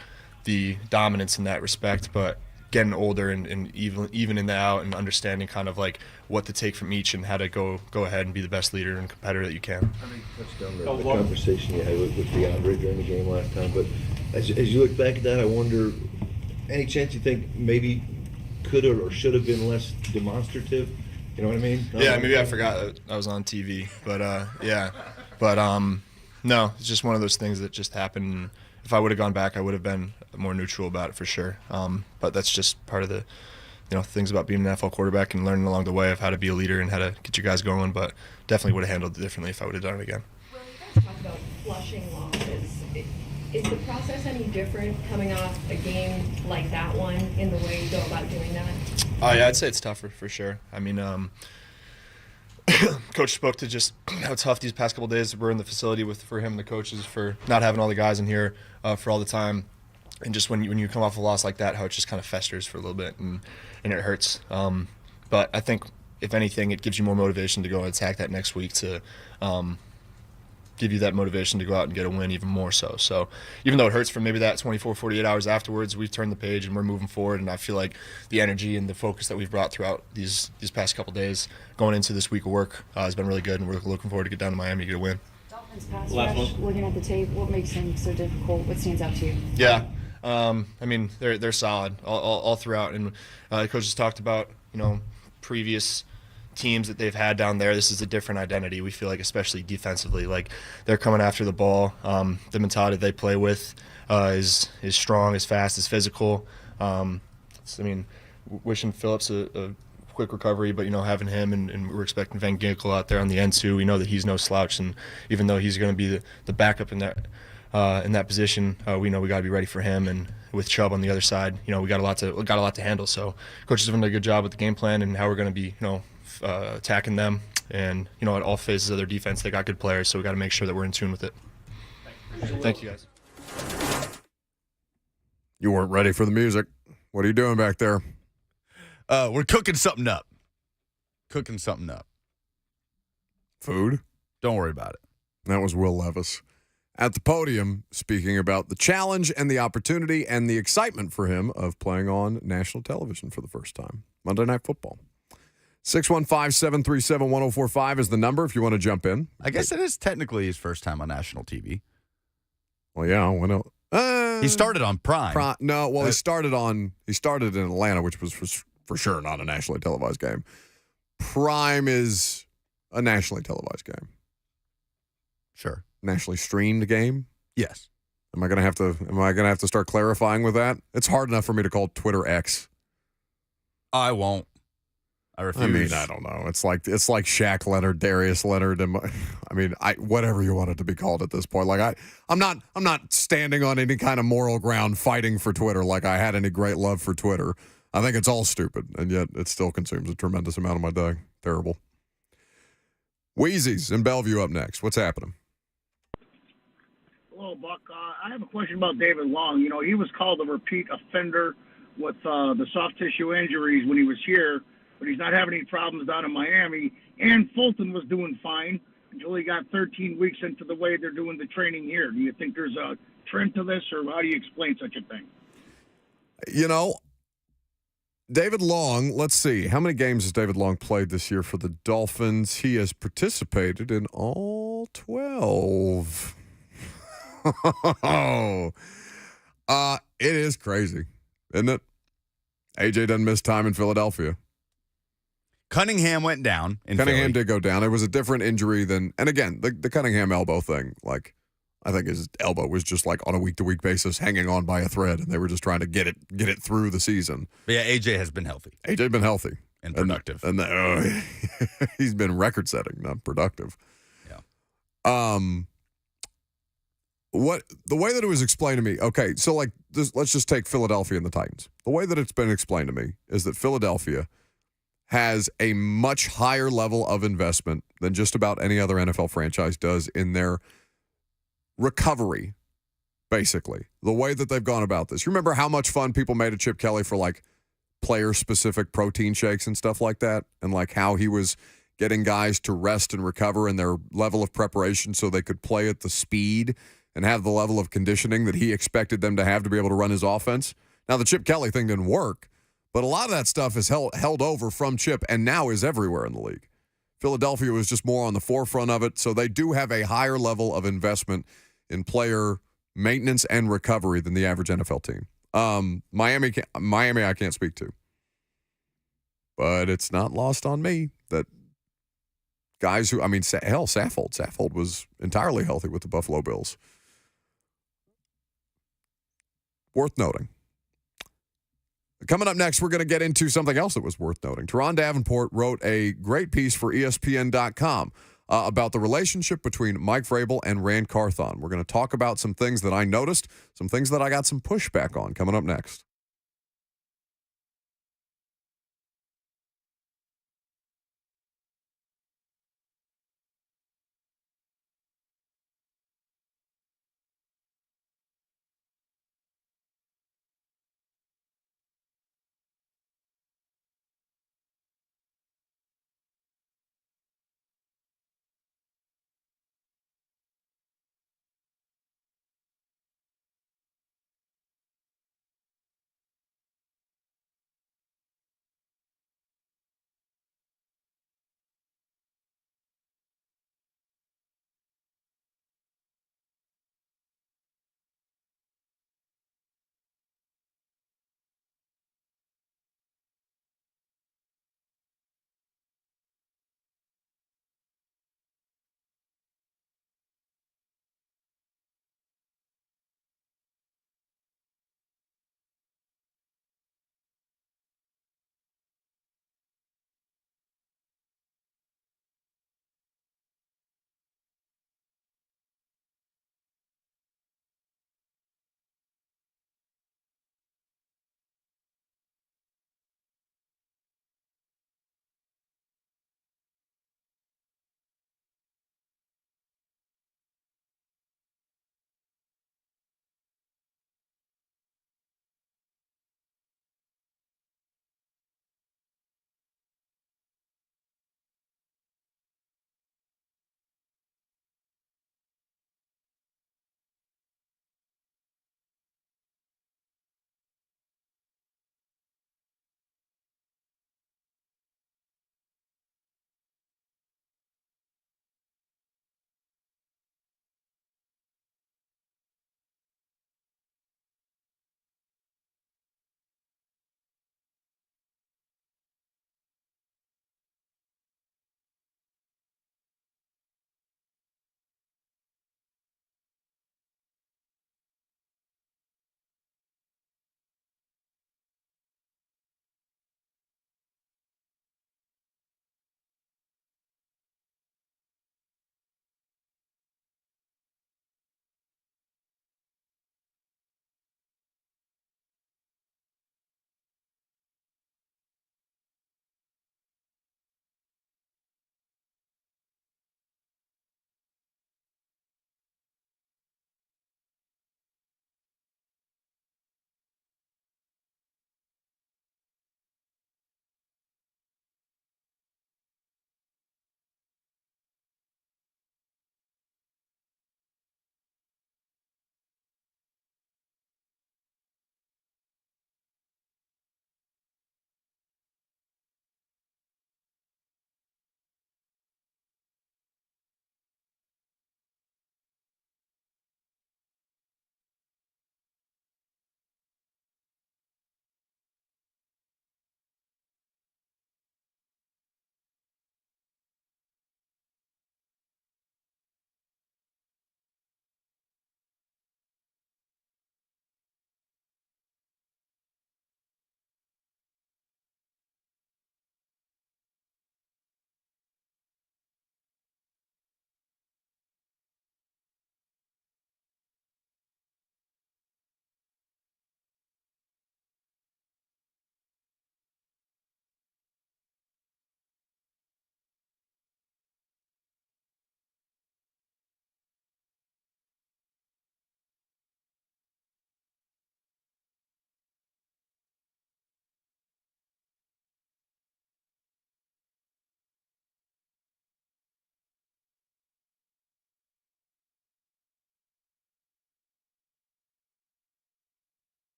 the dominance in that respect, but getting older and even in the out and understanding kind of like what to take from each and how to go ahead and be the best leader and competitor that you can. I mean, touched on the conversation you had with DeAndre during the game last time, but as you look back at that, I wonder, any chance you think maybe could or should have been less demonstrative? You know what I mean? Yeah, maybe I forgot that I was on TV, but no, it's just one of those things that just happened. If I would have gone back, I would have been more neutral about it for sure. But that's just part of the things about being an NFL quarterback and learning along the way of how to be a leader and how to get you guys going. But definitely would have handled it differently if I would have done it again. Well, you guys talk about flushing losses. Is the process any different coming off a game like that one in the way you go about doing that? Yeah, I'd say it's tougher for sure. I mean, Coach spoke to just how tough these past couple of days were in the facility for him and the coaches for not having all the guys in here for all the time, and just when you come off a loss like that, how it just kind of festers for a little bit and it hurts. But I think if anything, it gives you more motivation to go and attack that next week, to give you that motivation to go out and get a win even more so. So even though it hurts for maybe that 24, 48 hours afterwards, we've turned the page and we're moving forward, and I feel like the energy and the focus that we've brought throughout these past couple days going into this week of work has been really good, and we're looking forward to get down to Miami to get a win. Dolphins pass rush, looking at the tape, what makes them so difficult? What stands out to you? Yeah. I mean, they're solid all throughout, and the coaches talked about previous teams that they've had down there. This is a different identity. We feel like, especially defensively, like they're coming after the ball. The mentality they play with is strong, is fast, is physical. Wishing Phillips a quick recovery, but having him and we're expecting Van Ginkel out there on the end too. We know that he's no slouch, and even though he's going to be the backup in that position, we know we got to be ready for him. And with Chubb on the other side, we got a lot to handle. So coaches have done a good job with the game plan and how we're going to be attacking them, and at all phases of their defense they got good players, so we got to make sure that we're in tune with it. Thank you guys. You weren't ready for the music. What are you doing back there? We're cooking something up. Food? Don't worry about it. That was Will Levis at the podium speaking about the challenge and the opportunity and the excitement for him of playing on national television for the first time. Monday Night Football. 615-737-1045 is the number if you want to jump in. I guess it is technically his first time on national TV. Well, yeah. When he started on Prime. He started in Atlanta, which was for sure not a nationally televised game. Prime is a nationally televised game. Sure. Nationally streamed game? Yes. Am I gonna have to start clarifying with that? It's hard enough for me to call Twitter X. I won't. I refuse. I mean, I don't know. It's like Shaq Leonard, Darius Leonard, and whatever you want it to be called at this point. Like I'm not standing on any kind of moral ground fighting for Twitter like I had any great love for Twitter. I think it's all stupid, and yet it still consumes a tremendous amount of my day. Terrible. Wheezy's in Bellevue up next. What's happening? Hello, Buck. I have a question about David Long. He was called a repeat offender with the soft tissue injuries when he was here, but he's not having any problems down in Miami. And Fulton was doing fine until he got 13 weeks into the way they're doing the training here. Do you think there's a trend to this, or how do you explain such a thing? David Long, let's see. How many games has David Long played this year for the Dolphins? He has participated in all 12. It is crazy. isn't it? AJ doesn't miss time in Philadelphia. Cunningham went down in Cunningham Philly. did go down. It was a different injury than, and again, the Cunningham elbow thing, like, I think his elbow was just like on a week-to-week basis hanging on by a thread, and they were just trying to get it through the season. But yeah, AJ has been healthy. AJ been healthy. And productive. And he's been record-setting, not productive. Yeah. The way that it was explained to me, okay, so like this, let's just take Philadelphia and the Titans. The way that it's been explained to me is that Philadelphia has a much higher level of investment than just about any other NFL franchise does in their recovery, basically. The way that they've gone about this. You remember how much fun people made of Chip Kelly for like player-specific protein shakes and stuff like that, and like how he was getting guys to rest and recover in their level of preparation so they could play at the speed and have the level of conditioning that he expected them to have to be able to run his offense. Now, the Chip Kelly thing didn't work, but a lot of that stuff is held over from Chip and now is everywhere in the league. Philadelphia was just more on the forefront of it, so they do have a higher level of investment in player maintenance and recovery than the average NFL team. Miami, I can't speak to. But it's not lost on me that guys who, Saffold was entirely healthy with the Buffalo Bills. Worth noting. Coming up next, we're going to get into something else that was worth noting. Teron Davenport wrote a great piece for ESPN.com about the relationship between Mike Vrabel and Rand Carthon. We're going to talk about some things that I noticed, some things that I got some pushback on coming up next.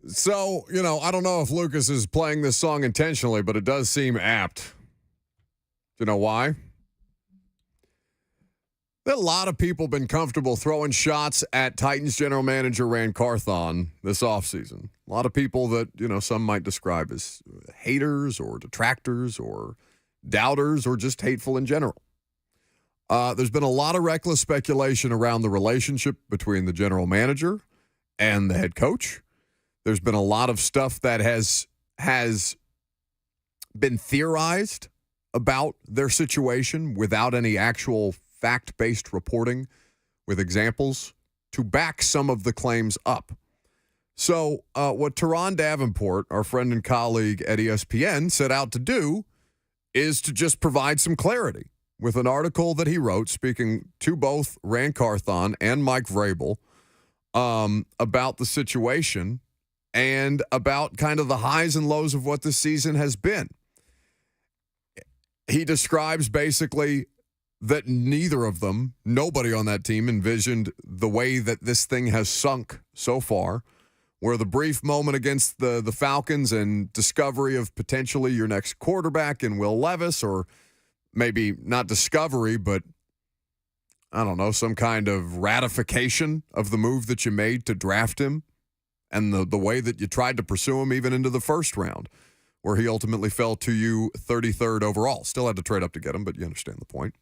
So, I don't know if Lucas is playing this song intentionally, but it does seem apt. Do you know why? A lot of people been comfortable throwing shots at Titans general manager Rand Carthon this offseason. A lot of people that, some might describe as haters or detractors or doubters or just hateful in general. There's been a lot of reckless speculation around the relationship between the general manager and the head coach. There's been a lot of stuff that has been theorized about their situation without any actual fact-based reporting with examples to back some of the claims up. So what Teron Davenport, our friend and colleague at ESPN, set out to do is to just provide some clarity with an article that he wrote speaking to both Rand Carthon and Mike Vrabel about the situation and about kind of the highs and lows of what this season has been. He describes basically that neither of them, nobody on that team, envisioned the way that this thing has sunk so far, where the brief moment against the Falcons and discovery of potentially your next quarterback in Will Levis, or maybe not discovery, but I don't know, some kind of ratification of the move that you made to draft him and the way that you tried to pursue him even into the first round, where he ultimately fell to you 33rd overall. Still had to trade up to get him, but you understand the point.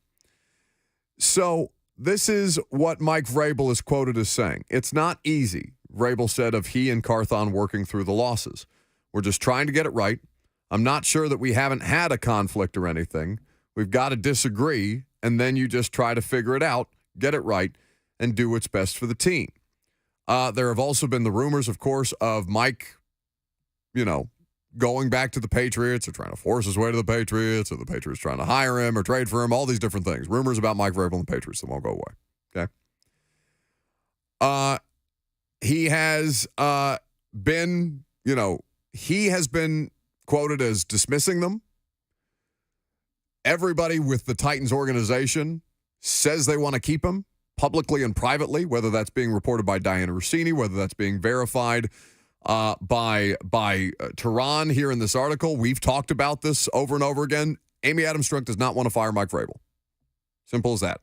So this is what Mike Vrabel is quoted as saying. It's not easy, Vrabel said of he and Carthon working through the losses. We're just trying to get it right. I'm not sure that we haven't had a conflict or anything. We've got to disagree, and then you just try to figure it out, get it right, and do what's best for the team. There have also been the rumors, of course, of Mike, going back to the Patriots or trying to force his way to the Patriots, or the Patriots trying to hire him or trade for him, all these different things. Rumors about Mike Vrabel and the Patriots that won't go away, okay? He has been, he has been quoted as dismissing them. Everybody with the Titans organization says they want to keep him publicly and privately, whether that's being reported by Diana Rossini, whether that's being verified by Teron here in this article. We've talked about this over and over again. Amy Adams-Strunk does not want to fire Mike Vrabel. Simple as that.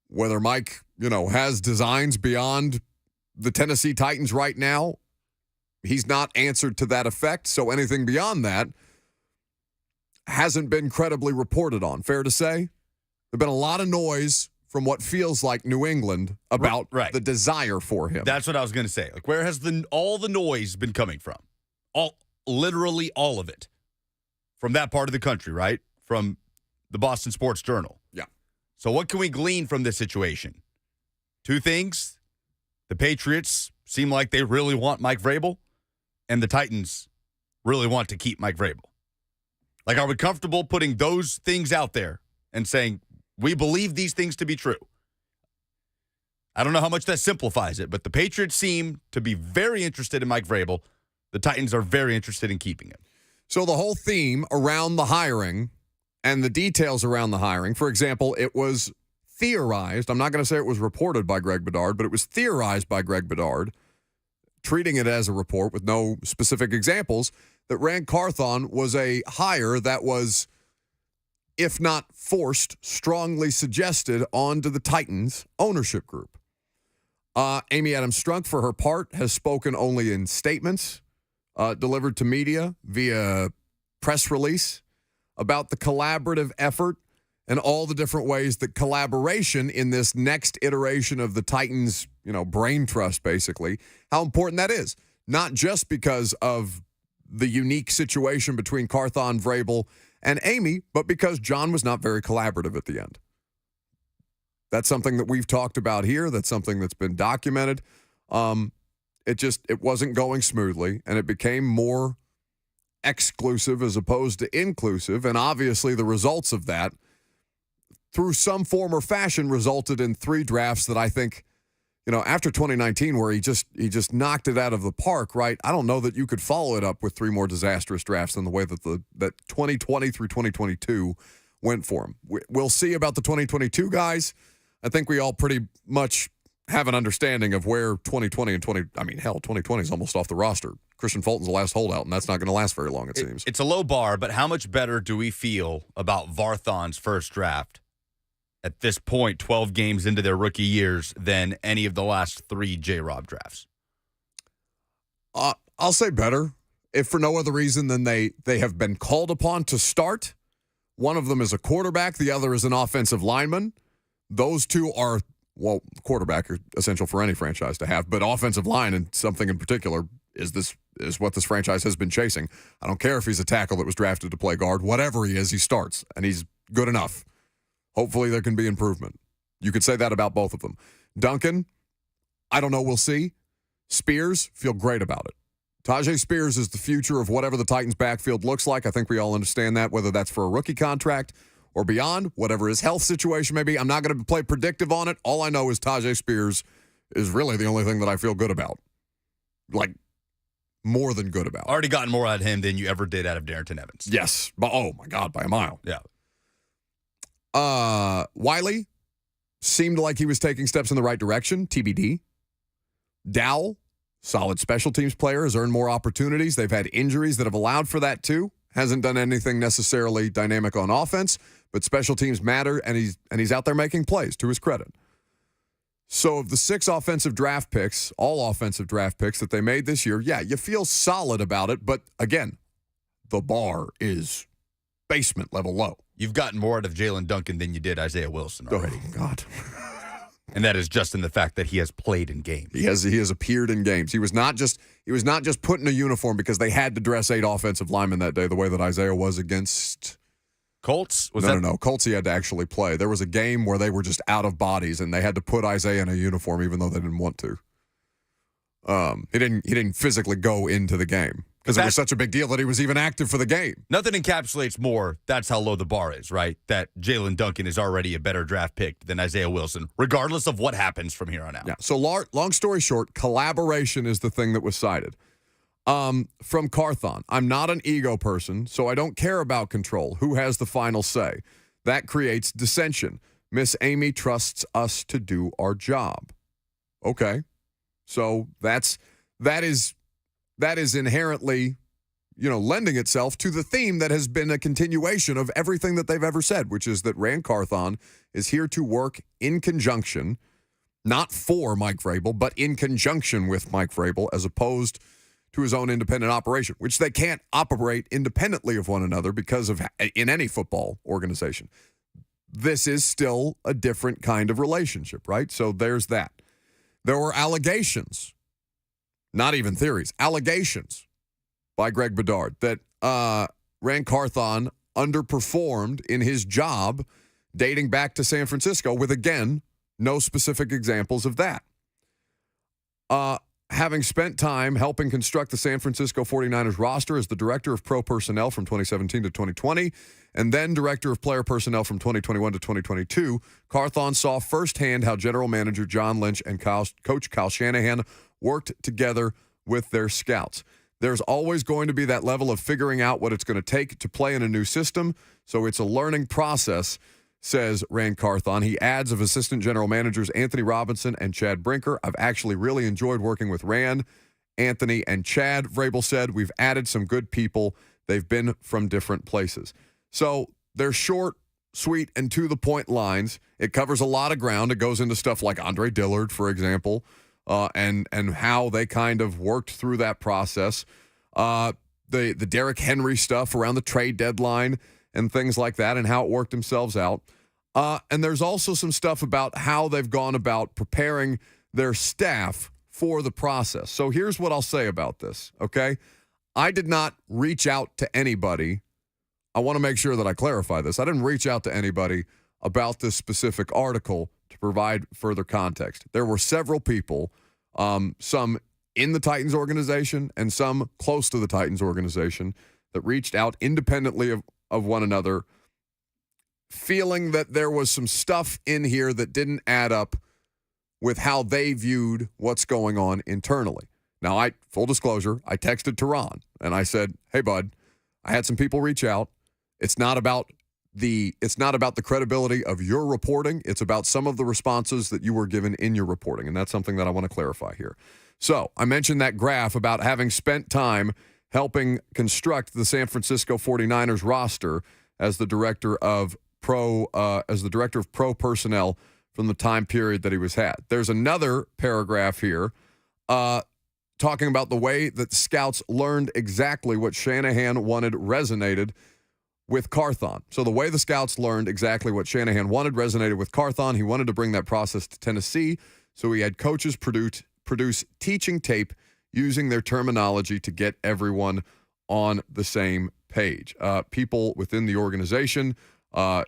Whether Mike, has designs beyond the Tennessee Titans right now, he's not answered to that effect. So anything beyond that hasn't been credibly reported on. Fair to say? There's been a lot of noise from what feels like New England about the desire for him. That's what I was going to say. Like, where has all the noise been coming from? Literally all of it. From that part of the country, right? From the Boston Sports Journal. Yeah. So what can we glean from this situation? Two things. The Patriots seem like they really want Mike Vrabel, and the Titans really want to keep Mike Vrabel. Like, are we comfortable putting those things out there and saying, we believe these things to be true? I don't know how much that simplifies it, but the Patriots seem to be very interested in Mike Vrabel. The Titans are very interested in keeping him. So the whole theme around the hiring and the details around the hiring, for example, it was theorized. I'm not going to say it was reported by Greg Bedard, but it was theorized by Greg Bedard, treating it as a report with no specific examples, that Rand Carthon was a hire that was, if not forced, strongly suggested onto the Titans ownership group. Amy Adams-Strunk, for her part, has spoken only in statements delivered to media via press release about the collaborative effort and all the different ways that collaboration in this next iteration of the Titans, brain trust, basically, how important that is. Not just because of the unique situation between Carthon, Vrabel, and Amy, but because John was not very collaborative at the end. That's something that we've talked about here. That's something that's been documented. It wasn't going smoothly, and it became more exclusive as opposed to inclusive. And obviously the results of that, through some form or fashion, resulted in 3 drafts that I think, after 2019, where he just knocked it out of the park, right? I don't know that you could follow it up with 3 more disastrous drafts than the way that that 2020 through 2022 went for him. We'll see about the 2022 guys. I think we all pretty much have an understanding of where 2020 and 2020 is almost off the roster. Christian Fulton's the last holdout, and that's not going to last very long, it seems. It's a low bar, but how much better do we feel about Varthon's first draft at this point, 12 games into their rookie years, than any of the last 3 J-Rob drafts? I'll say better, if for no other reason than they have been called upon to start. One of them is a quarterback. The other is an offensive lineman. Those two are, well, quarterback are essential for any franchise to have, but offensive line and something in particular is what this franchise has been chasing. I don't care if he's a tackle that was drafted to play guard. Whatever he is, he starts, and he's good enough. Hopefully there can be improvement. You could say that about both of them. Duncan, I don't know. We'll see. Spears, feel great about it. Tajay Spears is the future of whatever the Titans' backfield looks like. I think we all understand that, whether that's for a rookie contract or beyond, whatever his health situation may be. I'm not going to play predictive on it. All I know is Tajay Spears is really the only thing that I feel good about. Like, more than good about. Already gotten more out of him than you ever did out of Darrington Evans. Yes. But, oh, my God, by a mile. Yeah. Wiley seemed like he was taking steps in the right direction. TBD. Dowell, solid special teams player, has earned more opportunities. They've had injuries that have allowed for that too. Hasn't done anything necessarily dynamic on offense, but special teams matter, and he's out there making plays, to his credit. So of the 6 offensive draft picks, all offensive draft picks that they made this year, yeah, you feel solid about it, but again, the bar is basement level low. You've gotten more out of Jalen Duncan than you did Isaiah Wilson already. Oh, God. And that is just in the fact that he has played in games. He has appeared in games. He was not just put in a uniform because they had to dress 8 offensive linemen that day, the way that Isaiah was against Colts. No. Colts he had to actually play. There was a game where they were just out of bodies and they had to put Isaiah in a uniform even though they didn't want to. He didn't physically go into the game because it was such a big deal that he was even active for the game. Nothing encapsulates more. That's how low the bar is, right? That Jalen Duncan is already a better draft pick than Isaiah Wilson, regardless of what happens from here on out. Yeah. So long story short, collaboration is the thing that was cited. From Carthon, I'm not an ego person, so I don't care about control. Who has the final say? That creates dissension. Miss Amy trusts us to do our job. Okay. So that is inherently, lending itself to the theme that has been a continuation of everything that they've ever said, which is that Rand Carthon is here to work in conjunction, not for Mike Vrabel, but in conjunction with Mike Vrabel, as opposed to his own independent operation, which they can't operate independently of one another because of in any football organization. This is still a different kind of relationship, right? So there's that. There were allegations, not even theories, allegations by Greg Bedard that Rand Carthon underperformed in his job dating back to San Francisco with, again, no specific examples of that. Having spent time helping construct the San Francisco 49ers roster as the director of pro personnel from 2017 to 2020, and then director of player personnel from 2021 to 2022, Carthon saw firsthand how general manager John Lynch and coach Kyle Shanahan worked together with their scouts. There's always going to be that level of figuring out what it's going to take to play in a new system, so it's a learning process, says Rand Carthon. He adds of assistant general managers Anthony Robinson and Chad Brinker. I've actually really enjoyed working with Rand, Anthony, and Chad. Vrabel said, we've added some good people. They've been from different places. So they're short, sweet, and to-the-point lines. It covers a lot of ground. It goes into stuff like Andre Dillard, for example, and how they kind of worked through that process. The Derrick Henry stuff around the trade deadline and things like that, and how it worked themselves out. And there's also some stuff about how they've gone about preparing their staff for the process. So here's what I'll say about this, okay? I did not reach out to anybody. I want to make sure that I clarify this. I didn't reach out to anybody about this specific article to provide further context. There were several people, some in the Titans organization and some close to the Titans organization, that reached out independently of one another, feeling that there was some stuff in here that didn't add up with how they viewed what's going on internally. Now, full disclosure, I texted Tehran and I said, hey, bud, I had some people reach out. It's not about it's not about the credibility of your reporting. It's about some of the responses that you were given in your reporting, and that's something that I want to clarify here. So I mentioned that graph about having spent time helping construct the San Francisco 49ers roster as the director of pro personnel from the time period that he was had. There's another paragraph here talking about the way that scouts learned exactly what Shanahan wanted resonated with Carthon. So the way the scouts learned exactly what Shanahan wanted resonated with Carthon. He wanted to bring that process to Tennessee, so he had coaches produce teaching tape using their terminology to get everyone on the same page. People within the organization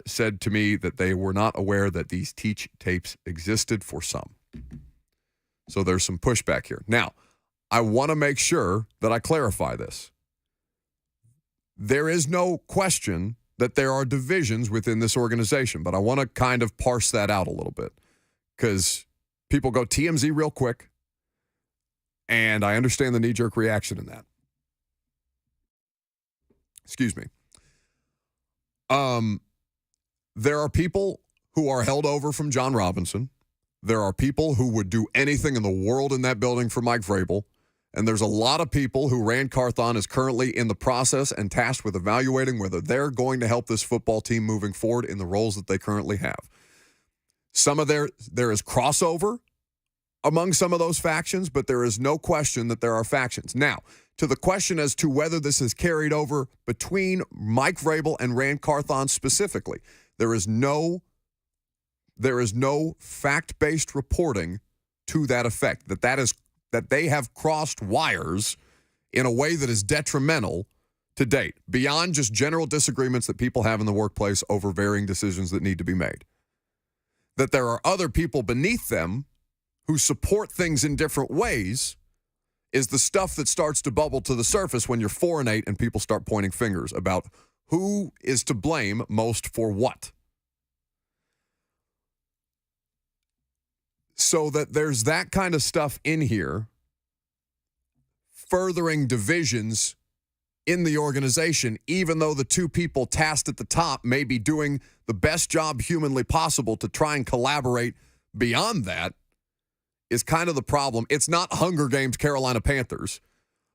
said to me that they were not aware that these teach tapes existed for some. So there's some pushback here. Now, I want to make sure that I clarify this. There is no question that there are divisions within this organization, but I want to kind of parse that out a little bit because people go TMZ real quick, and I understand the knee-jerk reaction in that. Excuse me. There are people who are held over from John Robinson. There are people who would do anything in the world in that building for Mike Vrabel. And there's a lot of people who Rand Carthon is currently in the process and tasked with evaluating whether they're going to help this football team moving forward in the roles that they currently have. There is crossover among some of those factions, but there is no question that there are factions. Now, to the question as to whether this is carried over between Mike Vrabel and Rand Carthon specifically, there is no fact-based reporting to that effect, that they have crossed wires in a way that is detrimental to date, beyond just general disagreements that people have in the workplace over varying decisions that need to be made. That there are other people beneath them who support things in different ways is the stuff that starts to bubble to the surface when you're 4-8 and people start pointing fingers about who is to blame most for what. So that there's that kind of stuff in here furthering divisions in the organization, even though the two people tasked at the top may be doing the best job humanly possible to try and collaborate beyond that, is kind of the problem. It's not Hunger Games Carolina Panthers,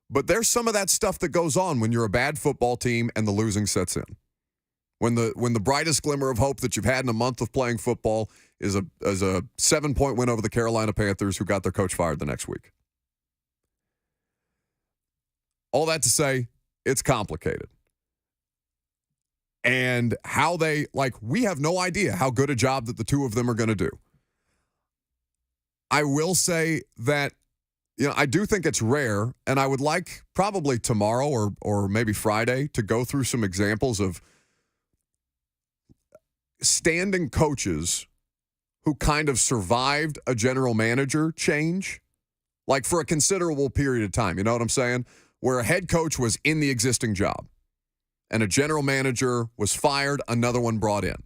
but there's some of that stuff that goes on when you're a bad football team and the losing sets in. When the brightest glimmer of hope that you've had in a month of playing football is a 7-point win over the Carolina Panthers, who got their coach fired the next week. All that to say, it's complicated. And how we have no idea how good a job that the two of them are going to do. I will say that, I do think it's rare, and I would like probably tomorrow or maybe Friday to go through some examples of standing coaches who kind of survived a general manager change, like for a considerable period of time. You know what I'm saying? Where a head coach was in the existing job and a general manager was fired, another one brought in.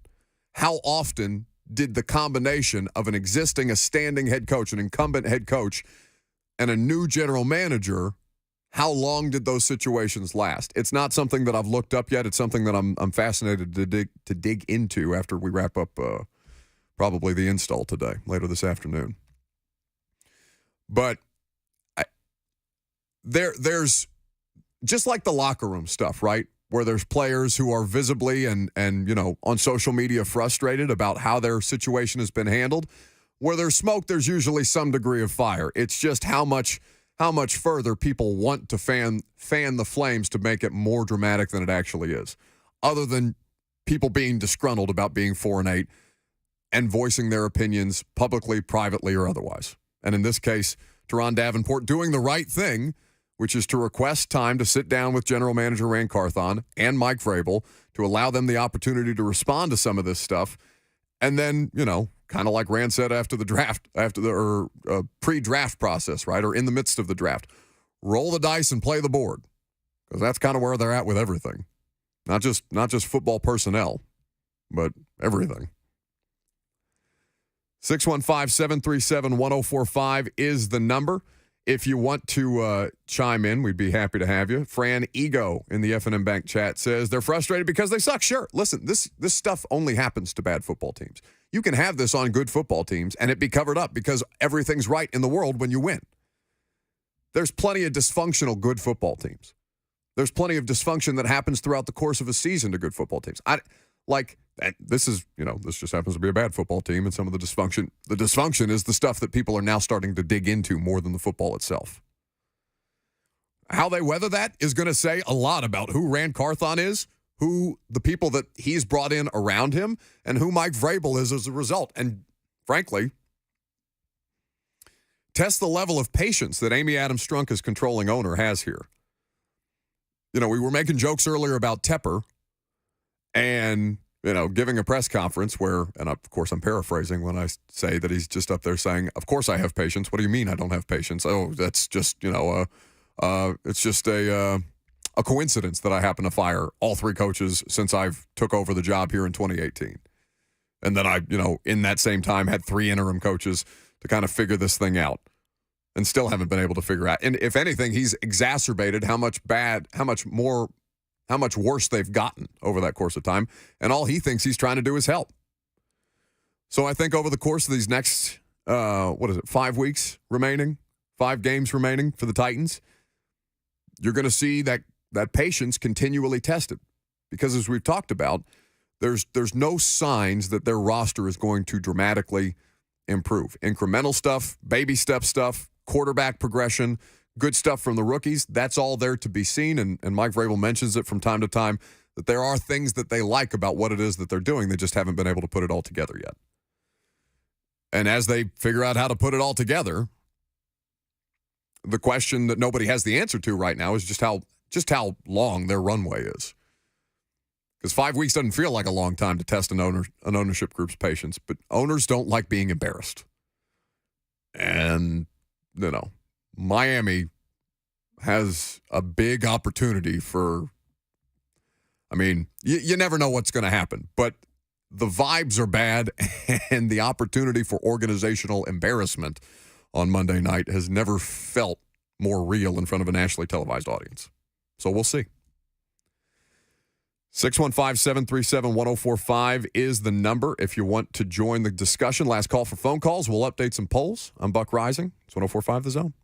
How often did the combination of a standing head coach, an incumbent head coach, and a new general manager, how long did those situations last? It's not something that I've looked up yet. It's something that I'm fascinated to dig into after we wrap up probably the install today, later this afternoon. But there's just like the locker room stuff, right? Where there's players who are visibly and on social media frustrated about how their situation has been handled. Where there's smoke, there's usually some degree of fire. It's just how much further people want to fan the flames to make it more dramatic than it actually is. Other than people being disgruntled about being 4-8 and voicing their opinions publicly, privately, or otherwise. And in this case, Teron Davenport doing the right thing, which is to request time to sit down with General Manager Rand Carthon and Mike Vrabel to allow them the opportunity to respond to some of this stuff. And then, kind of like Rand said after the draft, pre-draft process, right? Or in the midst of the draft, roll the dice and play the board. Because that's kind of where they're at with everything. Not just football personnel, but everything. 615-737-1045 is the number. if you want to chime in, we'd be happy to have you. Fran Ego in the F&M Bank chat says they're frustrated because they suck. Sure. Listen, this stuff only happens to bad football teams. You can have this on good football teams and it be covered up because everything's right in the world when you win. There's plenty of dysfunctional good football teams. There's plenty of dysfunction that happens throughout the course of a season to good football teams. This just happens to be a bad football team, and some of the dysfunction is the stuff that people are now starting to dig into more than the football itself. How they weather that is going to say a lot about who Rand Carthon is, who the people that he's brought in around him, and who Mike Vrabel is as a result. And frankly, test the level of patience that Amy Adams Strunk as controlling owner has here. You know, we were making jokes earlier about Tepper and, giving a press conference where, and of course I'm paraphrasing when I say that he's just up there saying, of course I have patience. What do you mean I don't have patience? Oh, that's just, it's just a coincidence that I happen to fire all three coaches since I've took over the job here in 2018. And then I, in that same time had three interim coaches to kind of figure this thing out. And still haven't been able to figure out. And if anything, he's exacerbated how much worse they've gotten over that course of time. And all he thinks he's trying to do is help. So I think over the course of these next, 5 weeks remaining, 5 games remaining for the Titans, you're going to see that patience continually tested. Because as we've talked about, there's no signs that their roster is going to dramatically improve. Incremental stuff, baby step stuff, quarterback progression, good stuff from the rookies, that's all there to be seen. And Mike Vrabel mentions it from time to time that there are things that they like about what it is that they're doing. They just haven't been able to put it all together yet. And as they figure out how to put it all together, the question that nobody has the answer to right now is just how long their runway is. Because 5 weeks doesn't feel like a long time to test an ownership group's patience, but owners don't like being embarrassed. And Miami has a big opportunity for, you never know what's going to happen, but the vibes are bad and the opportunity for organizational embarrassment on Monday night has never felt more real in front of a nationally televised audience. So we'll see. 615-737-1045 is the number if you want to join the discussion. Last call for phone calls. We'll update some polls. I'm Buck Rising. It's 1045 The Zone.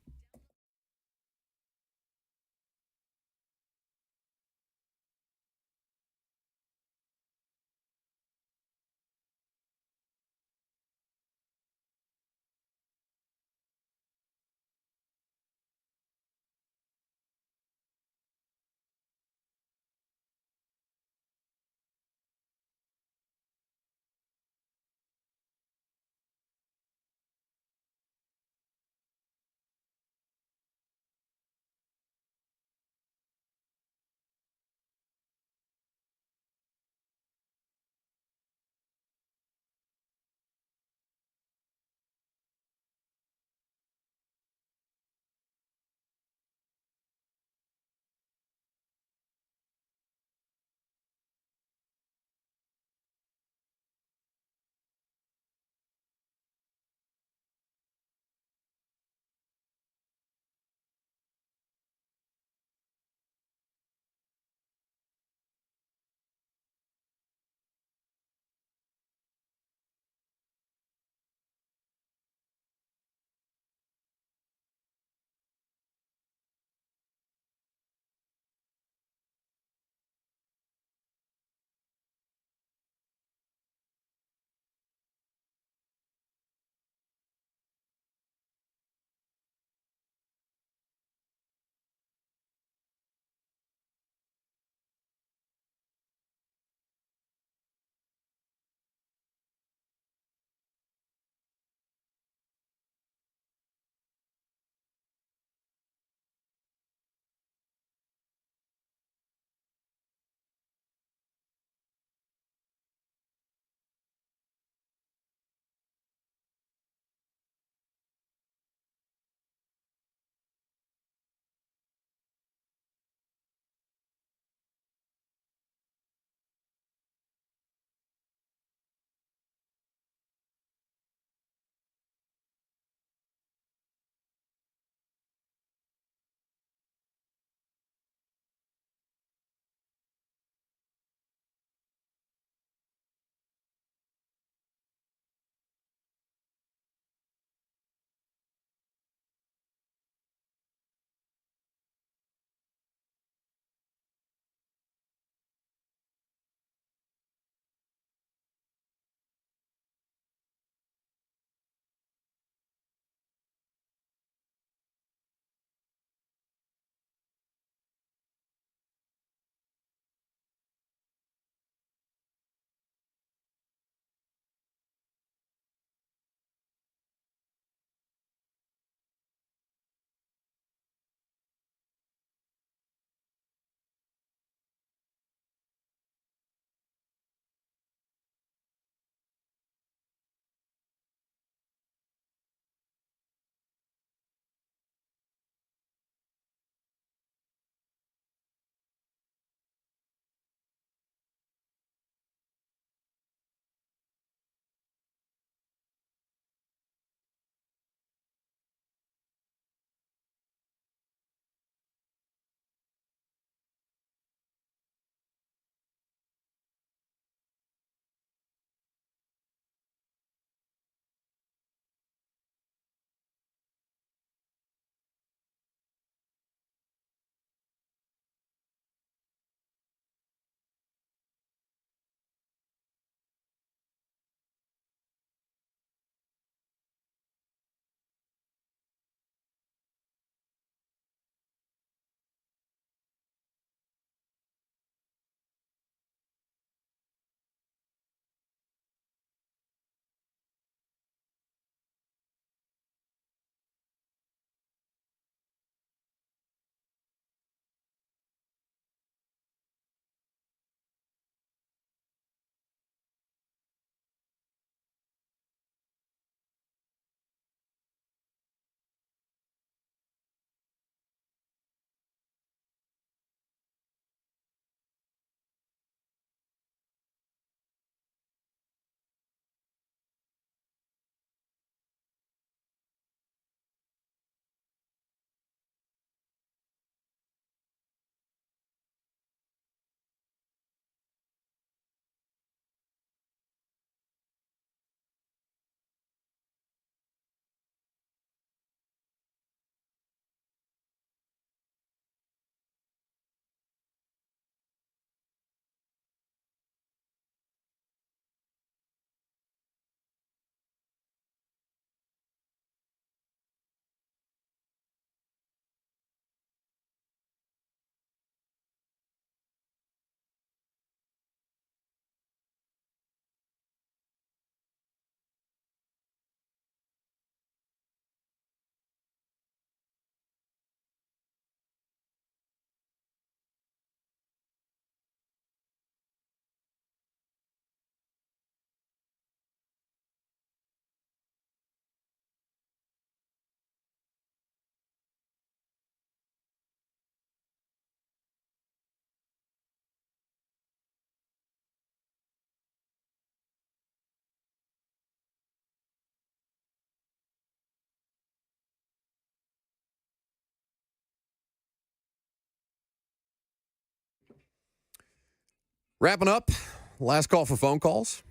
Wrapping up, last call for phone calls.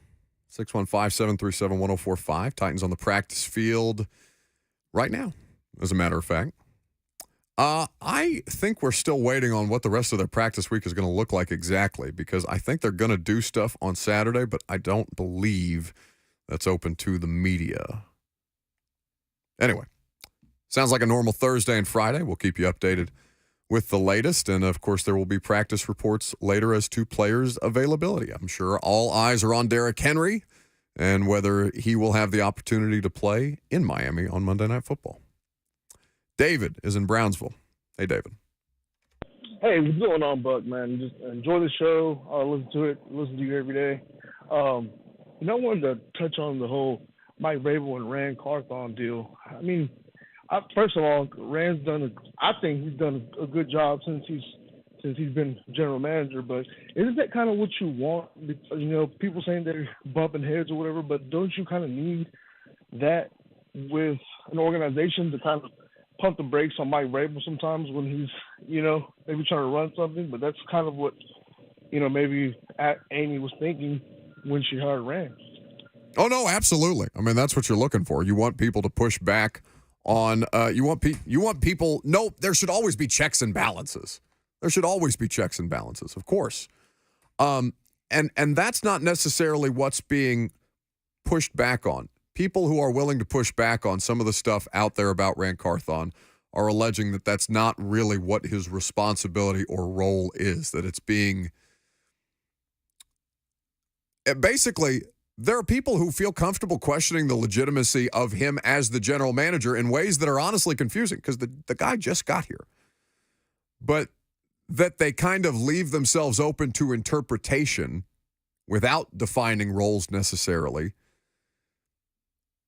615-737-1045. Titans on the practice field right now, as a matter of fact. I think we're still waiting on what the rest of their practice week is going to look like exactly, because I think they're going to do stuff on Saturday, but I don't believe that's open to the media. Anyway, sounds like a normal Thursday and Friday. We'll keep you updated with the latest, and of course there will be practice reports later as to players' availability. I'm sure all eyes are on Derrick Henry and whether he will have the opportunity to play in Miami on Monday Night Football. David is in Brownsville. Hey, David. Hey, what's going on, Buck, man? Just enjoy the show. I listen to you every day. I wanted to touch on the whole Mike Vrabel and Rand Carthon deal. I mean, first of all, Rand's I think he's done a good job since he's been general manager. But isn't that kind of what you want? You know, people saying they're bumping heads or whatever, but don't you kind of need that with an organization to kind of pump the brakes on Mike Vrabel sometimes when he's, maybe trying to run something? But that's kind of what, maybe Amy was thinking when she hired Rand. Oh, no, absolutely. I mean, that's what you're looking for. You want people to push back on you want people. No, there should always be checks and balances. There should always be checks and balances, of course. And that's not necessarily what's being pushed back on. People who are willing to push back on some of the stuff out there about Rand Carthon are alleging that that's not really what his responsibility or role is, that it's being basically. There are people who feel comfortable questioning the legitimacy of him as the general manager in ways that are honestly confusing, because the guy just got here. But that they kind of leave themselves open to interpretation without defining roles necessarily,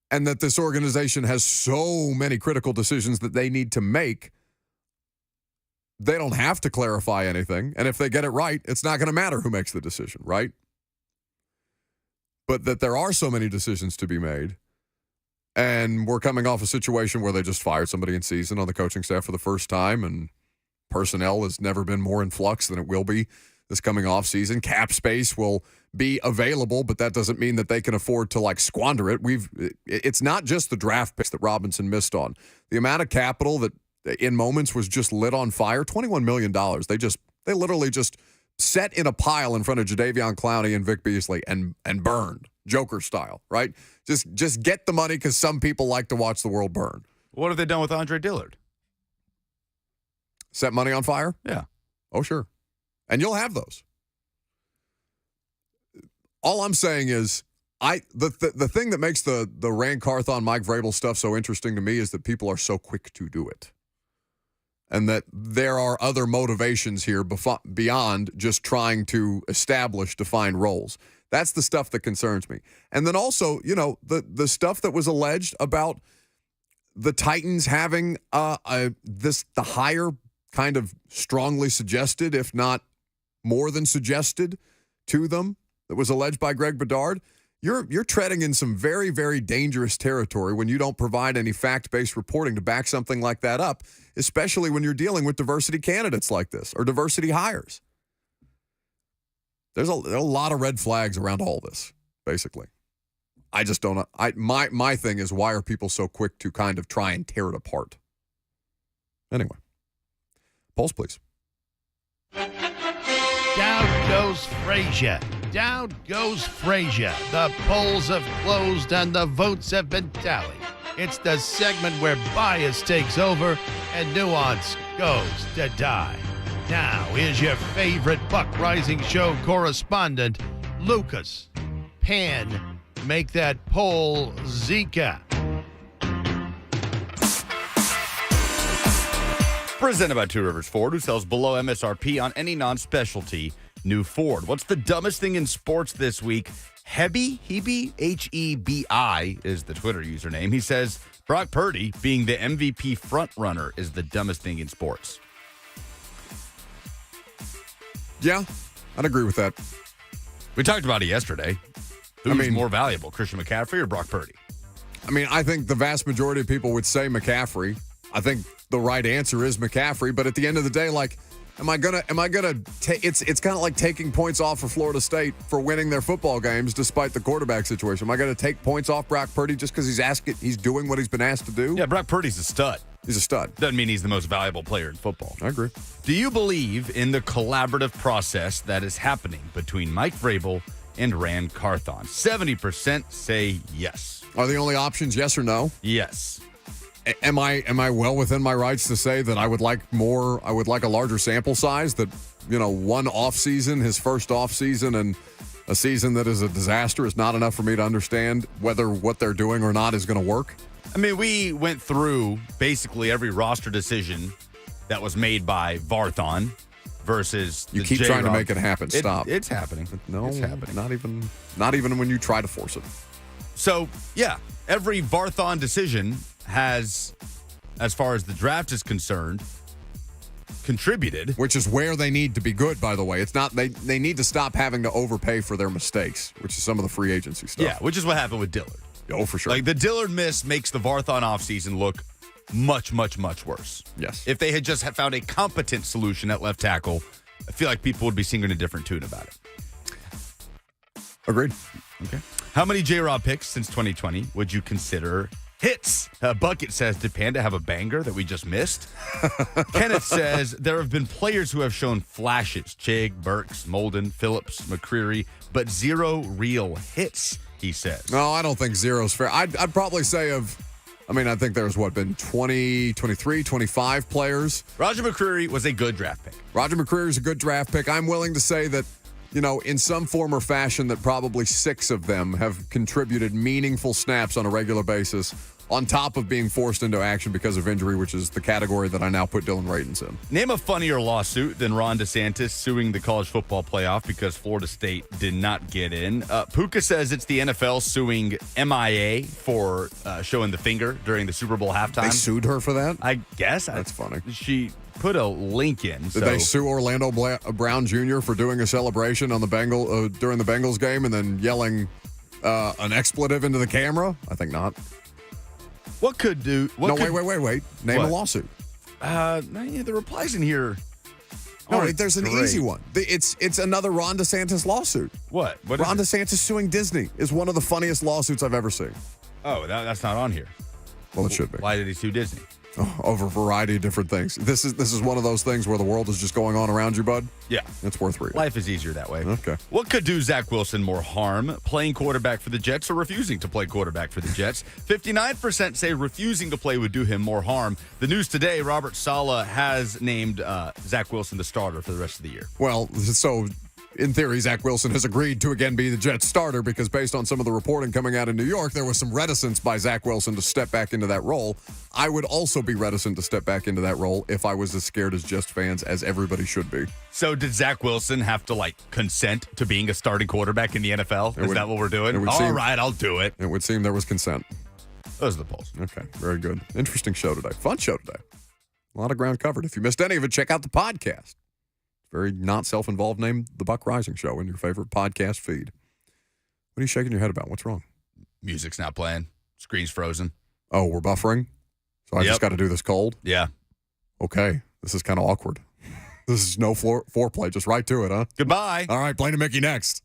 and that this organization has so many critical decisions that they need to make, they don't have to clarify anything. And if they get it right, it's not going to matter who makes the decision, right? But that there are so many decisions to be made, and we're coming off a situation where they just fired somebody in season on the coaching staff for the first time, and personnel has never been more in flux than it will be this coming off season. Cap space will be available, but that doesn't mean that they can afford to squander it. It's not just the draft picks that Robinson missed on. The amount of capital that in moments was just lit on fire, $21 million. They literally just set in a pile in front of Jadeveon Clowney and Vic Beasley and burned, Joker style, right? Just get the money because some people like to watch the world burn. What have they done with Andre Dillard? Set money on fire? Yeah. Oh, sure. And you'll have those. All I'm saying is the thing that makes the Rand Carthon, Mike Vrabel stuff so interesting to me is that people are so quick to do it. And that there are other motivations here beyond just trying to establish defined roles. That's the stuff that concerns me. And then also, the stuff that was alleged about the Titans having the hire kind of strongly suggested, if not more than suggested, to them, that was alleged by Greg Bedard. You're treading in some very, very dangerous territory when you don't provide any fact-based reporting to back something like that up, especially when you're dealing with diversity candidates like this or diversity hires. There are a lot of red flags around all this, basically. I just don't. My thing is, why are people so quick to kind of try and tear it apart? Anyway, polls, please. Down goes Frazier. Down goes Frazier. The polls have closed and the votes have been tallied. It's the segment where bias takes over and nuance goes to die. Now, here's your favorite Buck Rising Show correspondent, Lucas Pan. Make that poll Zika. Presented by Two Rivers Ford, who sells below MSRP on any non-specialty new Ford. What's the dumbest thing in sports this week? Hebi, Hebi, is the Twitter username. He says Brock Purdy being the MVP frontrunner is the dumbest thing in sports. Yeah, I'd agree with that. We talked about it yesterday. Who's more valuable, Christian McCaffrey or Brock Purdy? I mean, I think the vast majority of people would say McCaffrey. I think the right answer is McCaffrey, but at the end of the day, Am I gonna take? It's kind of like taking points off for Florida State for winning their football games despite the quarterback situation. Am I gonna take points off Brock Purdy just because he's doing what he's been asked to do? Yeah, Brock Purdy's a stud. He's a stud. Doesn't mean he's the most valuable player in football. I agree. Do you believe in the collaborative process that is happening between Mike Vrabel and Rand Carthon? 70% say yes. Are the only options yes or no? Yes. Am I well within my rights to say that I would like more? I would like a larger sample size. That one off season, his first off season, and a season that is a disaster is not enough for me to understand whether what they're doing or not is going to work. I mean, we went through basically every roster decision that was made by Varthon versus you keep trying to make it happen. Stop. It's happening. No, it's happening. Not even when you try to force it. So yeah, every Varthon decision has, as far as the draft is concerned, contributed. Which is where they need to be good, by the way. It's not they need to stop having to overpay for their mistakes, which is some of the free agency stuff. Yeah, which is what happened with Dillard. Oh, for sure. Like the Dillard miss makes the Varthon offseason look much, much, much worse. Yes. If they had just found a competent solution at left tackle, I feel like people would be singing a different tune about it. Agreed. Okay. How many J-Rob picks since 2020 would you consider hits? Bucket says, did Panda have a banger that we just missed? Kenneth says, there have been players who have shown flashes. Chig, Burks, Molden, Phillips, McCreary, but zero real hits, he says. No, I don't think zero's fair. I'd probably say I think there's been 20, 23, 25 players. Roger McCreary was a good draft pick. Roger McCreary is a good draft pick. I'm willing to say that, in some form or fashion, that probably 6 of them have contributed meaningful snaps on a regular basis, on top of being forced into action because of injury, which is the category that I now put Dylan Radins in. Name a funnier lawsuit than Ron DeSantis suing the college football playoff because Florida State did not get in. Puka says it's the NFL suing MIA for showing the finger during the Super Bowl halftime. They sued her for that? I guess. That's funny. She put a link in. Did they sue Orlando Brown Jr. for doing a celebration on the during the Bengals game and then yelling an expletive into the camera? I think not. What could do? Wait. Name what? a lawsuit. The replies in here. No, there's an easy one. It's another Ron DeSantis lawsuit. What Ron DeSantis suing Disney is one of the funniest lawsuits I've ever seen. Oh, that's not on here. Well, it should be. Why did he sue Disney? Over a variety of different things. This is one of those things where the world is just going on around you, bud. Yeah. It's worth reading. Life is easier that way. Okay. What could do Zach Wilson more harm, playing quarterback for the Jets or refusing to play quarterback for the Jets? 59% say refusing to play would do him more harm. The news today, Robert Saleh has named Zach Wilson the starter for the rest of the year. Well, so in theory, Zach Wilson has agreed to again be the Jets starter because based on some of the reporting coming out of New York, there was some reticence by Zach Wilson to step back into that role. I would also be reticent to step back into that role if I was as scared as Jets fans as everybody should be. So did Zach Wilson have to consent to being a starting quarterback in the NFL? Is that what we're doing? All right, I'll do it. It would seem there was consent. Those are the polls. Okay, very good. Interesting show today. Fun show today. A lot of ground covered. If you missed any of it, check out the podcast. Very not self-involved name, The Buck Rising Show, in your favorite podcast feed. What are you shaking your head about? What's wrong? Music's not playing. Screen's frozen. Oh, we're buffering? So I just got to do this cold? Yeah. Okay. This is kind of awkward. This is no foreplay. Just right to it, huh? Goodbye. All right. Blaine and Mickey next.